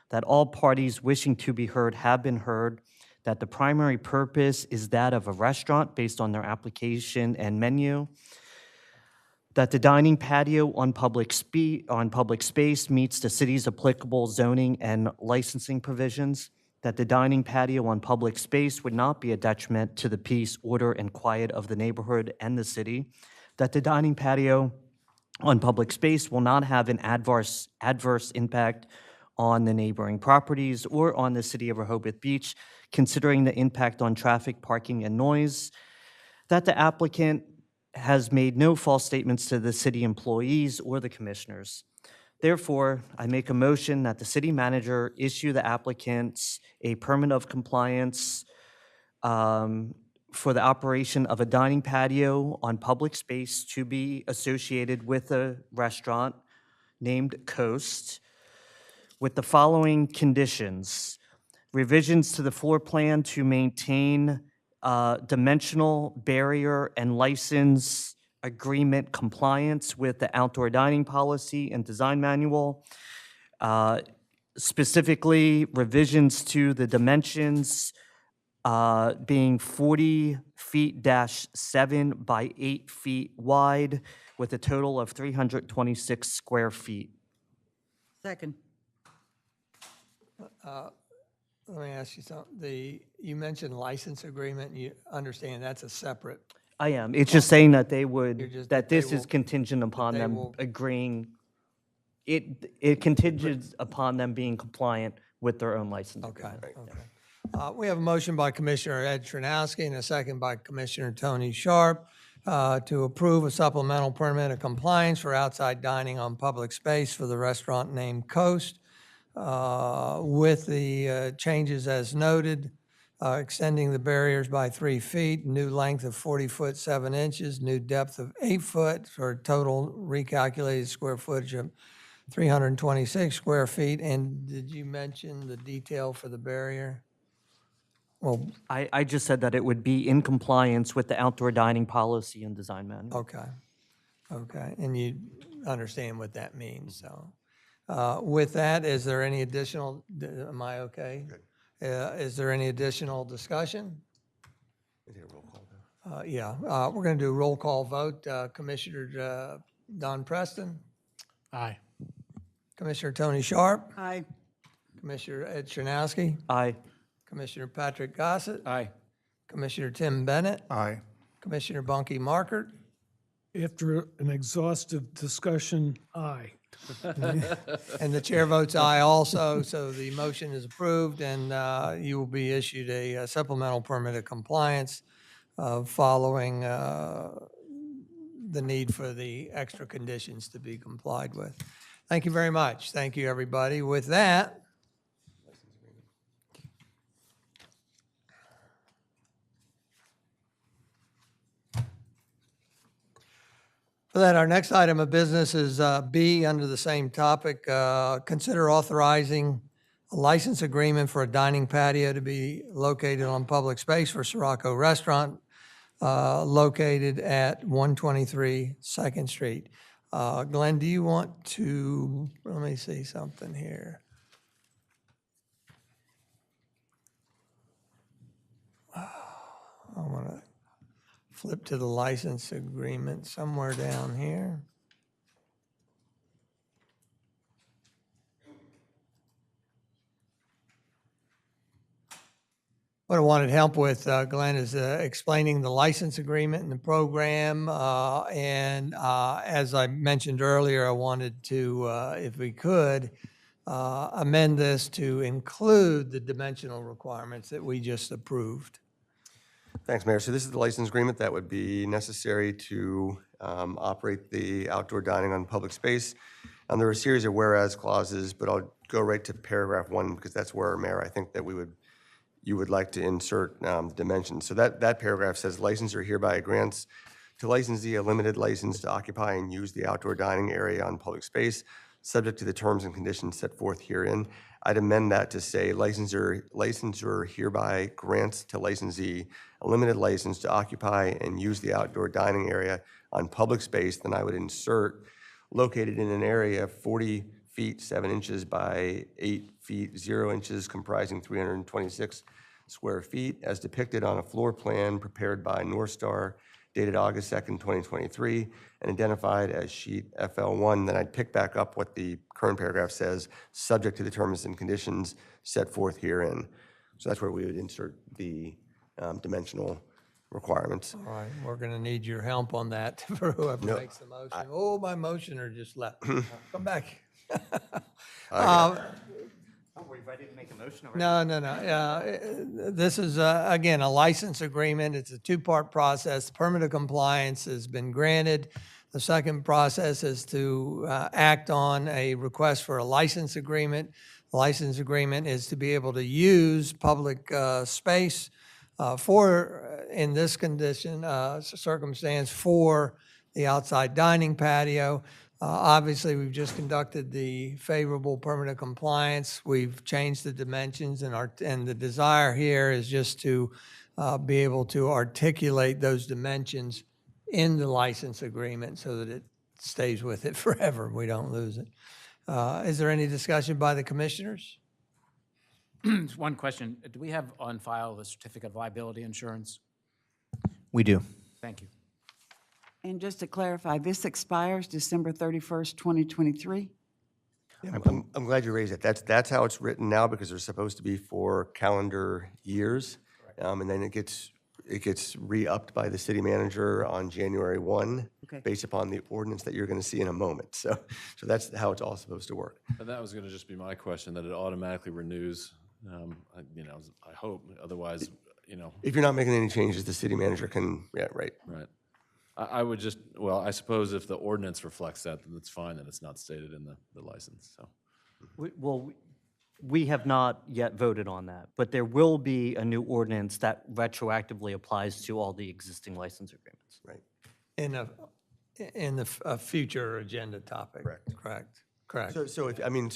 that all parties wishing to be heard have been heard, that the primary purpose is that of a restaurant based on their application and menu, that the dining patio on public space meets the city's applicable zoning and licensing provisions, that the dining patio on public space would not be a detriment to the peace, order, and quiet of the neighborhood and the city, that the dining patio on public space will not have an adverse impact on the neighboring properties or on the city of Rehoboth Beach, considering the impact on traffic, parking, and noise, that the applicant has made no false statements to the city employees or the commissioners. Therefore, I make a motion that the city manager issue the applicants a permit of compliance for the operation of a dining patio on public space to be associated with a restaurant named Coast, with the following conditions: revisions to the floor plan to maintain dimensional barrier and license agreement compliance with the outdoor dining policy and design manual, specifically revisions to the dimensions being 40 feet -7 by 8 feet wide with a total of 326 square feet. Second. Let me ask you something. You mentioned license agreement, you understand that's a separate. I am. It's just saying that they would, just- that they this is will- contingent upon they them will- agreeing, it contingents upon them being compliant with their own license. Okay. We have a motion by Commissioner Ed Tranowski and a second by Commissioner Tony Sharp to approve a supplemental permit of compliance for outside dining on public space for the restaurant named Coast, with the changes as noted, extending the barriers by 3 feet, new length of 40 foot 7 inches, new depth of 8 foot for a total recalculated square footage of 326 square feet. And did you mention the detail for the barrier? Well, I just said that it would be in compliance with the outdoor dining policy and design manual. okay, and you understand what that means, so. With that, is there any additional, am I okay? Is there any additional discussion? Yeah, we're going to do a roll call vote. Commissioner Don Preston? Aye. Commissioner Tony Sharp? Aye. Commissioner Ed Chernowski? Aye. Commissioner Patrick Gossett? Aye. Commissioner Tim Bennett? Aye. Commissioner Bunky Markert? After an exhaustive discussion, aye. And the chair votes aye also, so the motion is approved, and you will be issued a supplemental permit of compliance following the need for the extra conditions to be complied with. Thank you very much. Thank you, everybody. With that, our next item of business is B, under the same topic. Consider authorizing a license agreement for a dining patio to be located on public space for Sirocco Restaurant, located at 123 2nd Street. Glenn, do you want to, let me see something here. I want to flip to the license agreement somewhere down here. What I wanted help with, Glenn, is explaining the license agreement and the program. And as I mentioned earlier, I wanted to, if we could, amend this to include the dimensional requirements that we just approved. Thanks, Mayor. So this is the license agreement that would be necessary to operate the outdoor dining on public space. And there are a series of whereas clauses, but I'll go right to paragraph 1 because that's where, Mayor, I think that you would like to insert dimensions. So that paragraph says licensor hereby grants to licensee a limited license to occupy and use the outdoor dining area on public space, subject to the terms and conditions set forth herein. I'd amend that to say licensor hereby grants to licensee a limited license to occupy and use the outdoor dining area on public space. Then I would insert located in an area 40 feet 7 inches by 8 feet 0 inches, comprising 326 square feet, as depicted on a floor plan prepared by North Star, dated August 2nd, 2023, and identified as sheet FL1. Then I'd pick back up what the current paragraph says, subject to the terms and conditions set forth herein. So that's where we would insert the dimensional requirements. All right, we're going to need your help on that for whoever No, makes the motion. Oh, my motioner just left. Come back. Don't worry if I didn't make a motion already. No. This is, again, a license agreement. It's a two-part process. Permit of compliance has been granted. The second process is to act on a request for a license agreement. The license agreement is to be able to use public space in this condition, circumstance, for the outside dining patio. Obviously, we've just conducted the favorable permit of compliance. We've changed the dimensions, and the desire here is just to be able to articulate those dimensions in the license agreement so that it stays with it forever. We don't lose it. Is there any discussion by the commissioners? Just one question. Do we have on file the certificate of liability insurance? We do. Thank you. And just to clarify, this expires December 31st, 2023? I'm glad you raised it. That's how it's written now because they're supposed to be for calendar years. And then it gets re-upped by the city manager on January 1, based upon the ordinance that you're going to see in a moment. So that's how it's all supposed to work. And that was going to just be my question, that it automatically renews, I hope, otherwise, If you're not making any changes, the city manager can, right. Right. I would just, well, I suppose if the ordinance reflects that, then it's fine that it's not stated in the license, so. We have not yet voted on that, but there will be a new ordinance that retroactively applies to all the existing license agreements. Right. In a future agenda topic. Correct. So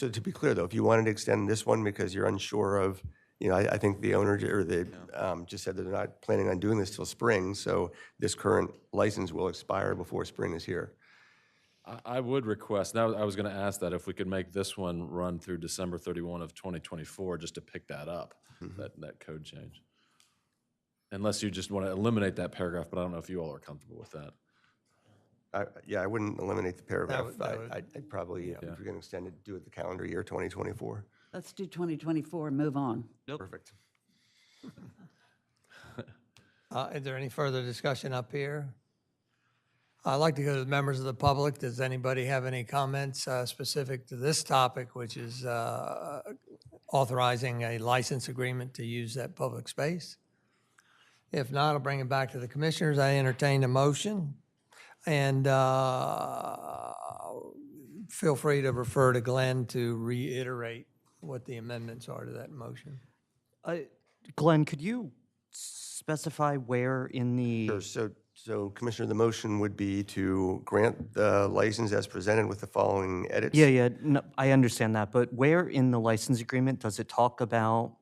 to be clear though, if you wanted to extend this one because you're unsure of, I think the owner just said that they're not planning on doing this till spring, so this current license will expire before spring is here. I would request, now I was going to ask that if we could make this one run through December 31 of 2024, just to pick that up, that code change. Unless you just want to eliminate that paragraph, but I don't know if you all are comfortable with that. I wouldn't eliminate the paragraph. I'd probably, if you're going to extend it, do it the calendar year 2024. Let's do 2024 and move on. Perfect. Is there any further discussion up here? I'd like to go to the members of the public. Does anybody have any comments specific to this topic, which is authorizing a license agreement to use that public space? If not, I'll bring it back to the commissioners. I entertain a motion. And feel free to refer to Glenn to reiterate what the amendments are to that motion. Glenn, could you specify where in the? Sure. So Commissioner, the motion would be to grant the license as presented with the following edits. Yeah, no, I understand that, but where in the license agreement does it talk about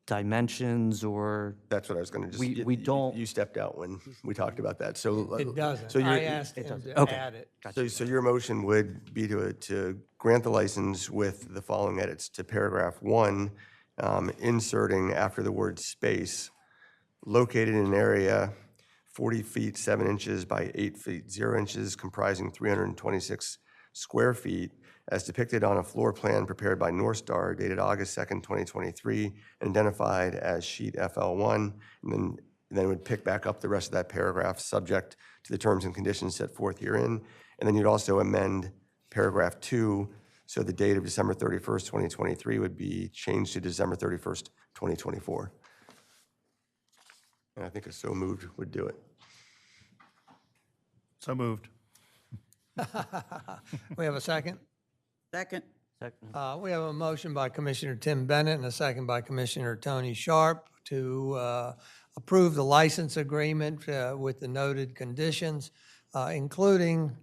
dimensions or? That's what I was going to just. We don't. You stepped out when we talked about that. So It doesn't. So I asked him to add it. So your motion would be to grant the license with the following edits to paragraph 1, inserting after the word space, located in an area 40 feet 7 inches by 8 feet 0 inches, comprising 326 square feet, as depicted on a floor plan prepared by North Star dated August 2nd, 2023, and identified as sheet FL1, and then would pick back up the rest of that paragraph subject to the terms and conditions set forth herein. And then you'd also amend paragraph 2, so the date of December 31st, 2023 would be changed to December 31st, 2024. And I think a so moved would do it. So moved. We have a second? Second. We have a motion by Commissioner Tim Bennett and a second by Commissioner Tony Sharp to approve the license agreement with the noted conditions, including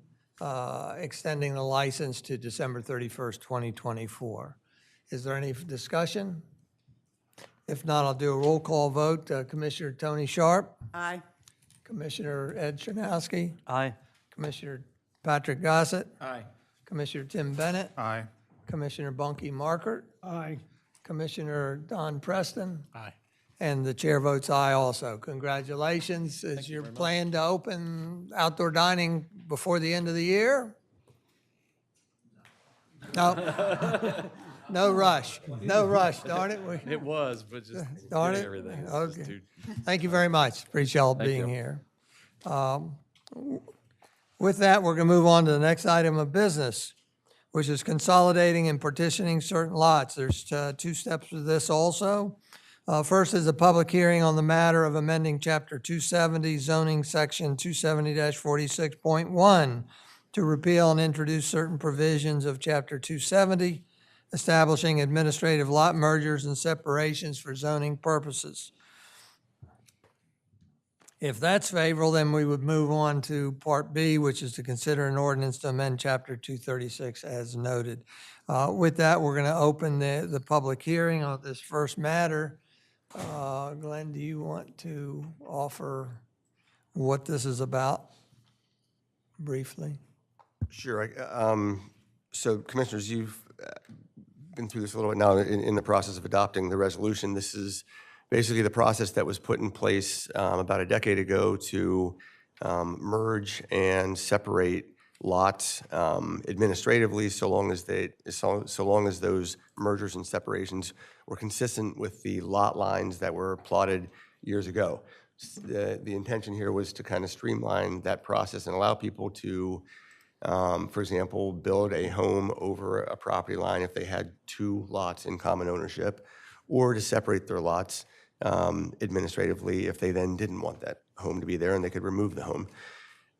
extending the license to December 31st, 2024. Is there any discussion? If not, I'll do a roll call vote. Commissioner Tony Sharp? Aye. Commissioner Ed Chernowski? Aye. Commissioner Patrick Gossett? Aye. Commissioner Tim Bennett? Aye. Commissioner Bunky Markert? Aye. Commissioner Don Preston? Aye. And the chair votes aye also. Congratulations. Is your plan to open outdoor dining before the end of the year? No. No rush. No rush, darn it. It was, but just Darn getting it. everything. is just Okay. too- Thank you very much. Appreciate y'all Thank being you. here. With that, we're going to move on to the next item of business, which is consolidating and partitioning certain lots. There's two steps to this also. First is a public hearing on the matter of amending Chapter 270 zoning section 270-46.1 to repeal and introduce certain provisions of Chapter 270, establishing administrative lot mergers and separations for zoning purposes. If that's favorable, then we would move on to Part B, which is to consider an ordinance to amend Chapter 236 as noted. With that, we're going to open the public hearing on this first matter. Glenn, do you want to offer what this is about briefly? Sure. So Commissioners, you've been through this a little bit now in the process of adopting the resolution. This is basically the process that was put in place about a decade ago to merge and separate lots administratively, so long as those mergers and separations were consistent with the lot lines that were plotted years ago. The intention here was to kind of streamline that process and allow people to, for example, build a home over a property line if they had two lots in common ownership, or to separate their lots administratively if they then didn't want that home to be there and they could remove the home.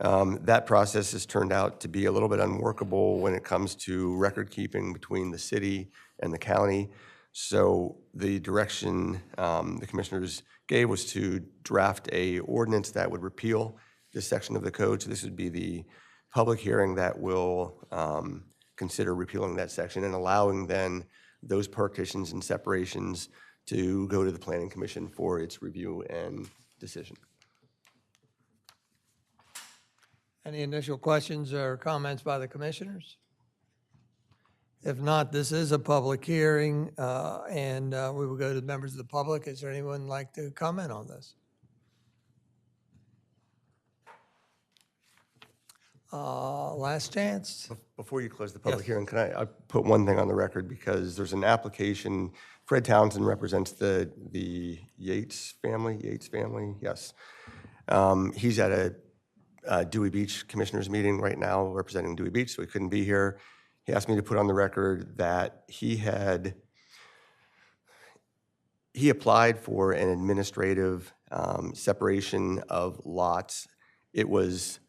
That process has turned out to be a little bit unworkable when it comes to record keeping between the city and the county. So the direction the commissioners gave was to draft a ordinance that would repeal this section of the code. So this would be the public hearing that will consider repealing that section and allowing then those partitions and separations to go to the Planning Commission for its review and decision. Any initial questions or comments by the commissioners? If not, this is a public hearing, and we will go to the members of the public. Is there anyone like to comment on this? Last chance. Before you close the public hearing, can I put one thing on the record, because there's an application. Fred Townsend represents the Yates family, yes. He's at a Dewey Beach Commissioners meeting right now representing Dewey Beach, so he couldn't be here. He asked me to put on the record that he applied for an administrative separation of lots. It was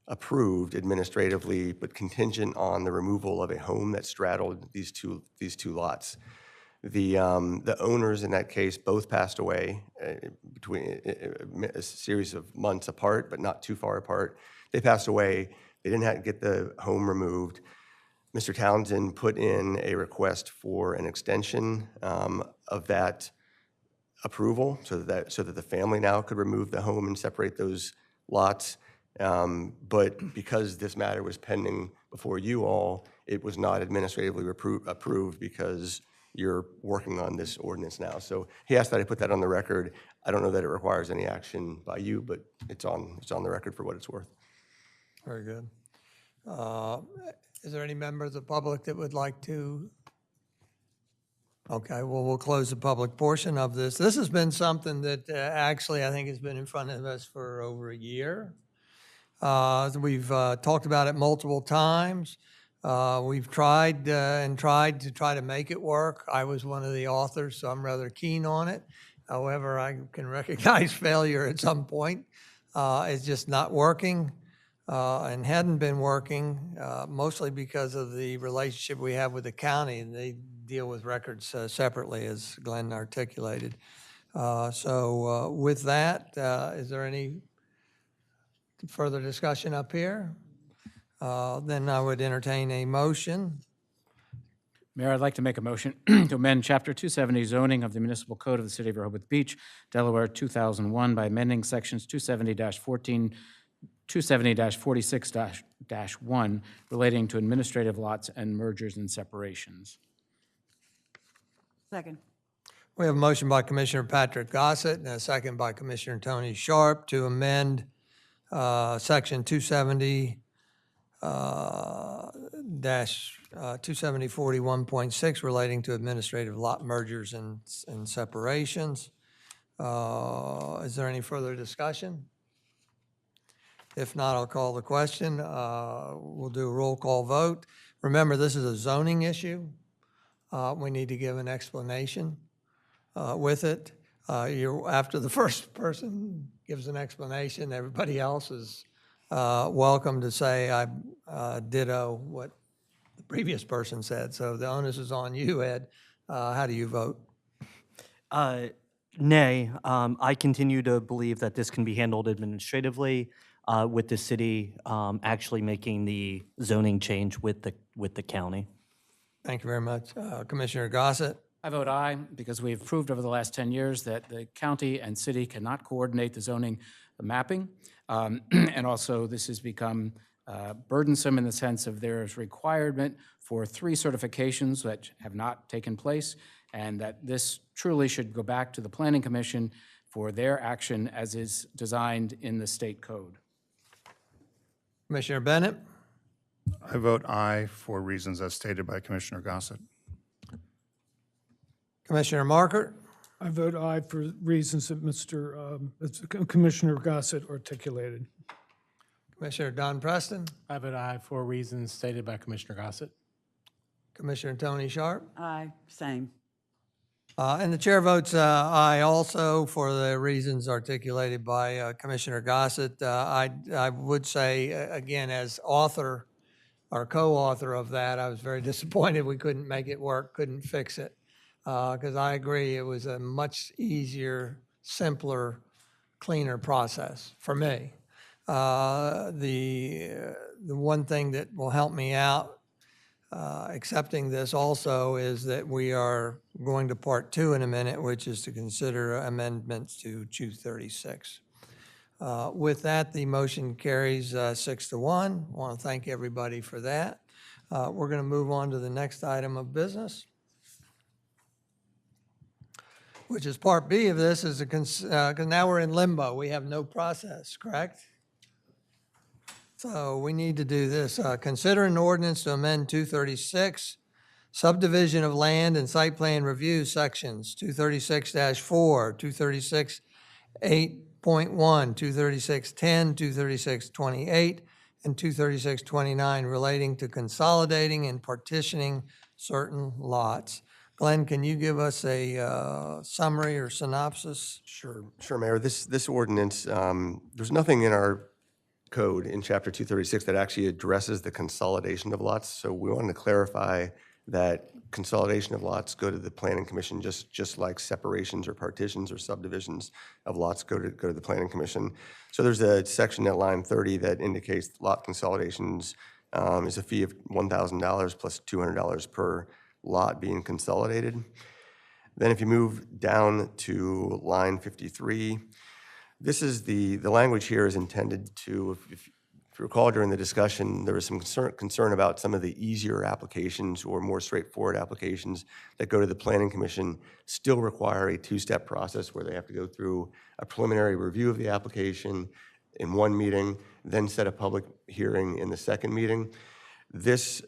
approved administratively, but contingent on the removal of a home that straddled these two lots. The owners in that case both passed away between a series of months apart, but not too far apart. They passed away. They didn't have to get the home removed. Mr. Townsend put in a request for an extension of that approval so that the family now could remove the home and separate those lots. But because this matter was pending before you all, it was not administratively approved because you're working on this ordinance now. So he asked that I put that on the record. I don't know that it requires any action by you, but it's on the record for what it's worth. Very good. Is there any member of the public that would like to? Okay, well, we'll close the public portion of this. This has been something that actually I think has been in front of us for over a year. We've talked about it multiple times. We've tried to make it work. I was one of the authors, so I'm rather keen on it. However, I can recognize failure at some point. It's just not working and hadn't been working, mostly because of the relationship we have with the county, and they deal with records separately, as Glenn articulated. So with that, is there any further discussion up here? Then I would entertain a motion. Mayor, I'd like to make a motion to amend Chapter 270 zoning of the Municipal Code of the City of Rehoboth Beach, Delaware, 2001 by amending Sections 270-14, 270-46-1 relating to administrative lots and mergers and separations. Second. We have a motion by Commissioner Patrick Gossett and a second by Commissioner Tony Sharp to amend Section 270 270-41.6 relating to administrative lot mergers and separations. Is there any further discussion? If not, I'll call the question. We'll do a roll call vote. Remember, this is a zoning issue. We need to give an explanation with it. After the first person gives an explanation, everybody else is welcome to say, I ditto what the previous person said. So the onus is on you, Ed. How do you vote? Nay, I continue to believe that this can be handled administratively with the city actually making the zoning change with the county. Thank you very much. Commissioner Gossett? I vote aye because we've proved over the last 10 years that the county and city cannot coordinate the zoning mapping. And also, this has become burdensome in the sense of there's requirement for 3 certifications that have not taken place, and that this truly should go back to the Planning Commission for their action as is designed in the state code. Commissioner Bennett? I vote aye for reasons as stated by Commissioner Gossett. Commissioner Markert? I vote aye for reasons that Commissioner Gossett articulated. Commissioner Don Preston? I vote aye for reasons stated by Commissioner Gossett. Commissioner Tony Sharp? Aye, same. And the chair votes aye also for the reasons articulated by Commissioner Gossett. I would say, again, as author or co-author of that, I was very disappointed we couldn't make it work, couldn't fix it. Because I agree, it was a much easier, simpler, cleaner process for me. The one thing that will help me out accepting this also is that we are going to part 2 in a minute, which is to consider amendments to 236. With that, the motion carries 6-1. I want to thank everybody for that. We're going to move on to the next item of business, which is part B of this, is because now we're in limbo. We have no process, correct? So we need to do this. Consider an ordinance to amend 236, subdivision of land and site plan review sections, 236-4, 236-8.1, 236-10, 236-28, and 236-29 relating to consolidating and partitioning certain lots. Glenn, can you give us a summary or synopsis? Sure, Mayor. This ordinance, there's nothing in our code in Chapter 236 that actually addresses the consolidation of lots. So we wanted to clarify that consolidation of lots go to the Planning Commission, just like separations or partitions or subdivisions of lots go to the Planning Commission. So there's a section at line 30 that indicates lot consolidations is a fee of $1,000 plus $200 per lot being consolidated. Then if you move down to line 53, this is the language here is intended to, if you recall during the discussion, there was some concern about some of the easier applications or more straightforward applications that go to the Planning Commission still require a 2-step process where they have to go through a preliminary review of the application in one meeting, then set a public hearing in the second meeting. These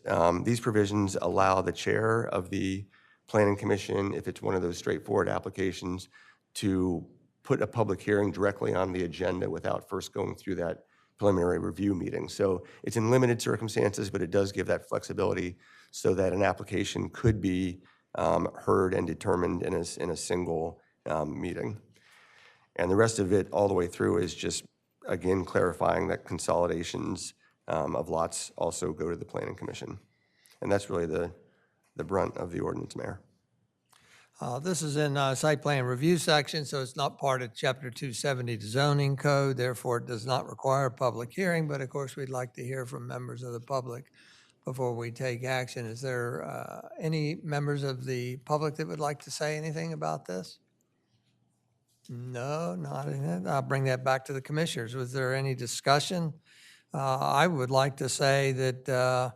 provisions allow the chair of the Planning Commission, if it's one of those straightforward applications, to put a public hearing directly on the agenda without first going through that preliminary review meeting. So it's in limited circumstances, but it does give that flexibility so that an application could be heard and determined in a single meeting. And the rest of it all the way through is just, again, clarifying that consolidations of lots also go to the Planning Commission. And that's really the brunt of the ordinance, Mayor. This is in site plan review section, so it's not part of Chapter 270 zoning code. Therefore, it does not require a public hearing, but of course, we'd like to hear from members of the public before we take action. Is there any members of the public that would like to say anything about this? No, not in it. I'll bring that back to the commissioners. Was there any discussion? I would like to say that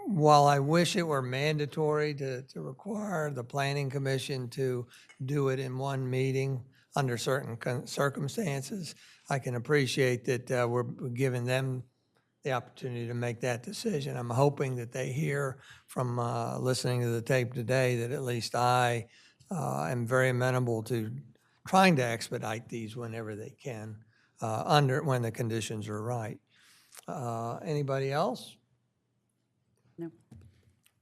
while I wish it were mandatory to require the planning commission to do it in one meeting under certain circumstances, I can appreciate that we're giving them the opportunity to make that decision. I'm hoping that they hear from listening to the tape today that at least I am very amenable to trying to expedite these whenever they can, when the conditions are right. Anybody else?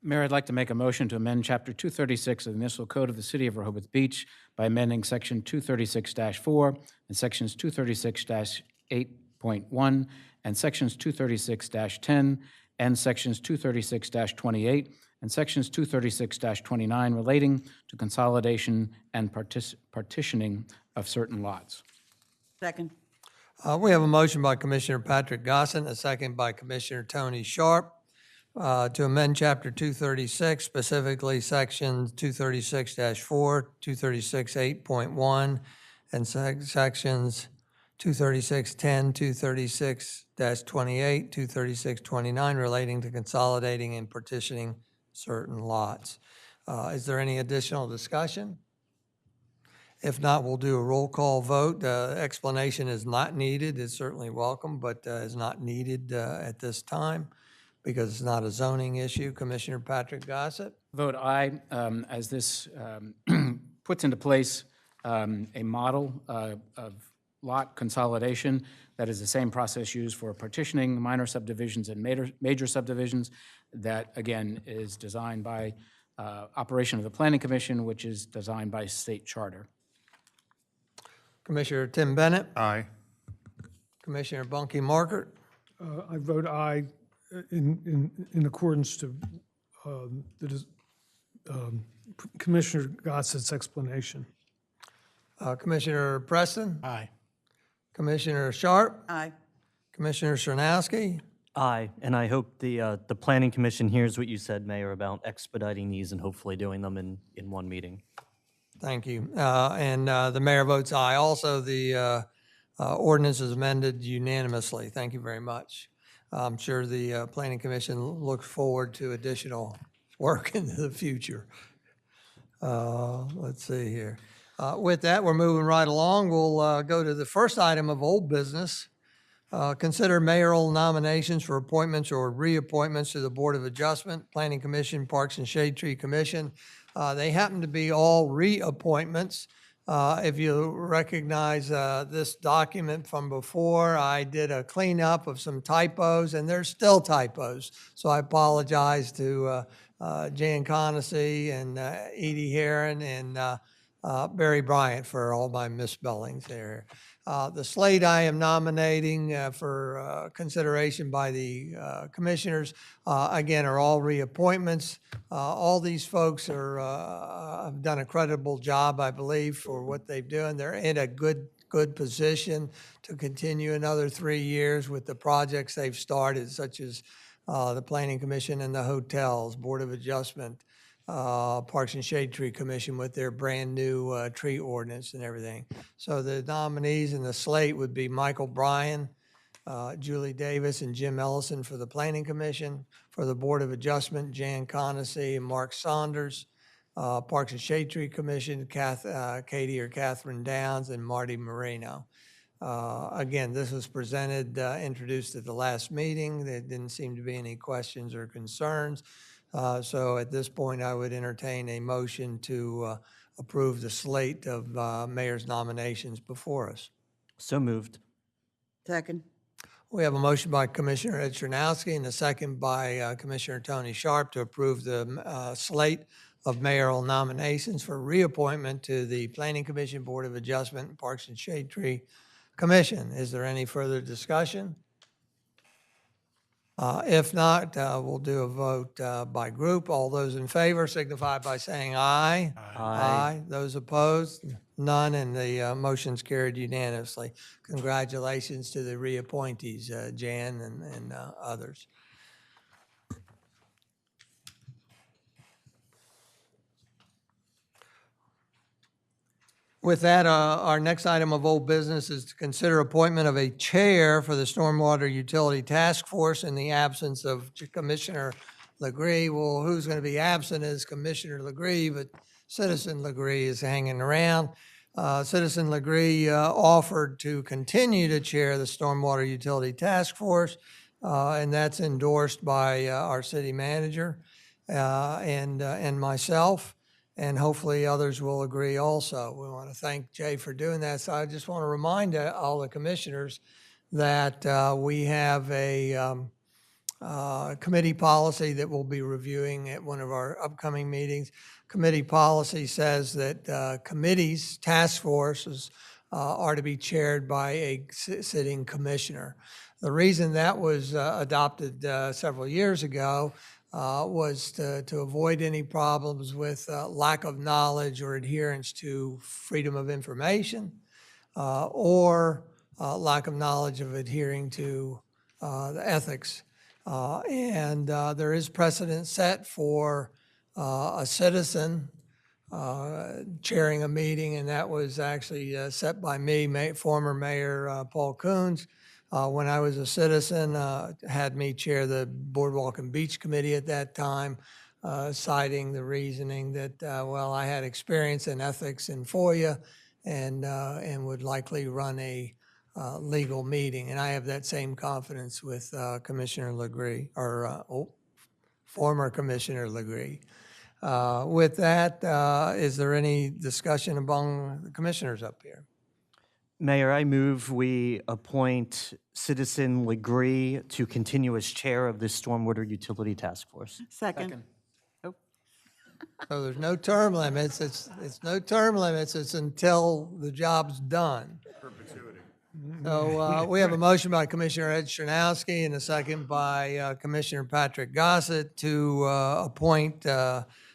Mayor, I'd like to make a motion to amend Chapter 236 of the Municipal Code of the City of Rehoboth Beach by amending Section 236-4 and Sections 236-8.1 and Sections 236-10 and Sections 236-28 and Sections 236-29 relating to consolidation and partitioning of certain lots. Second. We have a motion by Commissioner Patrick Gossen, a second by Commissioner Tony Sharp, to amend Chapter 236, specifically Sections 236-4, 236-8.1, and Sections 236-10, 236-28, 236-29 relating to consolidating and partitioning certain lots. Is there any additional discussion? If not, we'll do a roll call vote. Explanation is not needed. It's certainly welcome, but is not needed at this time because it's not a zoning issue. Commissioner Patrick Gossett? Vote aye, as this puts into place a model of lot consolidation that is the same process used for partitioning minor subdivisions and major subdivisions that, again, is designed by operation of the Planning Commission, which is designed by state charter. Commissioner Tim Bennett? Aye. Commissioner Bunky Markert? I vote aye in accordance to Commissioner Gossett's explanation. Commissioner Preston? Aye. Commissioner Sharp? Aye. Commissioner Sernowski? Aye, and I hope the Planning Commission hears what you said, Mayor, about expediting these and hopefully doing them in one meeting. Thank you. And the mayor votes aye. Also, the ordinance is amended unanimously. Thank you very much. I'm sure the Planning Commission looks forward to additional work into the future. Let's see here. With that, we're moving right along. We'll go to the first item of old business. Consider mayoral nominations for appointments or reappointments to the Board of Adjustment, Planning Commission, Parks and Shade Tree Commission. They happen to be all reappointments. If you recognize this document from before, I did a cleanup of some typos, and there's still typos. So I apologize to Jan Conacy and Edie Heron and Barry Bryant for all my misspellings there. The slate I am nominating for consideration by the commissioners, again, are all reappointments. All these folks have done a credible job, I believe, for what they've done. They're in a good position to continue another 3 years with the projects they've started, such as the Planning Commission and the hotels, Board of Adjustment, Parks and Shade Tree Commission with their brand-new tree ordinance and everything. So the nominees in the slate would be Michael Bryan, Julie Davis, and Jim Ellison for the Planning Commission. For the Board of Adjustment, Jan Conacy and Mark Saunders. Parks and Shade Tree Commission, Katie or Catherine Downs, and Marty Marino. Again, this was presented, introduced at the last meeting. There didn't seem to be any questions or concerns. So at this point, I would entertain a motion to approve the slate of mayor's nominations before us. So moved. Second. We have a motion by Commissioner Ed Chernowski and a second by Commissioner Tony Sharp to approve the slate of mayoral nominations for reappointment to the Planning Commission, Board of Adjustment, and Parks and Shade Tree Commission. Is there any further discussion? If not, we'll do a vote by group. All those in favor signify by saying aye. Aye. Those opposed? None, and the motion's carried unanimously. Congratulations to the reappointees, Jan and others. With that, our next item of old business is to consider appointment of a chair for the Stormwater Utility Task Force in the absence of Commissioner Lagree. Well, who's going to be absent is Commissioner Lagree, but Citizen Lagree is hanging around. Citizen Lagree offered to continue to chair the Stormwater Utility Task Force, and that's endorsed by our city manager and myself, and hopefully others will agree also. We want to thank Jay for doing that. So I just want to remind all the commissioners that we have a committee policy that we'll be reviewing at one of our upcoming meetings. Committee policy says that committees, task forces, are to be chaired by a sitting commissioner. The reason that was adopted several years ago was to avoid any problems with lack of knowledge or adherence to freedom of information or lack of knowledge of adhering to the ethics. And there is precedent set for a citizen chairing a meeting, and that was actually set by me, former Mayor Paul Coons. When I was a citizen, had me chair the Boardwalk and Beach Committee at that time, citing the reasoning that, well, I had experience in ethics in FOIA and would likely run a legal meeting. And I have that same confidence with Commissioner Lagree, or former Commissioner Lagree. With that, is there any discussion among the commissioners up here? Mayor, I move we appoint Citizen Lagree to continue as chair of the Stormwater Utility Task Force. Second. So there's no term limits. It's no term limits. It's until the job's done. Perpetuity. So we have a motion by Commissioner Ed Chernowski and a second by Commissioner Patrick Gossett to appoint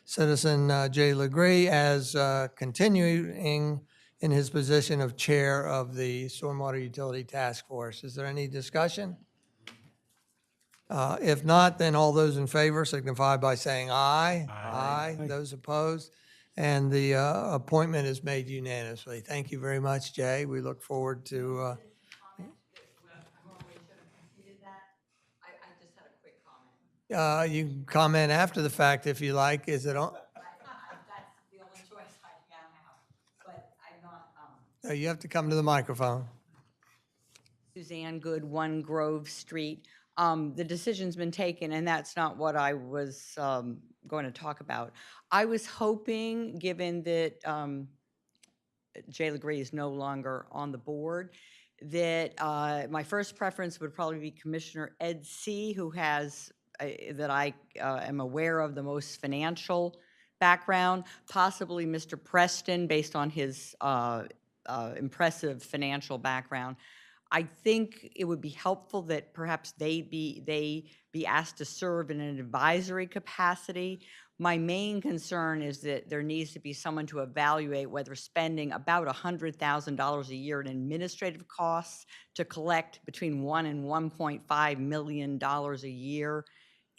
Citizen Jay Lagree as continuing in his position of chair of the Stormwater Utility Task Force. Is there any discussion? If not, then all those in favor signify by saying aye. Aye. Those opposed? And the appointment is made unanimously. Thank you very much, Jay. We look forward to. You can comment after the fact if you like. Is it on? You have to come to the microphone. Suzanne Good, 1 Grove Street. The decision's been taken, and that's not what I was going to talk about. I was hoping, given that Jay Lagree is no longer on the board, that my first preference would probably be Commissioner Ed C., who has, that I am aware of, the most financial background, possibly Mr. Preston, based on his impressive financial background. I think it would be helpful that perhaps they be asked to serve in an advisory capacity. My main concern is that there needs to be someone to evaluate whether spending about $100,000 a year in administrative costs to collect between $1 and $1.5 million a year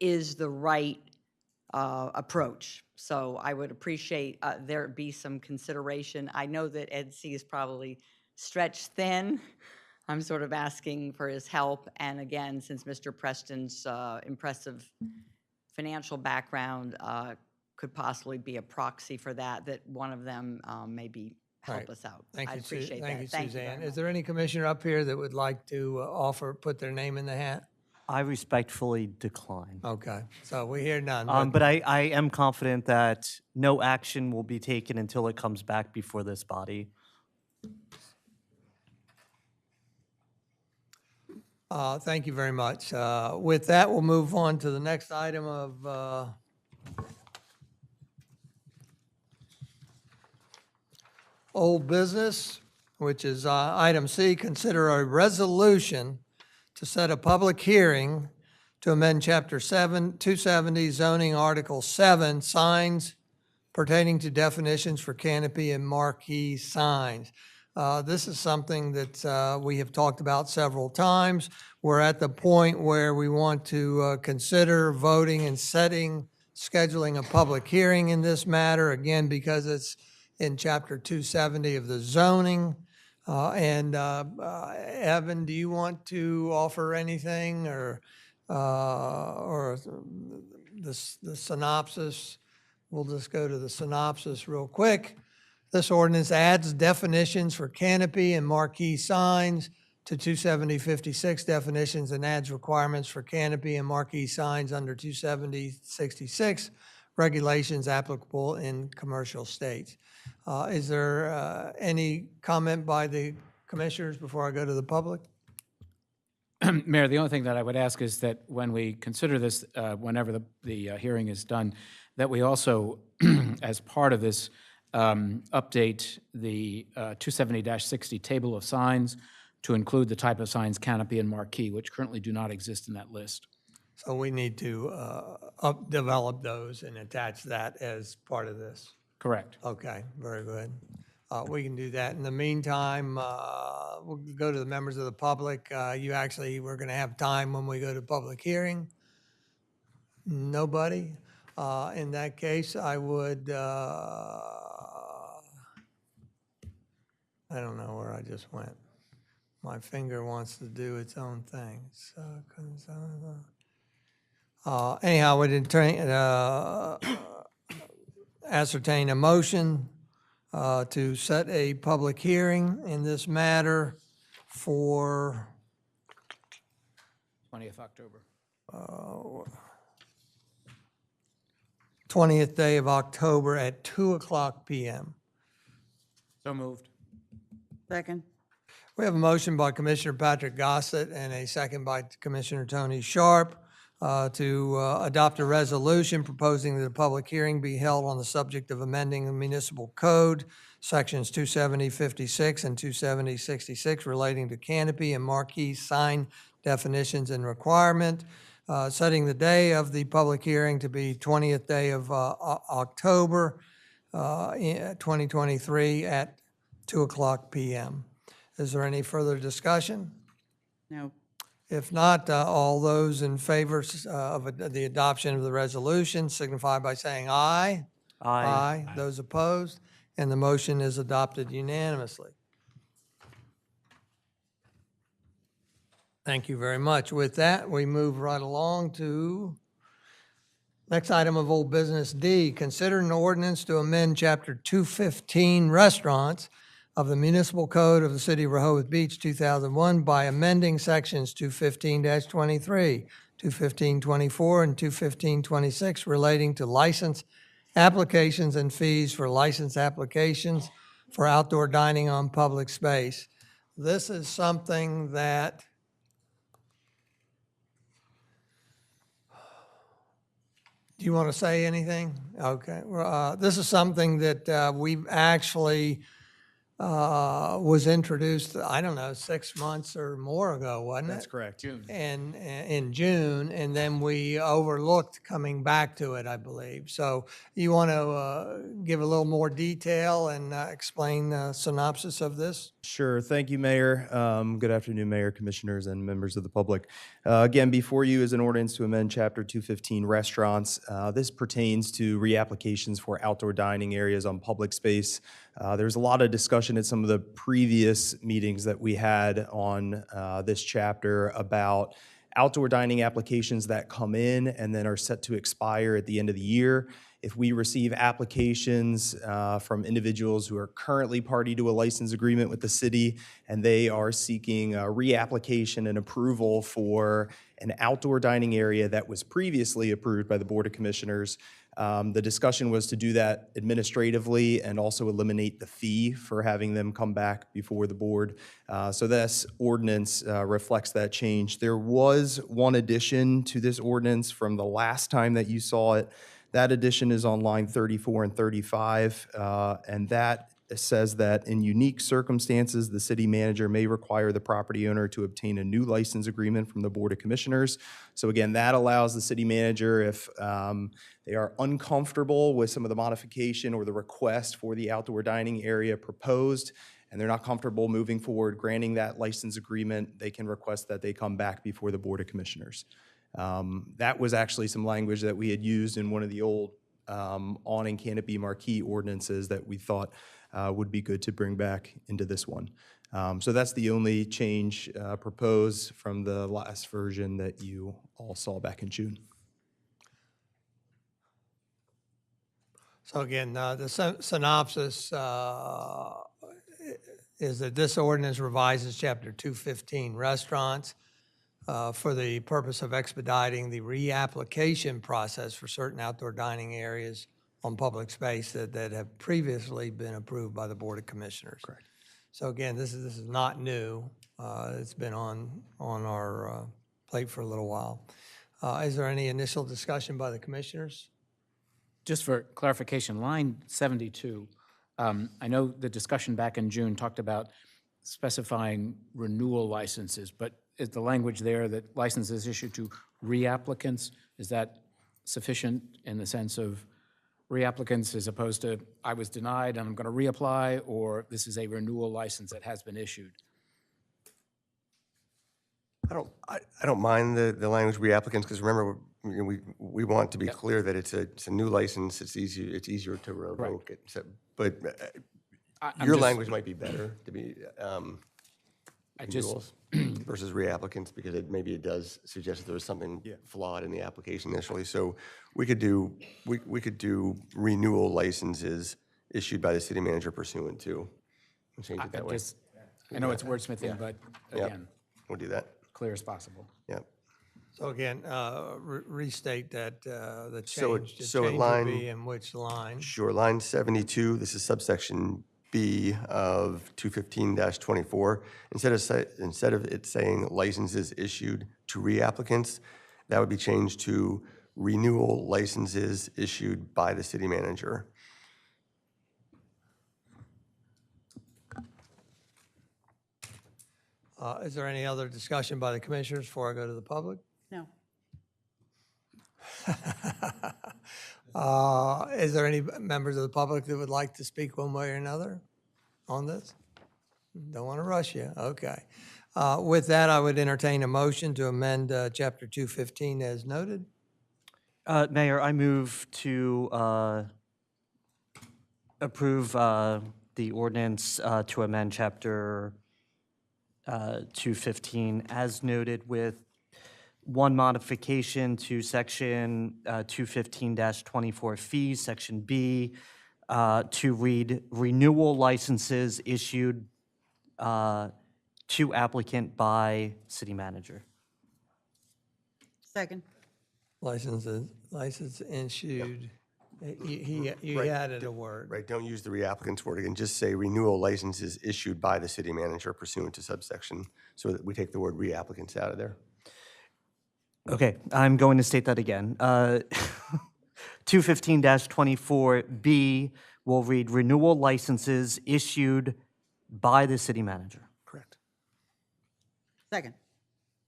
is the right approach. So I would appreciate there be some consideration. I know that Ed C. is probably stretched thin. I'm sort of asking for his help. And again, since Mr. Preston's impressive financial background could possibly be a proxy for that, that one of them maybe help us out. Thank you, I'd appreciate thank that. you, Thank you Suzanne. very much. Is there any commissioner up here that would like to put their name in the hat? I respectfully decline. Okay, so we hear none. But I am confident that no action will be taken until it comes back before this body. Thank you very much. With that, we'll move on to the next item of old business, which is item C, consider a resolution to set a public hearing to amend Chapter 270 zoning Article 7, signs pertaining to definitions for canopy and marquee signs. This is something that we have talked about several times. We're at the point where we want to consider voting and scheduling a public hearing in this matter, again, because it's in Chapter 270 of the zoning. Evan, do you want to offer anything or the synopsis. We'll just go to the synopsis real quick. This ordinance adds definitions for canopy and marquee signs to 27056 definitions and adds requirements for canopy and marquee signs under 27066 regulations applicable in commercial states. Is there any comment by the commissioners before I go to the public? Mayor, the only thing that I would ask is that when we consider this, whenever the hearing is done, that we also, as part of this, update the 270-60 table of signs to include the type of signs, canopy and marquee, which currently do not exist in that list. So we need to develop those and attach that as part of this. Correct. Okay, very good. We can do that. In the meantime, we'll go to the members of the public. We're going to have time when we go to public hearing. Nobody? In that case, I would, I don't know where I just went. My finger wants to do its own thing. So, anyhow, I would ascertain a motion to set a public hearing in this matter for 20th October. 20th day of October at 2:00 p.m. So moved. Second. We have a motion by Commissioner Patrick Gossett and a second by Commissioner Tony Sharp to adopt a resolution proposing that a public hearing be held on the subject of amending the municipal code, sections 270-56 and 270-66 relating to canopy and marquee sign definitions and requirement, setting the day of the public hearing to be 20th day of October 2023 at 2:00 p.m. Is there any further discussion? No. If not, all those in favor of the adoption of the resolution signify by saying aye. Aye. Those opposed, and the motion is adopted unanimously. Thank you very much. With that, we move right along to next item of old business D, consider an ordinance to amend Chapter 215 Restaurants of the Municipal Code of the City of Rehoboth Beach, 2001, by amending sections 215-23, 215-24, and 215-26 relating to license applications and fees for license applications for outdoor dining on public space. This is something that do you want to say anything? Okay. This is something that we've actually was introduced, I don't know, 6 months or more ago, wasn't it? That's correct. June. And in June, and then we overlooked coming back to it, I believe. So you want to give a little more detail and explain the synopsis of this? Sure. Thank you, Mayor. Good afternoon, Mayor, Commissioners, and members of the public. Again, before you is an ordinance to amend Chapter 215 Restaurants. This pertains to reapplications for outdoor dining areas on public space. There's a lot of discussion at some of the previous meetings that we had on this chapter about outdoor dining applications that come in and then are set to expire at the end of the year. If we receive applications from individuals who are currently party to a license agreement with the city and they are seeking a reapplication and approval for an outdoor dining area that was previously approved by the Board of Commissioners, the discussion was to do that administratively and also eliminate the fee for having them come back before the board. So this ordinance reflects that change. There was one addition to this ordinance from the last time that you saw it. That addition is on line 34 and 35, and that says that in unique circumstances, the city manager may require the property owner to obtain a new license agreement from the Board of Commissioners. So again, that allows the city manager, if they are uncomfortable with some of the modification or the request for the outdoor dining area proposed, and they're not comfortable moving forward, granting that license agreement, they can request that they come back before the Board of Commissioners. That was actually some language that we had used in one of the old awning canopy marquee ordinances that we thought would be good to bring back into this one. So that's the only change proposed from the last version that you all saw back in June. So again, the synopsis is that this ordinance revises Chapter 215 restaurants for the purpose of expediting the reapplication process for certain outdoor dining areas on public space that have previously been approved by the Board of Commissioners. Correct. So again, this is not new. It's been on our plate for a little while. Is there any initial discussion by the commissioners? Just for clarification, line 72, I know the discussion back in June talked about specifying renewal licenses, but is the language there that licenses issued to reapplicants, is that sufficient in the sense of reapplicants as opposed to I was denied and I'm going to reapply, or this is a renewal license that has been issued? I don't mind the language reapplicants, because remember, we want to be clear that it's a new license. It's easier to revoke it. So, but your language might be better to be renewals versus reapplicants, because maybe it does suggest that there was something flawed in the application initially. So we could do renewal licenses issued by the city manager pursuant to. We'll change it that way. I know it's wordsmithing, but again, we'll do that. Clear as possible. Yep. So again, restate that the So change, at would line- be in which line? Sure, line 72, this is subsection B of 215-24. Instead of it saying licenses issued to reapplicants, that would be changed to renewal licenses issued by the city manager. Is there any other discussion by the commissioners before I go to the public? No. Is there any members of the public that would like to speak one way or another on this? Don't want to rush you. Okay. With that, I would entertain a motion to amend Chapter 215 as noted. Mayor, I move to approve the ordinance to amend Chapter 215 as noted, with one modification to Section 215-24 fees, Section B, to read renewal licenses issued to applicant by city manager. Second. License issued. You added a word. Right, don't use the reapplicants word again, just say renewal licenses issued by the city manager pursuant to subsection, so that we take the word reapplicants out of there. Okay, I'm going to state that again. 215-24B will read renewal licenses issued by the city manager. Correct. Second.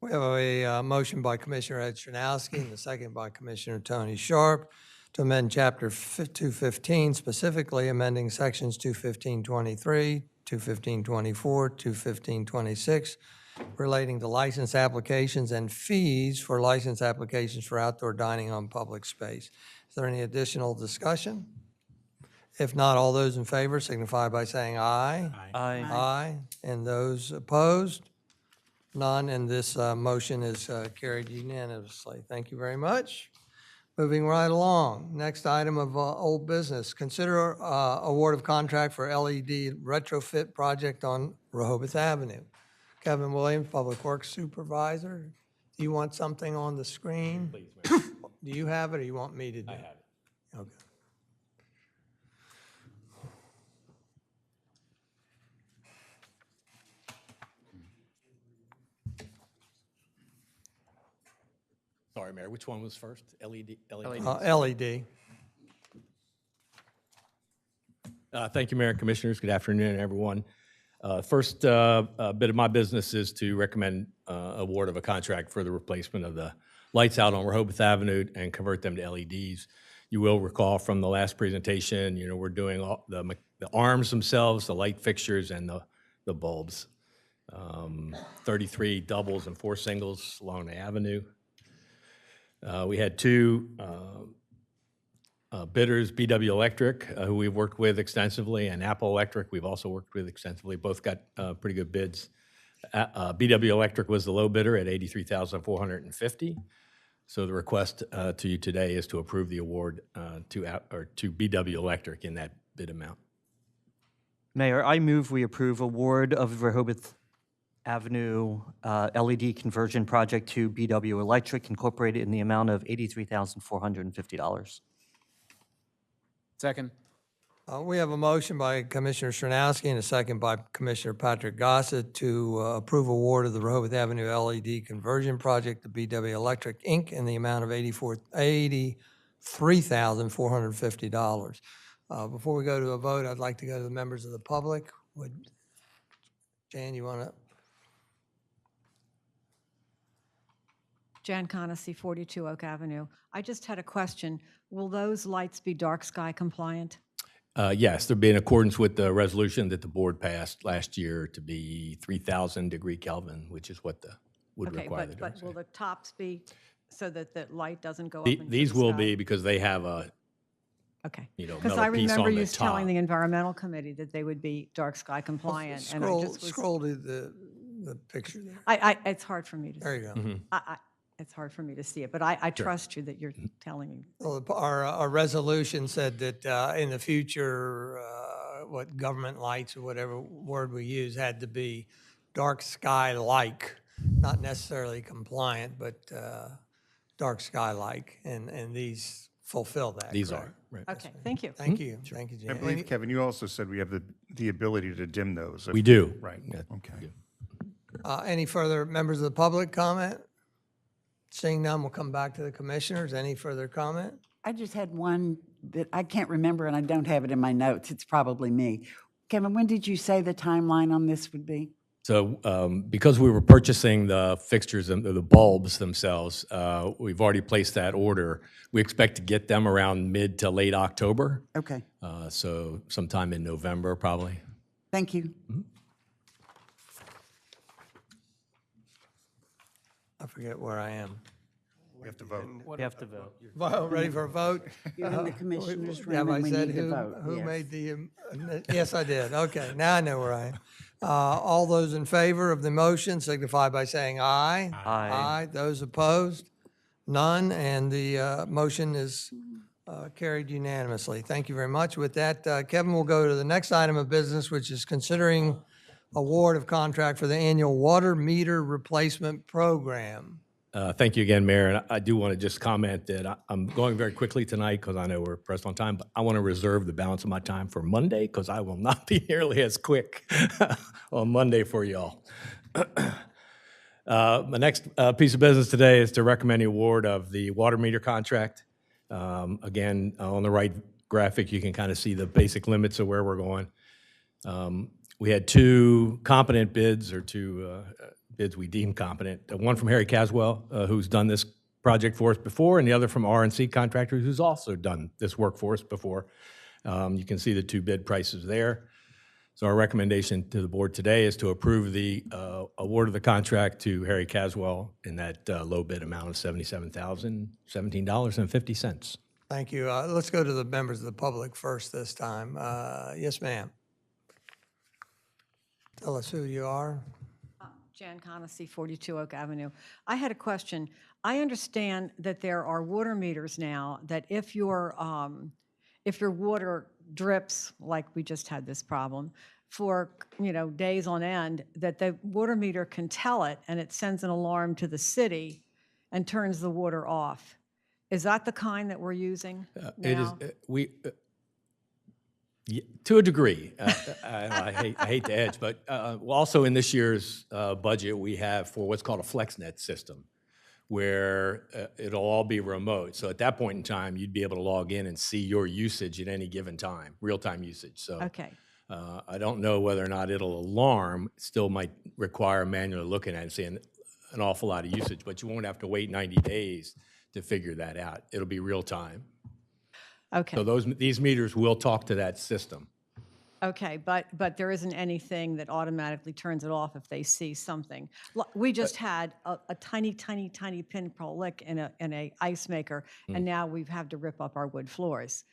We have a motion by Commissioner Ed Chernowski and a second by Commissioner Tony Sharp to amend Chapter 215, specifically amending Sections 215-23, 215-24, 215-26, relating to license applications and fees for license applications for outdoor dining on public space. Is there any additional discussion? If not, all those in favor signify by saying aye. Aye. Aye. And those opposed? None, and this motion is carried unanimously. Thank you very much. Moving right along, next item of old business. Consider award of contract for LED retrofit project on Rehoboth Avenue. Kevin Williams, Public Works Supervisor. Do you want something on the screen? Please, Mayor. Do you have it, or you want me to do it? I have it. Okay. Sorry, Mayor, which one was first? LED? LED. Thank you, Mayor and Commissioners. Good afternoon, everyone. First bit of my business is to recommend award of a contract for the replacement of the lights out on Rehoboth Avenue and convert them to LEDs. You will recall from the last presentation, we're doing all the arms themselves, the light fixtures, and the bulbs. 33 doubles and 4 singles along the avenue. We had 2 bidders, BW Electric, who we've worked with extensively, and Apple Electric, we've also worked with extensively. Both got pretty good bids. BW Electric was the low bidder at $83,450. So the request to you today is to approve the award to BW Electric in that bid amount. Mayor, I move we approve award of Rehoboth Avenue LED conversion project to BW Electric Incorporated in the amount of $83,450. Second. We have a motion by Commissioner Srnowski and a second by Commissioner Patrick Gossett to approve award of the Rehoboth Avenue LED conversion project to BW Electric, Inc. in the amount of $83,450. Before we go to a vote, I'd like to go to the members of the public. Jan, you want to? Jan Conacy, 42 Oak Avenue. I just had a question. Will those lights be dark sky compliant? Yes, they'll be in accordance with the resolution that the board passed last year to be 3,000 degree Kelvin, which is what would require the dark but sky. will the tops be so that the light doesn't go up into These the will sky? be because they have a, Okay. metal Because I piece remember on the you telling top. the environmental committee that they would be dark sky compliant. And I Scroll, just was, scroll to the picture there. it's hard for me to There see. you go. It's hard for me to see it, but I trust you that you're telling me. Well, our resolution said that in the future, what government lights or whatever word we use had to be dark sky-like, not necessarily compliant, but dark sky-like, and these fulfill that. These correct? are, right. Okay, thank you. Thank you. Thank you, I Jan. believe, Kevin, you also said we have the ability to dim those. We do. Right, Yeah. okay. Any further members of the public comment? Seeing none, we'll come back to the commissioners. Any further comment? I just had one that I can't remember, and I don't have it in my notes. It's probably me. Kevin, when did you say the timeline on this would be? So because we were purchasing the fixtures and the bulbs themselves, we've already placed that order. We expect to get them around mid to late October. Okay, So sometime in November, probably. thank you. I forget where I am. We have to vote. You have to vote. Ready for a vote? You're in the commissioner's room, Have I and we said need to who, vote. who Yes. made the, yes, I did. Okay, now I know where I am. All those in favor of the motion signify by saying aye. Aye. Those opposed? None, and the motion is carried unanimously. Thank you very much. With that, Kevin will go to the next item of business, which is considering award of contract for the annual water meter replacement program. Thank you again, Mayor. And I do want to just comment that I'm going very quickly tonight because I know we're pressed on time, but I want to reserve the balance of my time for Monday because I will not be nearly as quick on Monday for y'all. The next piece of business today is to recommend the award of the water meter contract. Again, on the right graphic, you can kind of see the basic limits of where we're going. We had two competent bids, or two bids we deemed competent. One from Harry Caswell, who's done this project for us before, and the other from R&C Contractors, who's also done this work for us before. You can see the two bid prices there. So our recommendation to the board today is to approve the award of the contract to Harry Caswell in that low bid amount of $77,017.50. Thank you. Let's go to the members of the public first this time. Yes, ma'am. Tell us who you are. Jan Conacy, 42 Oak Avenue. I had a question. I understand that there are water meters now that if your water drips, like we just had this problem, for days on end, that the water meter can tell it and it sends an alarm to the city and turns the water off. Is that the kind that we're using now? It is, to a degree. I hate to edge, but also in this year's budget, we have for what's called a FlexNet system, where it'll all be remote. So at that point in time, you'd be able to log in and see your usage at any given time, real-time usage. So Okay. I don't know whether or not it'll alarm. It still might require manually looking at it and seeing an awful lot of usage, but you won't have to wait 90 days to figure that out. It'll be real-time. Okay. So these meters will talk to that system. Okay, but there isn't anything that automatically turns it off if they see something. We just had a tiny pinprick lick in a ice maker, and now we've had to rip up our wood floors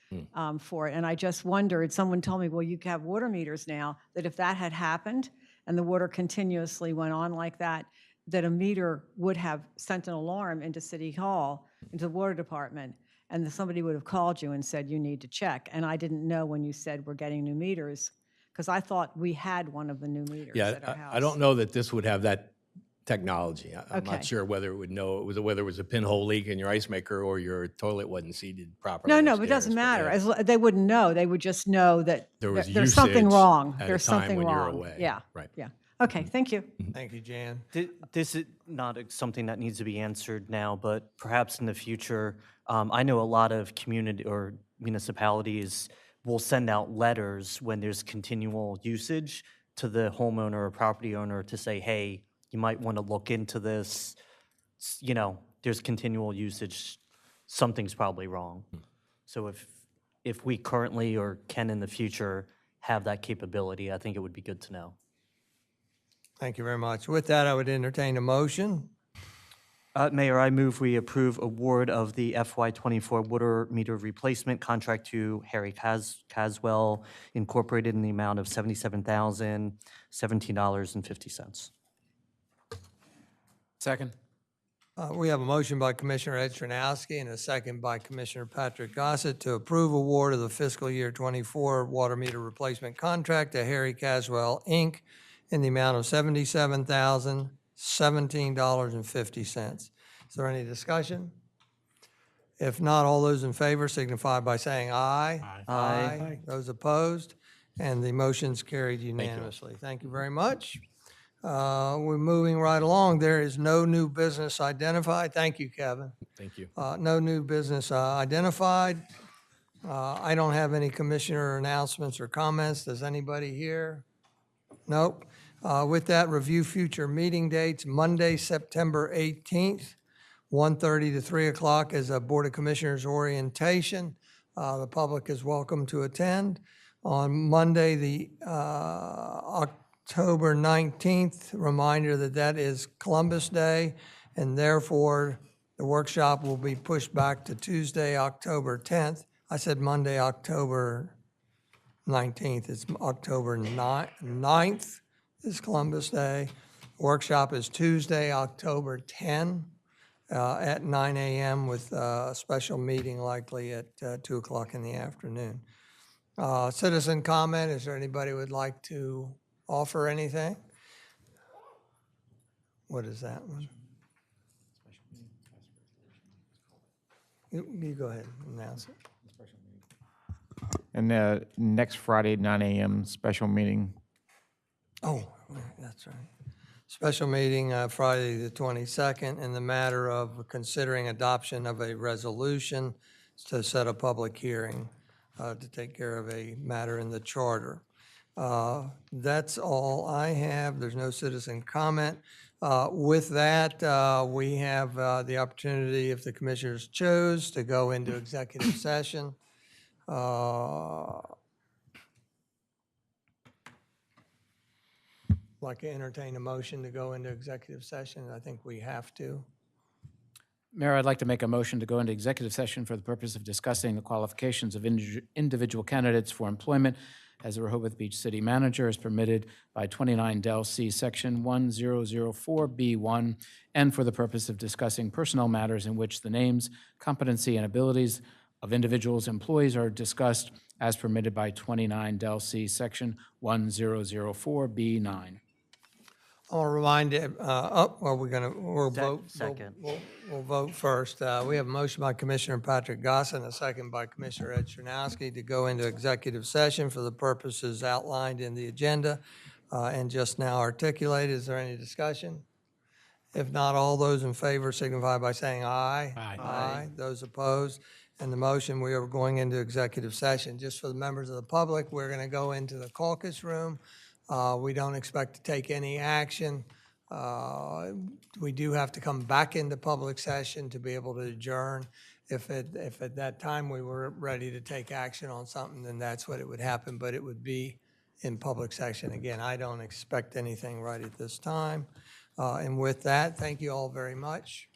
for it. And I just wondered, someone told me, well, you have water meters now, that if that had happened and the water continuously went on like that, that a meter would have sent an alarm into City Hall, into the water department, and that somebody would have called you and said, you need to check. And I didn't know when you said we're getting new meters, because I thought we had one of the new meters Yeah, at our house. I don't know that this would have that technology. I'm Okay. not sure whether it would know, whether it was a pinhole leak in your ice maker or your toilet wasn't seated properly. No, but it upstairs, doesn't but matter. yeah, They wouldn't know. They would just know that There was there's something usage wrong. at a There's time something when you're wrong. away. Yeah. Right. Yeah. Okay, thank you. Thank you, Jan. This is not something that needs to be answered now, but perhaps in the future, I know a lot of community or municipalities will send out letters when there's continual usage to the homeowner or property owner to say, hey, you might want to look into this. You know, there's continual usage. Something's probably wrong. So if we currently or can in the future have that capability, I think it would be good to know. Thank you very much. With that, I would entertain a motion. Mayor, I move we approve award of the FY24 water meter replacement contract to Harry Caswell Incorporated in the amount of $77,017.50. Second. We have a motion by Commissioner Ed Chernowski and a second by Commissioner Patrick Gossett to approve award of the fiscal year 24 water meter replacement contract to Harry Caswell, Inc. in the amount of $77,017.50. Is there any discussion? If not, all those in favor signify by saying aye. Aye. Those opposed? And the motion's carried unanimously. Thank you very much. We're moving right along. There is no new business identified. Thank you, Kevin. Thank you. No new business identified. I don't have any commissioner announcements or comments. Does anybody here? Nope. With that, review future meeting dates. Monday, September 18th, 1:30 to 3 o'clock is a Board of Commissioners orientation. The public is welcome to attend. On Monday, the October 19th, reminder that that is Columbus Day, and therefore the workshop will be pushed back to Tuesday, October 10th. I said Monday, October 19th. It's October 9th is Columbus Day. Workshop is Tuesday, October 10 at 9 a.m. with a special meeting likely at 2 o'clock in the afternoon. Citizen comment, is there anybody who would like to offer anything? What is that one? You go ahead and announce it. And next Friday, 9 a.m., special meeting. Oh, that's right. Special meeting Friday, the 22nd, in the matter of considering adoption of a resolution to set a public hearing to take care of a matter in the charter. That's all I have. There's no citizen comment. With that, we have the opportunity, if the commissioners chose, to go into executive session. Like to entertain a motion to go into executive session. I think we have to. Mayor, I'd like to make a motion to go into executive session for the purpose of discussing the qualifications of individual candidates for employment as a Rehoboth Beach City Manager as permitted by 29 Del C Section 1004B1, and for the purpose of discussing personnel matters in which the names, competency, and abilities of individuals' employees are discussed as permitted by 29 Del C Section 1004B9. I want to remind, we'll vote. Second. We'll vote first. We have a motion by Commissioner Patrick Gossett and a second by Commissioner Ed Chernowski to go into executive session for the purposes outlined in the agenda and just now articulated. Is there any discussion? If not, all those in favor signify by saying aye. Aye. Those opposed? And the motion, we are going into executive session. Just for the members of the public, we're going to go into the caucus room. We don't expect to take any action. We do have to come back into public session to be able to adjourn. If at that time we were ready to take action on something, then that's what it would happen, but it would be in public session. Again, I don't expect anything right at this time. And with that, thank you all very much.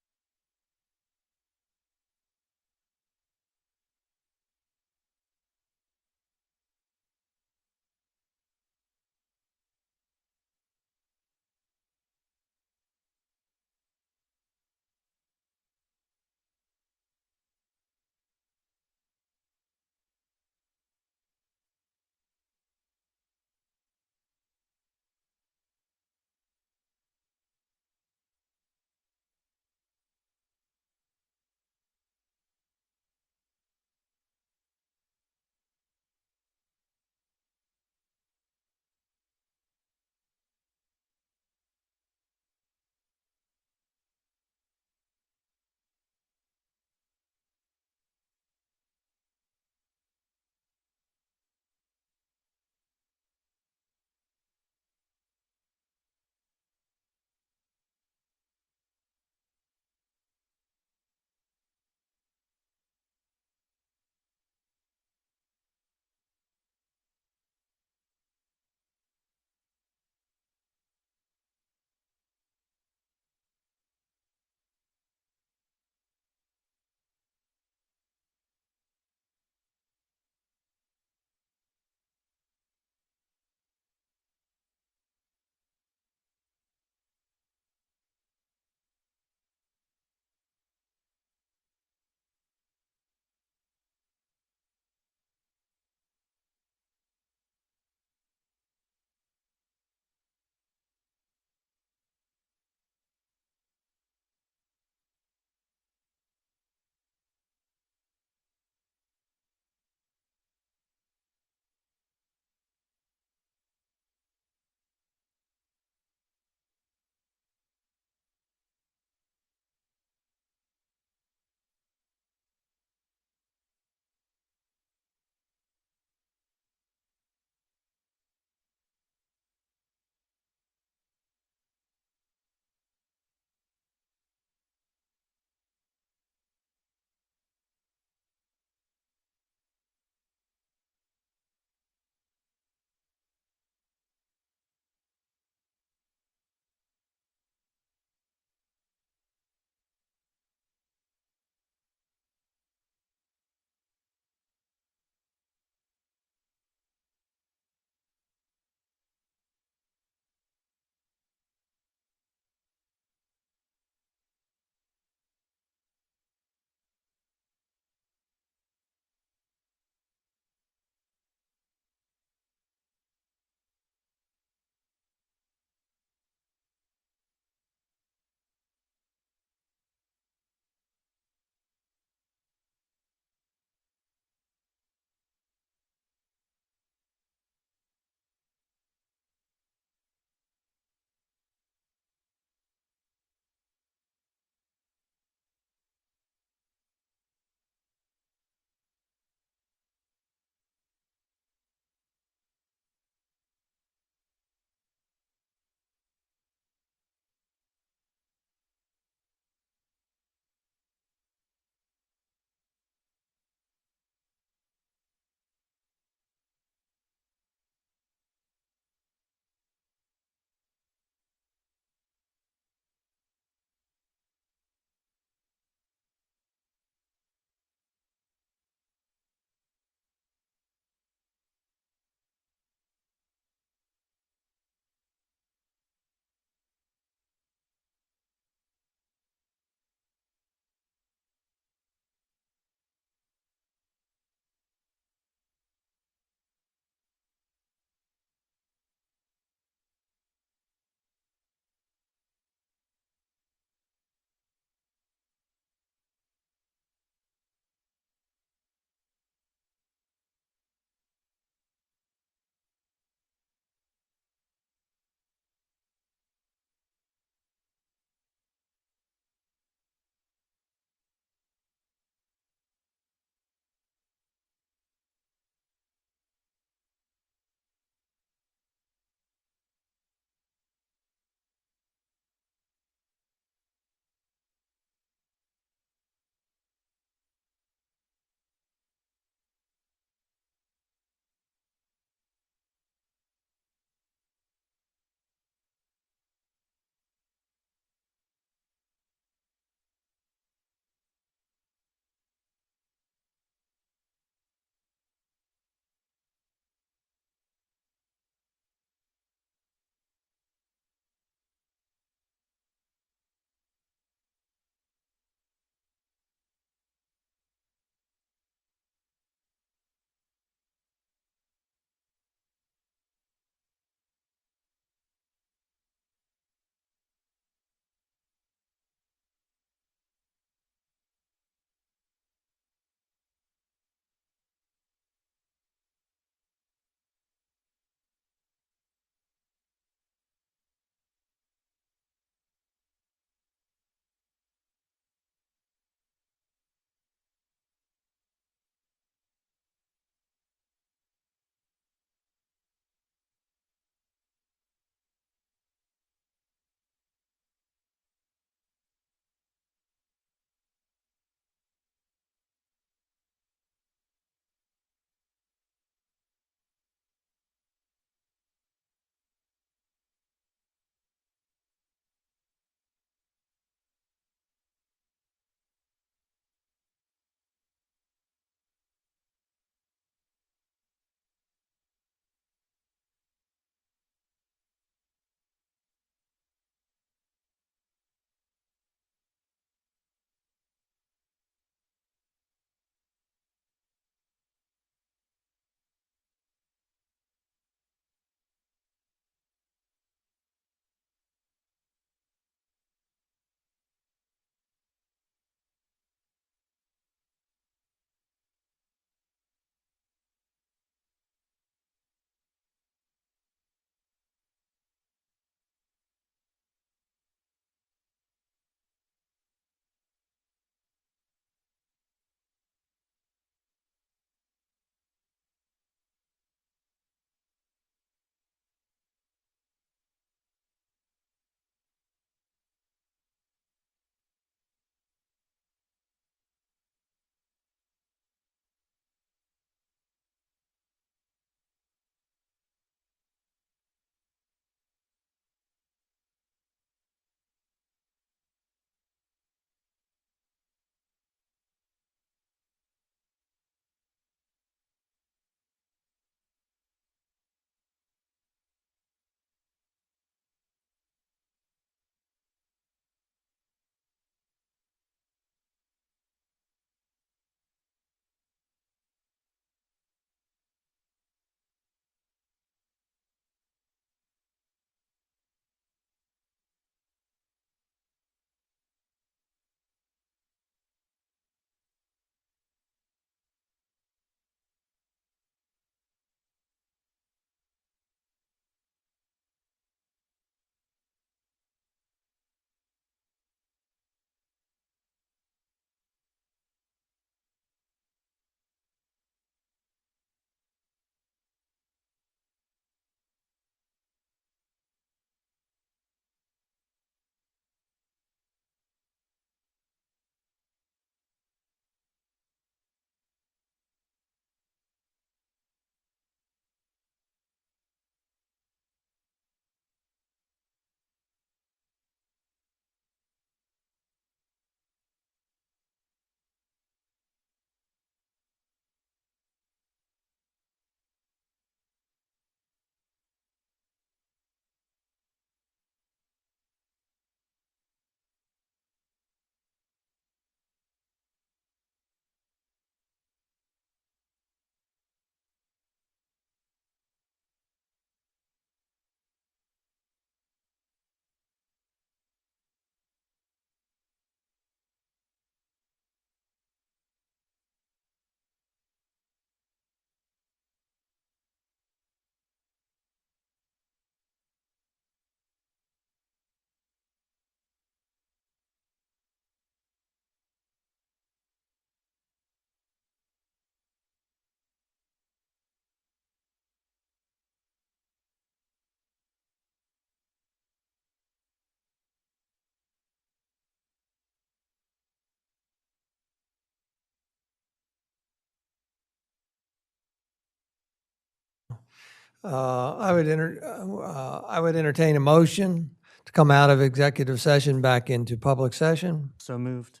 I would entertain a motion to come out of executive session back into public session. So moved.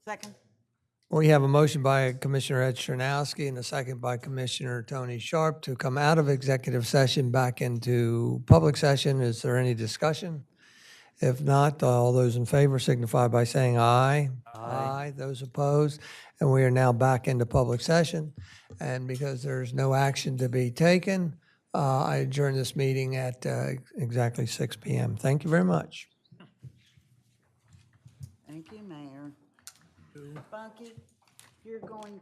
Second. We have a motion by Commissioner Ed Chernowski and a second by Commissioner Tony Sharp to come out of executive session back into public session. Is there any discussion? If not, all those in favor signify by saying aye. Aye. Those opposed? And we are now back into public session. And because there's no action to be taken, I adjourn this meeting at exactly 6 p.m. Thank you very much. Thank you, Mayor. Bunky, you're going